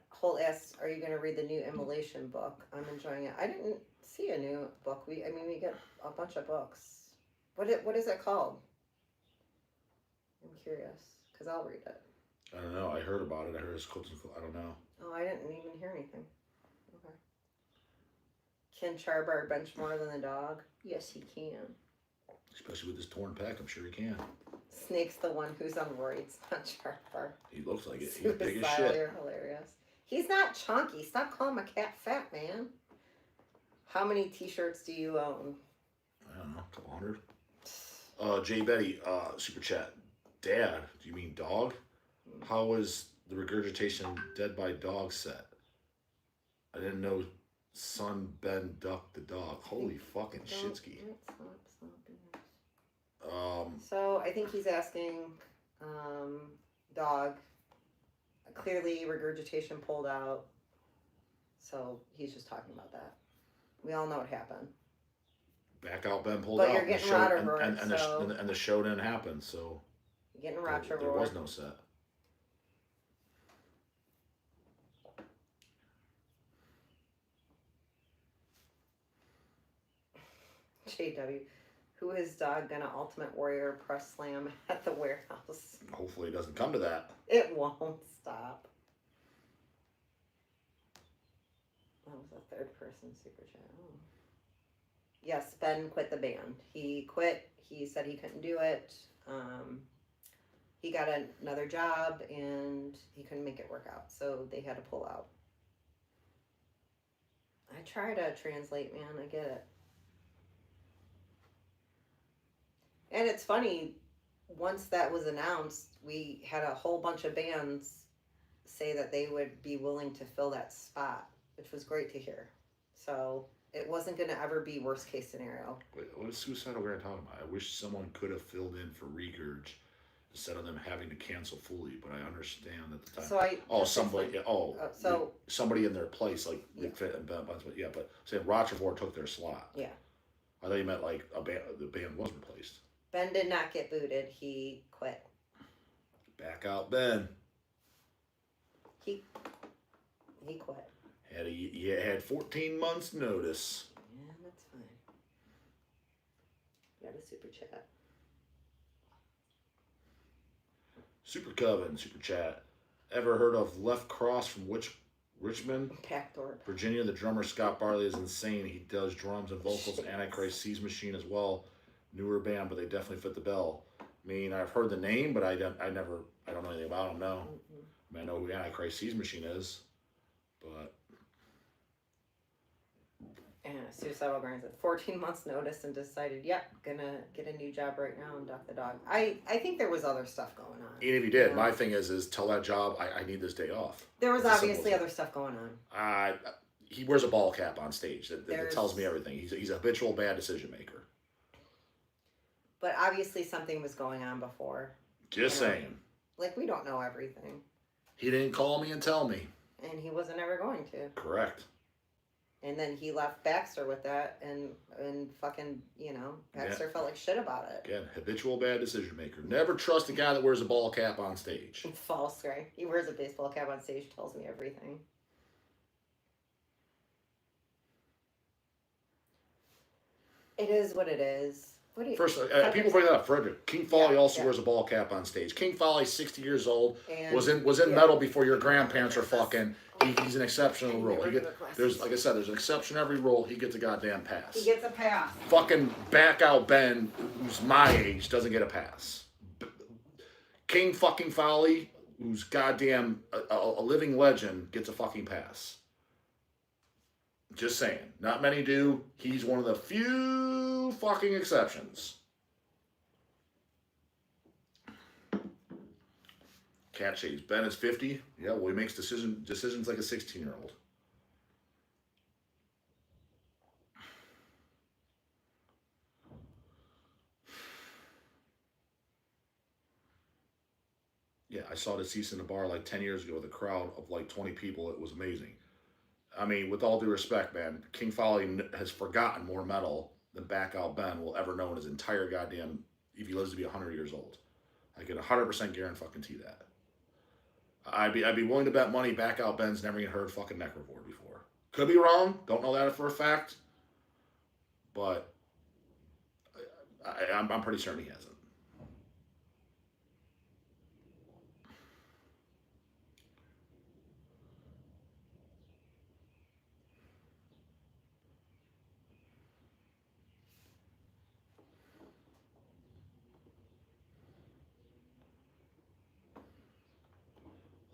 Holt asks, are you going to read the new Immolation book? I'm enjoying it. I didn't see a new book. We get a bunch of books. What is it called? I'm curious, because I'll read it. I don't know. I heard about it. I heard it's close. I don't know. Oh, I didn't even hear anything. Okay. Can Charbar bench more than the dog? Yes, he can. Especially with this torn pec, I'm sure he can. Snake's the one who's on roids, not Charbar. He looks like it. He's big as Suicidal, shit. you're hilarious. He's not chunky. Stop calling my cat fat, man. How many t-shirts do you own? I don't know, a couple hundred. Jay Betty, super chat. Dad, do you mean dog? How was the regurgitation Dead by Dog set? I didn't know son Ben Duck the dog. Holy fucking shitski. Stop. So I think he's asking, dog. Clearly regurgitation pulled out. So he's just talking about that. We all know what happened. Back out Ben pulled But out. you're getting Rotter and the show didn't happen, so you're getting Rotter there was no set. JW, who is dog gonna Ultimate Warrior press slam at the warehouse? Hopefully it doesn't come to that. It won't stop. That was a third person super chat. Oh. Yes, Ben quit the band. He quit. He said he couldn't do it. He got another job and he couldn't make it work out. So they had to pull out. I try to translate, man. I get it. And it's funny, once that was announced, we had a whole bunch of bands say that they would be willing to fill that spot, which was great to hear. So it wasn't going to ever be worst case scenario. Wait, what is Suicidal Grant talking about? I wish someone could have filled in for Regurg instead of them having to cancel fully, but I understand at the time. So somebody in their place, like Yeah. Fit and Ben, but yeah, but saying Rochefort took their slot. Yeah. I thought you meant like the band was replaced. Ben did not get booted. He quit. Back out, Ben. He quit. Had 14 months notice. Yeah, that's fine. Got a super chat. Super Coven, super chat. Ever heard of Left Cross from Richmond, Backdoor. Virginia? The drummer Scott Barley is insane. He does drums and vocals. Jeez. Antichrist Seas Machine as well. Newer band, but they definitely fit the bill. I mean, I've heard the name, but I don't know anything about them. No, I mean, I know who Antichrist Seas Machine is, but And suicidal granted 14 months notice and decided, yep, gonna get a new job right now and duck the dog. I think there was other stuff going on. Even if you did, my thing is tell that job I need this day off. There was obviously other stuff going on. He wears a ball cap on stage. That tells me everything. He's a habitual bad decision maker. But obviously something was going on before. Just saying. Like, we don't know everything. He didn't call me and tell me. And he wasn't ever going to. Correct. And then he left Baxter with that, and fucking, Baxter felt like shit about it. Again, habitual bad decision maker. Never trust a guy that wears a ball cap on stage. False, right? He wears a baseball cap on stage, tells me everything. It is what it is. What do you, First, people bring that up. Frederick King Foley also wears a ball cap on stage. King Foley's 60 years old. And was in metal before your grandparents are fucking. He's an exceptional role. There's like I said, there's an exception every role. He gets a goddamn pass. He gets a pass. Fucking back out Ben, who's my age, doesn't get a pass. King fucking Foley, who's goddamn a living legend, gets a fucking pass. Just saying. Not many do. He's one of the few fucking exceptions. Cat shades. Ben is 50. Yeah, well, he makes decisions like a 16-year-old. Yeah, I saw Deceased in a bar like 10 years ago with a crowd of like 20 people. It was amazing. I mean, with all due respect, man, King Foley has forgotten more metal than Back Out Ben will ever know in his entire goddamn, if he lives to be 100 years old. I can 100% guarantee that. I'd be willing to bet money Back Out Ben's never even heard fucking Necrovore before. Could be wrong. Don't know that for a fact. But I'm pretty certain he hasn't.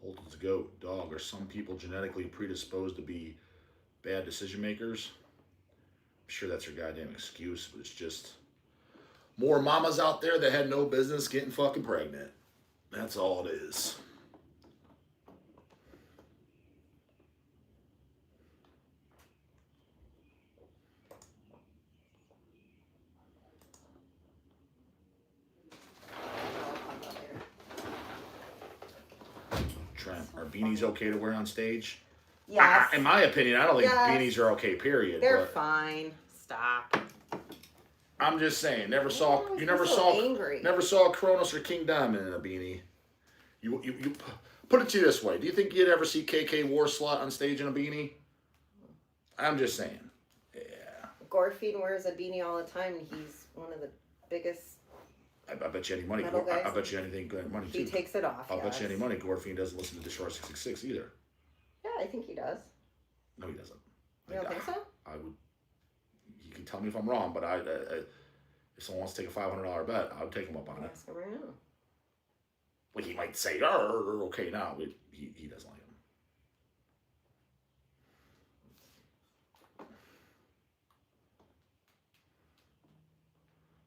Holton's goat, dog. Are some people genetically predisposed to be bad decision makers? I'm sure that's your goddamn excuse, but it's just more mamas out there that had no business getting fucking pregnant. That's all it is. Are beanies okay to wear on stage? Yes. In my opinion, I don't think beanies are okay, period. They're fine. Stop. I'm just saying, never saw Kronos or King Diamond in a beanie. You put it to you this way. Do you think you'd ever see KK Warslut on stage in a beanie? I'm just saying. Yeah. Gorfine wears a beanie all the time, and he's one of the biggest. I bet you any money. I bet you anything good money too. He takes it off. I'll bet you any money. Gorfine doesn't listen to Dishware 666 either. Yeah, I think he does. No, he doesn't. You don't think so? I would. You can tell me if I'm wrong, but if someone wants to take a $500 bet, I would take him up on it. Ask him right now. Well, he might say, "Oh, okay, now." He doesn't like him.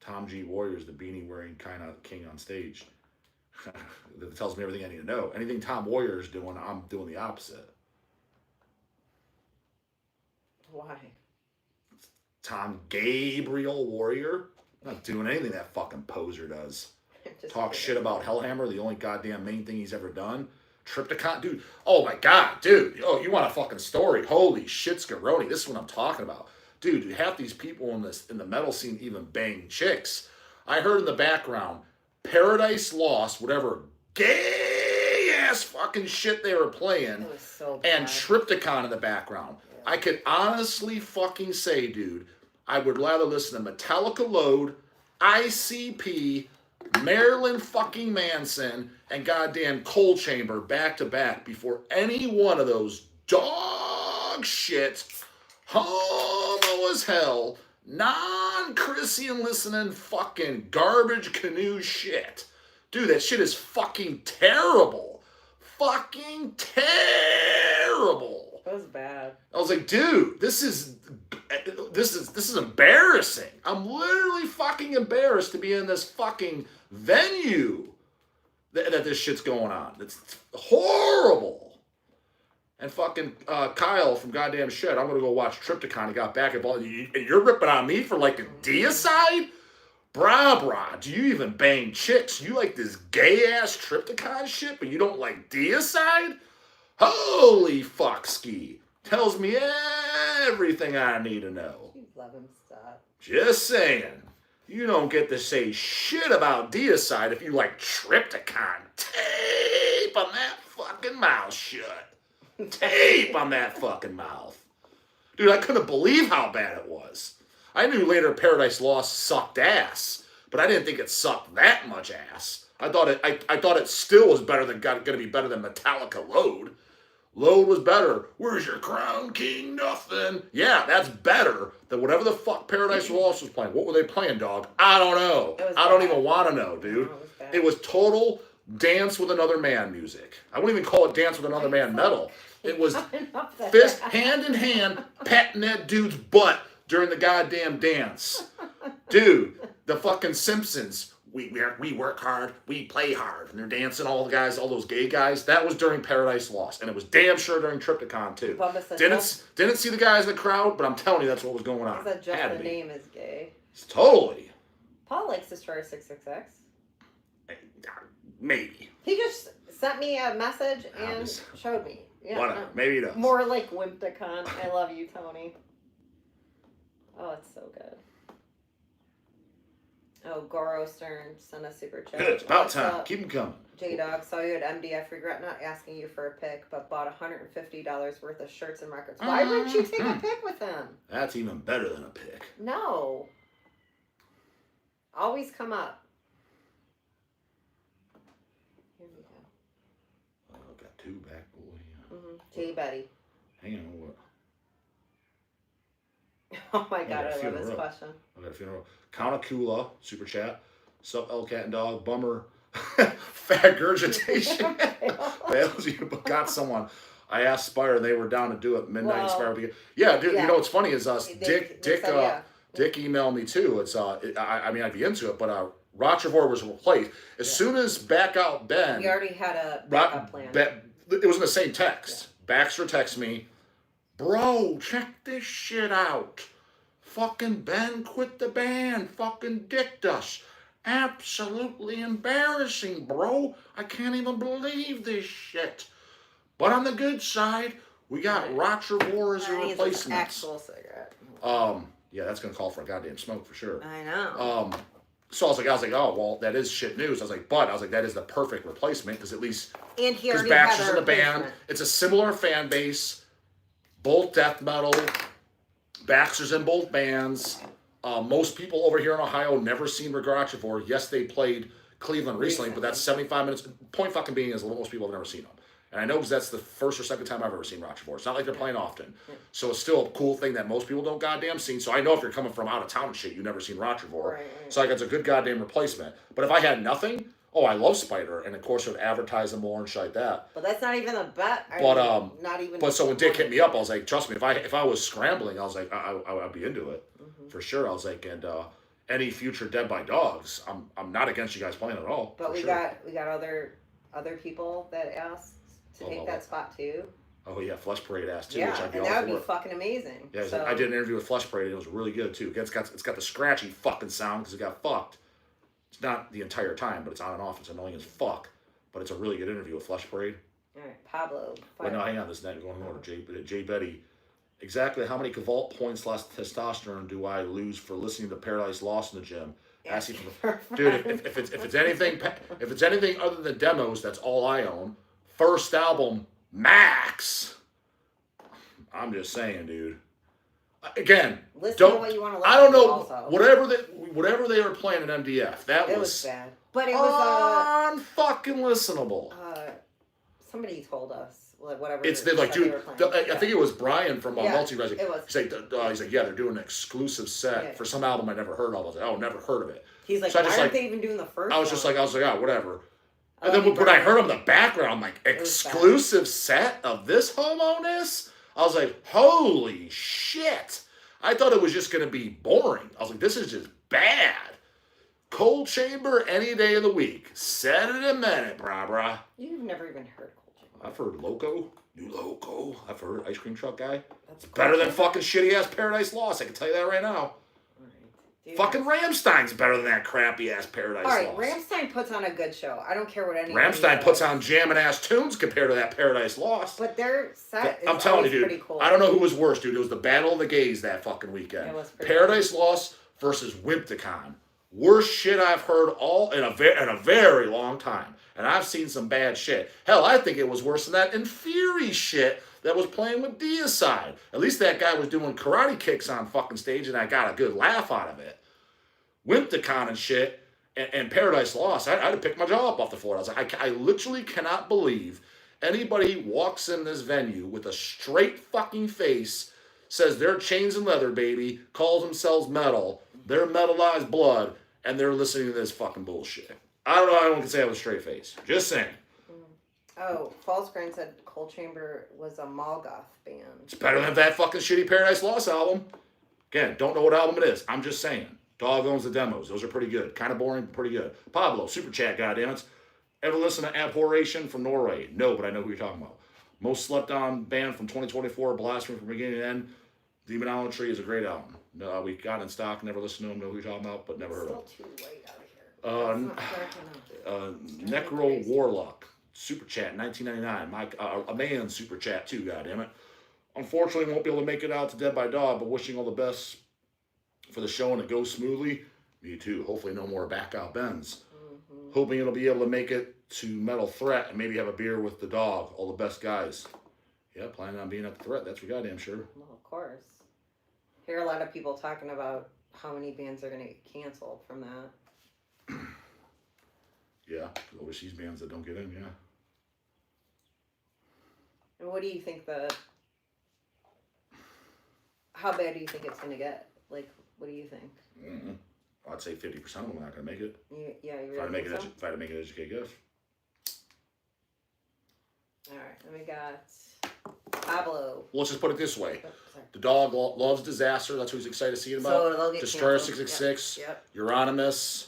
Tom G. Warrior's the beanie wearing kind of king on stage. That tells me everything I need to know. Anything Tom Warrior's doing, I'm doing the opposite. Why? Tom Gabriel Warrior? I'm not doing anything that fucking poser does. Talk shit about Hellhammer, the only goddamn main thing he's ever done. Triptychon, dude. Oh my god, dude. Oh, you want a fucking story? Holy shit, Scaroni. This is what I'm talking about. Dude, half these people in the metal scene even bang chicks. I heard in the background, Paradise Lost, whatever gay ass fucking shit they were playing, was so bad. And Triptychon in the background. Yeah. I could honestly fucking say, dude, I would rather listen to Metallica Load, ICP, Marilyn fucking Manson, and goddamn Cold Chamber back to back before any one of those dog shit, homo as hell, non-Christian listening fucking garbage canoe shit. Dude, that shit is fucking terrible. Fucking terrible. That was bad. I was like, dude, this is this is embarrassing. I'm literally fucking embarrassed to be in this fucking venue that this shit's going on. It's horrible. And fucking Kyle from Goddamn Shit, I'm gonna go watch Triptychon. He got back and you're ripping on me for like a Deicide? Brah, do you even bang chicks? You like this gay-ass Triptychon shit, but you don't like Deicide? Holy fuck, ski. Tells me everything I need to know. You love him, stop. Just saying. You don't get to say shit about Deicide if you like Triptychon. Tape on that fucking mouth shut. Tape on that fucking mouth. Dude, I couldn't believe how bad it was. I knew later Paradise Lost sucked ass, but I didn't think it sucked that much ass. I thought it still was better than going to be better than Metallica Load. Load was better. Where's your crown, king? Nothing. Yeah, that's better than whatever the fuck Paradise Lost was playing. What were they playing, dog? I don't know. I don't even want to know, dude. It was total Dance with Another Man music. I wouldn't even call it Dance with Another Man metal. It was fist, hand in hand, patting that dude's butt during the goddamn dance. Dude, the fucking Simpsons. We work hard, we play hard. And they're dancing, all the guys, all those gay guys. That was during Paradise Lost. And it was damn sure during Triptychon, too. Didn't see the guys in the crowd, but I'm telling you that's what was going on. Is that just the name is gay? Totally. Paul likes Destroyer 666. Maybe. He just sent me a message and showed me. Yeah, whatever. Maybe he does. More like Wimpticon. I love you, Tony. Oh, it's so good. Oh, Goro Stern sent a super chat. Good, it's about time. Keep them coming. J-dawg, saw you at MDF. Regret not asking you for a pic, but bought $150 worth of shirts and records. Why wouldn't you take a pic with him? That's even better than a pic. No. Always come up. Here we go. Oh, got two back, boy. J. Betty. Hang on, what? Oh my god, I love this question. I got a funeral. Countakula, super chat. Sup, L Cat and Dog. Bummer. Fagurgitation. Fails you, but got someone. I asked Spire, they were down to do it. Midnight Spire. Yeah, dude. Yeah. You know what's funny is Dick emailed me too. It's I mean I'd be into it, but Rochevore was replaced as soon as Back Out Ben. We already had a backup plan. It was in the same text. Yeah. Baxter texts me, bro, check this shit out. Fucking Ben quit the band. Fucking dicked us. Absolutely embarrassing, bro. I can't even believe this shit. But on the good side, we got Rochevore as a replacement. Actual cigarette. Yeah, that's gonna call for a goddamn smoke for sure. I know. So I was like, oh well, that is shit news. I was like, that is the perfect replacement because at least because Baxter's in the band. It's a similar fan base. Both death metal. Baxter's in both bands. Most people over here in Ohio never seen Rochevore. Yes, they played Cleveland recently, but that's 75 minutes. Point fucking being is most people have never seen them. And I know because that's the first or second time I've ever seen Rochevore. It's not like they're playing often. So it's still a cool thing that most people don't goddamn seen. So I know if you're coming from out of town and shit, you've never seen Rochevore. Right. So like it's a good goddamn replacement. But if I had nothing, I love Spider. And of course it would advertise them more and shit like that. But that's not even a bet. Not even. But so when Dick hit me up, I was like, trust me, if I was scrambling, I was like, I'd be into it. For sure. I was like, and any future Dead by Dogs, I'm not against you guys playing at all. But we got other people that asked to take that spot too. Oh yeah, Flesh Parade asked too. Yeah, which I'd be and that would be fucking amazing. Yeah, so. I did an interview with Flesh Parade and it was really good too. It's got the scratchy fucking sound because it got fucked. It's not the entire time, but it's on and off. It's annoying as fuck. But it's a really good interview with Flesh Parade. All right, Pablo. Wait, no, hang on. This is not going in order. J. Betty. Exactly how many Cavalt points less testosterone do I lose for listening to Paradise Lost in the gym? Asking for dude, if it's anything other than demos, that's all I own. First album, max. I'm just saying, dude. Again, listen to what you want to listen I don't know. Also. Whatever they were playing at MDF, it was bad. But it was unfucking listenable. Somebody told us. Whatever. It's like, dude. I think it was Brian from Multi-Res. It was. He's like, yeah, they're doing an exclusive set for some album I never heard of. I was like, oh, never heard of it. He's like, so why aren't they even doing the first? I was just like, oh, whatever. And then when I heard him in the background, I'm like, exclusive set of this homo-ness? I was like, holy shit. I thought it was just going to be boring. I was like, this is just bad. Cold Chamber any day of the week. Set it in a minute, brah. You've never even heard Cold Chamber. I've heard Loco. New Loco. I've heard Ice Cream Truck Guy. That's better than fucking shitty ass Paradise Lost. I can tell you that right now. Dude, fucking Rammstein's better than that crappy ass Paradise Lost. All right, Rammstein puts on a good show. I don't care what anyone Rammstein puts on jamming ass tunes compared to that Paradise Lost. But their set is I'm telling you, dude. pretty cool. I don't know who was worse, dude. It was the Battle of the Gays that fucking weekend. It was pretty Paradise Lost versus Wimpticon. Worst shit I've heard all in a very long time. And I've seen some bad shit. Hell, I think it was worse than that Inferi shit that was playing with Deicide. At least that guy was doing karate kicks on fucking stage and I got a good laugh out of it. Wimpticon and shit and Paradise Lost, I had to pick my jaw up off the floor. I was like, I literally cannot believe anybody walks in this venue with a straight fucking face, says they're chains and leather, baby, calls themselves metal, they're metalized blood, and they're listening to this fucking bullshit. I don't know how anyone can say I was a straight face. Just saying. Oh, False Grind said Cold Chamber was a Molgoth band. It's better than that fucking shitty Paradise Lost album. Again, don't know what album it is. I'm just saying. Dog owns the demos. Those are pretty good. Kind of boring, but pretty good. Pablo, super chat, goddammit. Ever listen to Abhorration from Norway? No, but I know who you're talking about. Most slept on band from 2024, Blasphemy from beginning to end. Demonolatry is a great album. No, we got in stock, never listened to them, know who you're talking about, but never heard of them. Still too late out here. Necro Warlock, super chat, 1999. A man super chat too, goddammit. Unfortunately, won't be able to make it out to Dead by Dog, but wishing all the best for the show and it goes smoothly. Me too. Hopefully no more back out bends. Hoping it'll be able to make it to Metal Threat and maybe have a beer with the dog. All the best guys. Yeah, planning on being at the Threat. That's for goddamn sure. Well, of course. Hear a lot of people talking about how many bands are going to get canceled from that. Yeah, overseas bands that don't get in, yeah. And what do you think how bad do you think it's going to get? Like, what do you think? Mm-hmm. I'd say 50% of them are not going to make it. Yeah, you really if I had to make an educated guess. All right, then we got Pablo. Let's just put it this way. Oh, The dog loves Disaster. That's what he's excited to see it about. So they'll get Destroyer canceled. 666. Yep. Euronymous.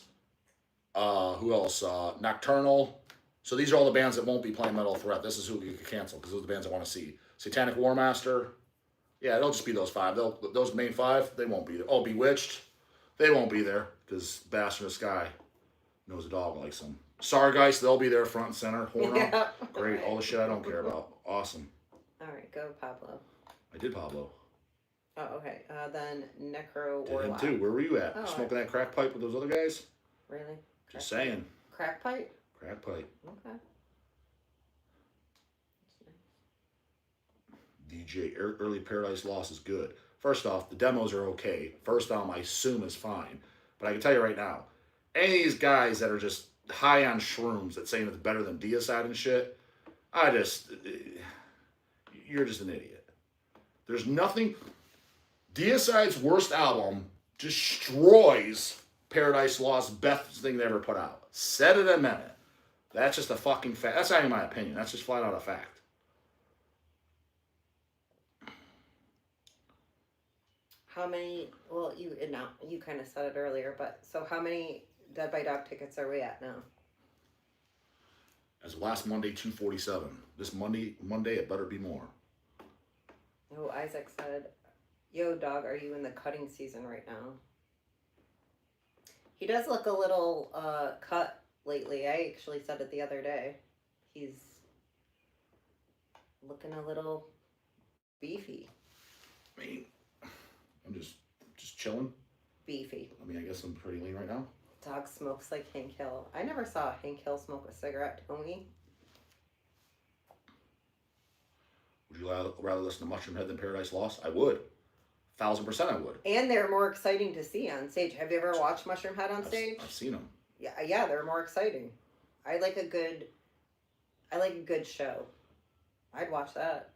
Who else? Nocturnal. So these are all the bands that won't be playing Metal Threat. This is who we could cancel because those are the bands I want to see. Satanic War Master. Yeah, it'll just be those five. Those main five, they won't be there. Oh, Bewitched. They won't be there because Bastard in the Sky knows the dog likes them. Sargeist, they'll be there front and center. Horn up. Great. All the shit I don't care about. Awesome. All right, go Pablo. I did Pablo. Oh, okay. Then Necro Did him Warlock. too. Where were you at? Oh, Smoking that crack pipe with those other guys? Really? Just saying. Crack pipe? Crack pipe. Okay. DJ Early Paradise Lost is good. First off, the demos are okay. First album, I assume, is fine. But I can tell you right now, any of these guys that are just high on shrooms that saying it's better than Deicide and shit, you're just an idiot. There's nothing. Deicide's worst album destroys Paradise Lost, best thing they ever put out. Said it in a minute. That's just a fucking fact. That's not even my opinion. That's just flat out a fact. How many? Well, you kind of said it earlier, but so how many Dead by Dog tickets are we at now? As of last Monday, 247. This Monday, it better be more. Oh, Isaac said, "Yo, dog, are you in the cutting season right now?" He does look a little cut lately. I actually said it the other day. He's looking a little beefy. I mean, I'm just chilling. Beefy. I mean, I guess I'm pretty lean right now. Dog smokes like Hank Hill. I never saw Hank Hill smoke a cigarette, Tony. Would you rather listen to Mushroom Head than Paradise Lost? I would. 1000% I would. And they're more exciting to see on stage. Have you ever watched Mushroom Head on stage? I've seen them. Yeah, they're more exciting. I like a good show. I'd watch that.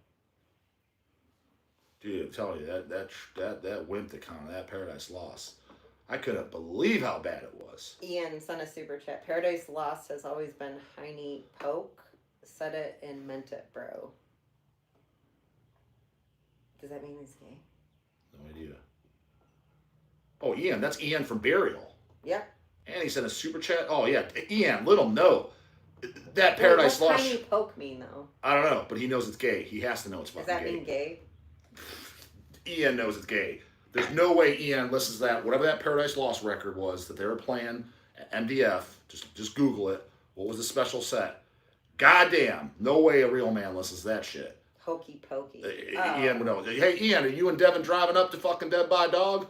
Dude, I'm telling you, that Wimpticon, that Paradise Lost, I couldn't believe how bad it was. Ian sent a super chat. Paradise Lost has always been Heine Poke. Said it and meant it, bro. Does that mean he's gay? No idea. Oh, Ian, that's Ian from Burial. Yep. And he sent a super chat. Oh yeah, Ian, let him know. That Wait, Paradise what's Lost. tiny poke mean though? I don't know, but he knows it's gay. He has to know it's Does fucking that gay. mean gay? Ian knows it's gay. There's no way Ian listens to that. Whatever that Paradise Lost record was that they were playing at MDF, just Google it. What was the special set? Goddamn, no way a real man listens to that shit. Hokey pokey. Ian would know. Hey, Ian, are you and Devin driving up to fucking Dead by Dog?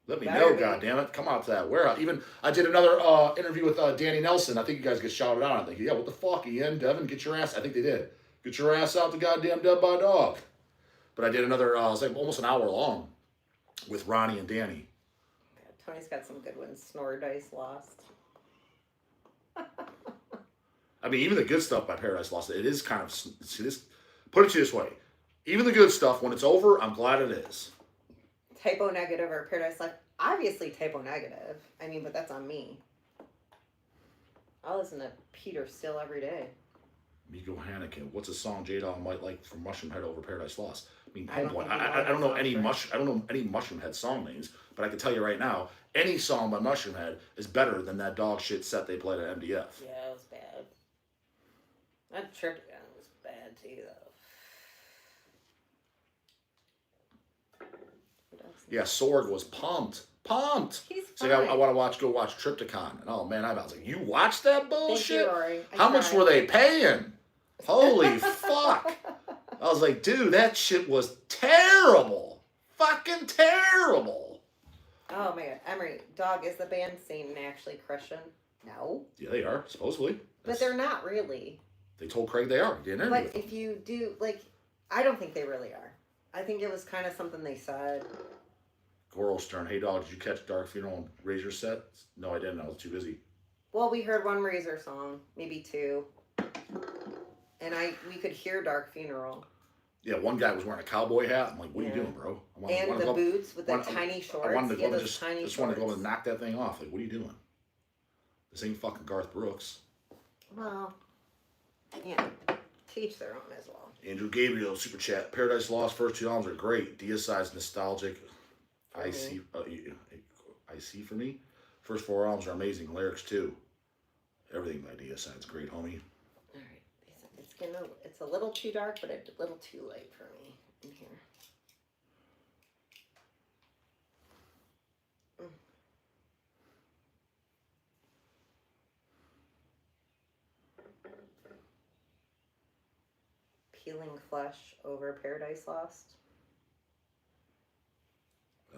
Let me know, goddammit. Come out to that warehouse. Even I did another interview with Danny Nelson. I think you guys get shouted out. I think, yeah, what the fuck, Ian, Devin, get your ass. I think they did. Get your ass out to goddamn Dead by Dog. But I did another, it was like almost an hour long with Ronnie and Danny. God, Tony's got some good ones. Snore Dice Lost. I mean, even the good stuff by Paradise Lost, it is kind of, see this, put it to you this way. Even the good stuff, when it's over, I'm glad it is. Typo Negative or Paradise Lost? Obviously Typo Negative. I mean, but that's on me. I listen to Peter Still every day. Miko Hannikin. What's a song J-dawg might like from Mushroom Head over Paradise Lost? I mean, I don't homeboy, think he I don't know knows any songs, I don't know any Mushroom Head song names, but I can tell you right now, any song by Mushroom Head is better than that dog shit set they played at MDF. Yeah, it was bad. That trip was bad too, though. Yeah, Sorg was pumped. He's So fine. I want to go watch Triptychon. And oh man, I was like, you watched that bullshit? Thank you, Rory. How much were they paying? Holy fuck. I was like, dude, that shit was terrible. Fucking terrible. Oh my god. Emery, Dog, is the band Satan actually Christian? No. Yeah, they are, supposedly. But they're not really. They told Craig they are. Didn't But if you do, like, I don't think they really are. I think it was kind of something they said. Goro Stern, hey dog, did you catch Dark Funeral and Razor set? No, I didn't. I was too busy. Well, we heard one Razor song, maybe two. And we could hear Dark Funeral. Yeah, one guy was wearing a cowboy hat. I'm like, what are you doing, bro? And the boots with the tiny shorts. I wanted to go just tiny just wanted to go and knock that thing off. Like, what are you doing? This ain't fucking Garth Brooks. Well, yeah, teach their own as well. Andrew Gabriel, super chat. Paradise Lost first two albums are great. Deicide's nostalgic. I see for me. First four albums are amazing. Lyrics too. Everything by Deicide's great, homie. All right, it's a little too dark, but a little too light for me in here. Peeling Flesh over Paradise Lost.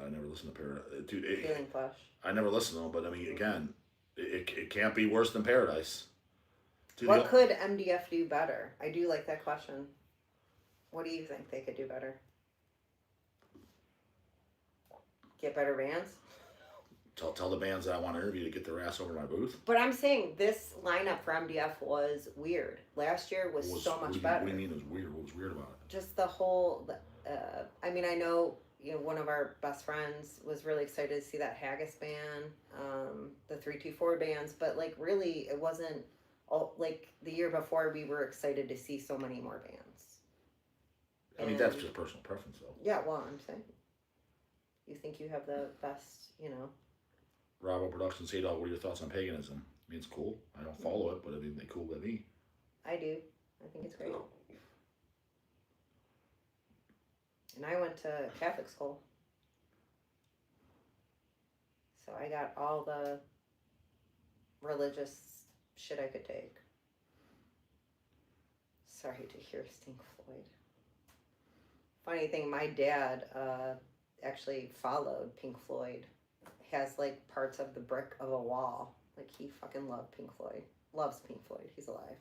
I never listened to Paradise. Dude, Peeling Flesh. I never listened to them, but I mean, again, it can't be worse than Paradise. Dude, What could MDF do better? I do like that question. What do you think they could do better? Get better bands? Tell the bands that I want to interview to get their ass over my booth. But I'm saying this lineup for MDF was weird. Last year was so much better. What do you mean it was weird? What was weird about it? Just the whole, I mean, I know, one of our best friends was really excited to see that Haggis band, the 324 bands, but like really it wasn't, like the year before we were excited to see so many more bands. I mean, that's just personal preference though. Yeah, well, I'm saying. You think you have the best, Bravo Productions, hey dog, what are your thoughts on paganism? I mean, it's cool. I don't follow it, but I mean, they cool with me. I do. I think it's great. And I went to Catholic school. So I got all the religious shit I could take. Sorry to hear Pink Floyd. Funny thing, my dad actually followed Pink Floyd. Has like parts of the brick of a wall. Like he fucking loved Pink Floyd. Loves Pink Floyd. He's alive.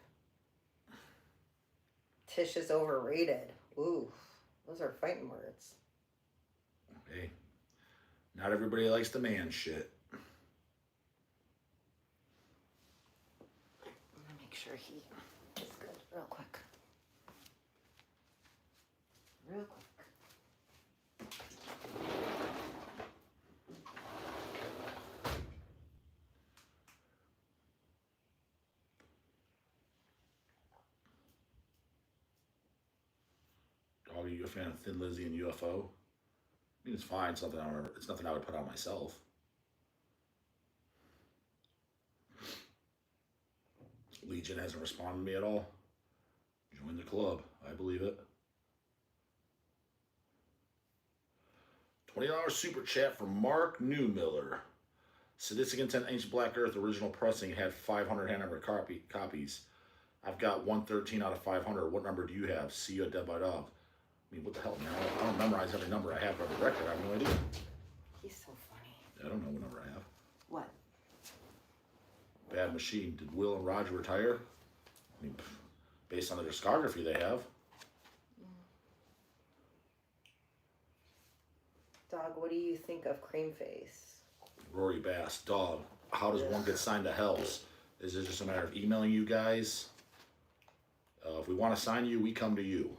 TISH is overrated. Ooh, those are fighting words. Hey, not everybody likes the man shit. I'm gonna make sure he is good real quick. Real quick. Are you a fan of Thin Lizzy and UFO? I mean, it's fine. It's nothing I would put on myself. Legion hasn't responded to me at all. Join the club. I believe it. $20 super chat from Mark Newmiller. Sadistic Intent Ancient Black Earth original pressing had 500 handwritten copies. I've got 113 out of 500. What number do you have? See you at Dead by Dog. I mean, what the hell, man? I don't memorize every number I have for the record. I have no idea. He's so funny. I don't know what number I have. What? Bad Machine. Did Will and Roger retire? I mean, based on the discography they have. Dog, what do you think of Creamface? Rory Bass. Dog. How does one get signed to Hells? Is it just a matter of emailing you guys? If we want to sign you, we come to you.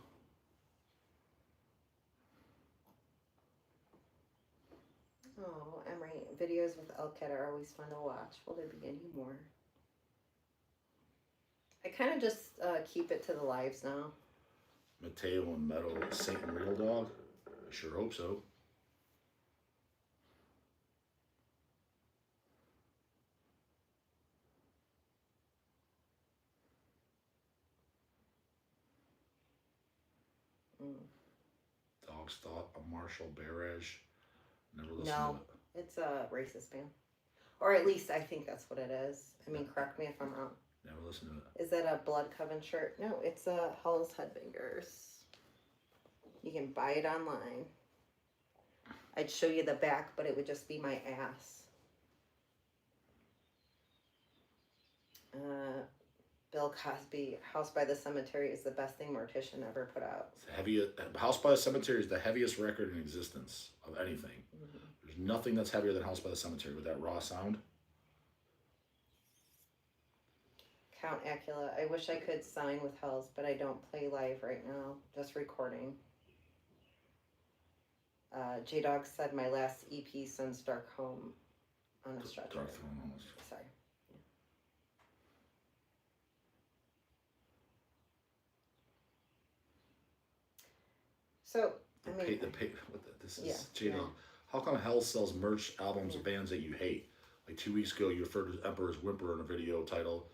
Oh, Emery, videos with Elkhead are always fun to watch. Will there be any more? I kind of just keep it to the lives now. Mateo and Metal, Saint and Real Dog? I sure hope so. Dog's Thought, a Marshall Barrage. Never listened to it. It's a racist band. Or at least I think that's what it is. I mean, correct me if I'm wrong. Never listened to it. Is that a Blood Coven shirt? No, it's a Hell's Headbangers. You can buy it online. I'd show you the back, but it would just be my ass. Bill Cosby, House by the Cemetery is the best thing Mortician ever put out. House by the Cemetery is the heaviest record in existence of anything. Mm-hmm. There's nothing that's heavier than House by the Cemetery with that raw sound. Count Acula, I wish I could sign with Hells, but I don't play live right now. Just recording. J-dawg said my last EP sends Dark Home on a stretcher. Dark Throne almost. Sorry. So, I mean... This is J-dawg. Yeah. How come Hell sells merch albums of bands that you hate? Like 2 weeks ago, you referred to Emperor's Whimper in a video title.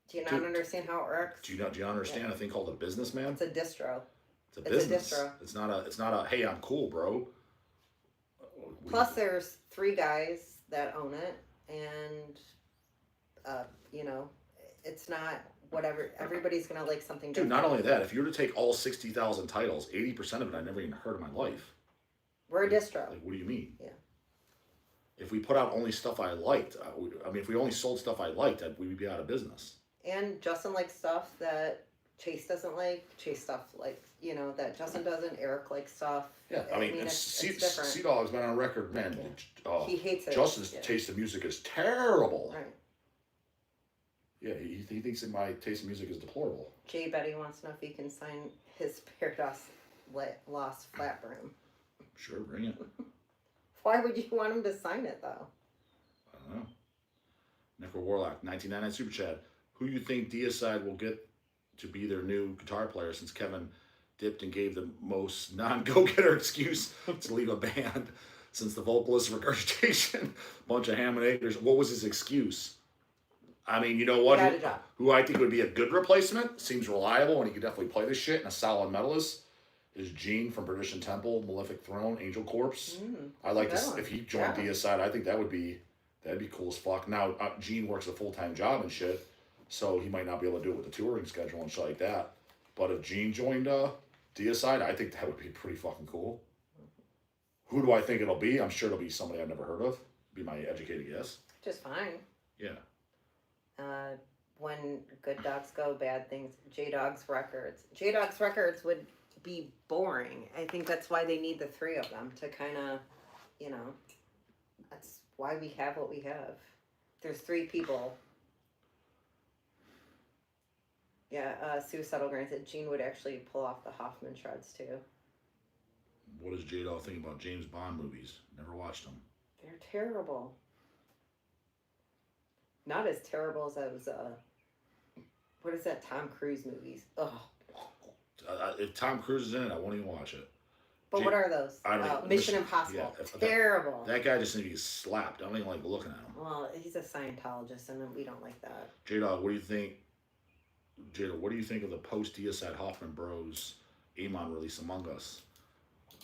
Do you not understand how it works? Do you not understand a thing called a businessman? It's a distro. It's a business. It's not a hey, I'm cool, bro. Plus, there's 3 guys that own it, and it's not whatever. Everybody's gonna like something different. Dude, not only that, if you were to take all 60,000 titles, 80% of it I never even heard in my life. We're a distro. Like, what do you mean? Yeah. If we put out only stuff I liked, if we only sold stuff I liked, we'd be out of business. And Justin likes stuff that Chase doesn't like. Chase stuff like, that Justin doesn't. Eric likes stuff. Yeah, I mean it's different. J-dawg's been on record, man. Yeah. He hates it. Justin's taste in music is terrible. Right. Yeah, he thinks that my taste in music is deplorable. Jay Betty wants to know if he can sign his Paradox Lost Flat Broom. Sure, bring it. Why would you want him to sign it, though? I don't know. Necro Warlock, 1999 Super Chat. Who you think Deicide will get to be their new guitar player since Kevin dipped and gave the most non-go-getter excuse to leave a band since the vocalist regurgitation, bunch of ham and eggers. What was his excuse? I mean, you know what? Who I think would be a good replacement, seems reliable, and he could definitely play this shit, and a solid metalist, is Gene from Perdition Temple, Malefic Throne, Angel Corpse. I like this. If he joined Deicide, I think that'd be cool as fuck. Now, Gene works a full-time job and shit, so he might not be able to do it with the touring schedule and shit like that. But if Gene joined Deicide, I think that would be pretty fucking cool. Who do I think it'll be? I'm sure it'll be somebody I've never heard of. Be my educated guess. Just fine. Yeah. When good dogs go, bad things. J-dawg's records. J-dawg's records would be boring. I think that's why they need the 3 of them to kind of, that's why we have what we have. There's 3 people. Yeah, Suicidal Grand said Gene would actually pull off the Hoffman shreds too. What does J-dawg think about James Bond movies? Never watched them. They're terrible. Not as terrible as those, what is that, Tom Cruise movies? Ugh. If Tom Cruise is in it, I won't even watch it. But what are those? I don't know. Mission Impossible. Yeah, terrible. That guy just needs to be slapped. I don't even like looking at him. Well, he's a Scientologist, and we don't like that. J-dawg, what do you think Jada, what do you think of the post-Deicide Hoffman Bros Amon release Among Us?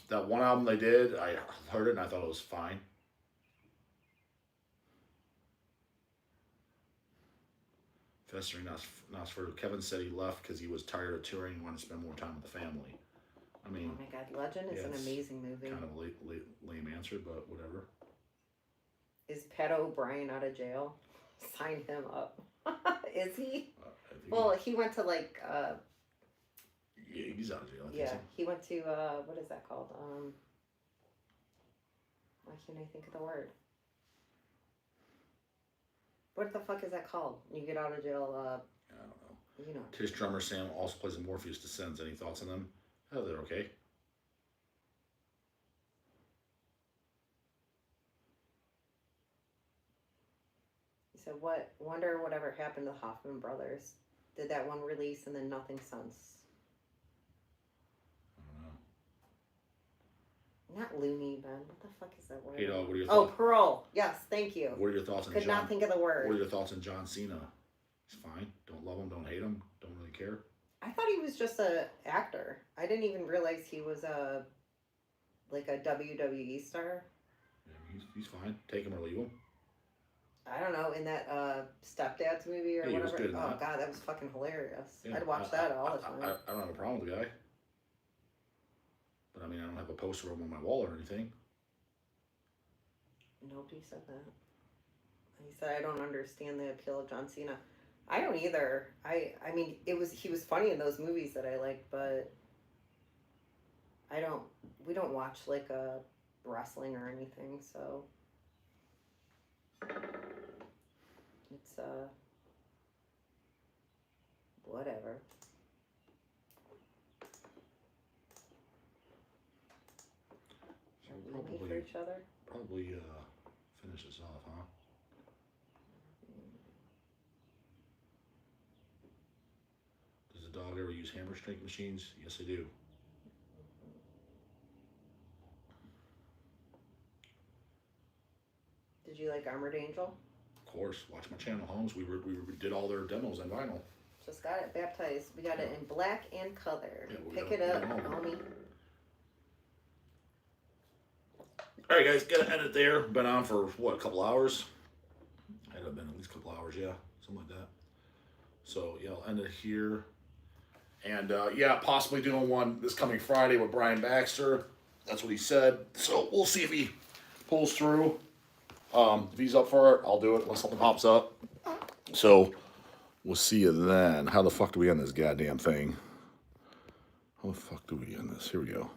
That one album they did, I heard it and I thought it was fine. Festering Nosferatu. Kevin said he left because he was tired of touring and wanted to spend more time with the family. I mean, oh my God, Legend is an amazing movie. Kind of a lame answer, but whatever. Is Pat O'Brien out of jail? Sign him up. Is he? Well, he went to like. Yeah, he's out of jail. Yeah, he went to what is that called? Why can't I think of the word? What the fuck is that called? You get out of jail. I don't know. You know. TISH drummer Sam also plays in Morpheus Descends. Any thoughts on them? Oh, they're okay. He said, "What? Wonder whatever happened to the Hoffman brothers? Did that one release and then nothing since?" I don't know. Not loony, Ben. What the fuck is that word? J-dawg, what are your Oh, thoughts? parole. Yes, thank you. What are your thoughts on Could not think of the word. What are your thoughts on John Cena? He's fine. Don't love him. Don't hate him. Don't really care. I thought he was just a actor. I didn't even realize he was a WWE star. Yeah, he's fine. Take him or leave him. I don't know, in that Stepdad's movie or Yeah, he was whatever. good in Oh that. God, that was fucking hilarious. Yeah, I'd watch that all the time. I don't have a problem with the guy. But I mean, I don't have a poster of him on my wall or anything. Nobody said that. He said, I don't understand the appeal of John Cena. I don't either. I mean, he was funny in those movies that I liked, but we don't watch like a wrestling or anything, so it's whatever. So Are we for each other? Probably finish this off, huh? Does the dog ever use hammer strength machines? Yes, I do. Did you like Armored Angel? Of course. Watch my channel, Holmes. We did all their demos on vinyl. Just got it baptized. We got it in black and color. Yeah, Pick it up, homie. All right, guys, gotta end it there. Been on for what, a couple hours? Had been at least a couple hours, yeah, something like that. So yeah, I'll end it here. And yeah, possibly doing one this coming Friday with Brian Baxter. That's what he said. So we'll see if he pulls through. If he's up for it, I'll do it unless something pops up. So we'll see you then. How the fuck do we end this goddamn thing? How the fuck do we end this? Here we go.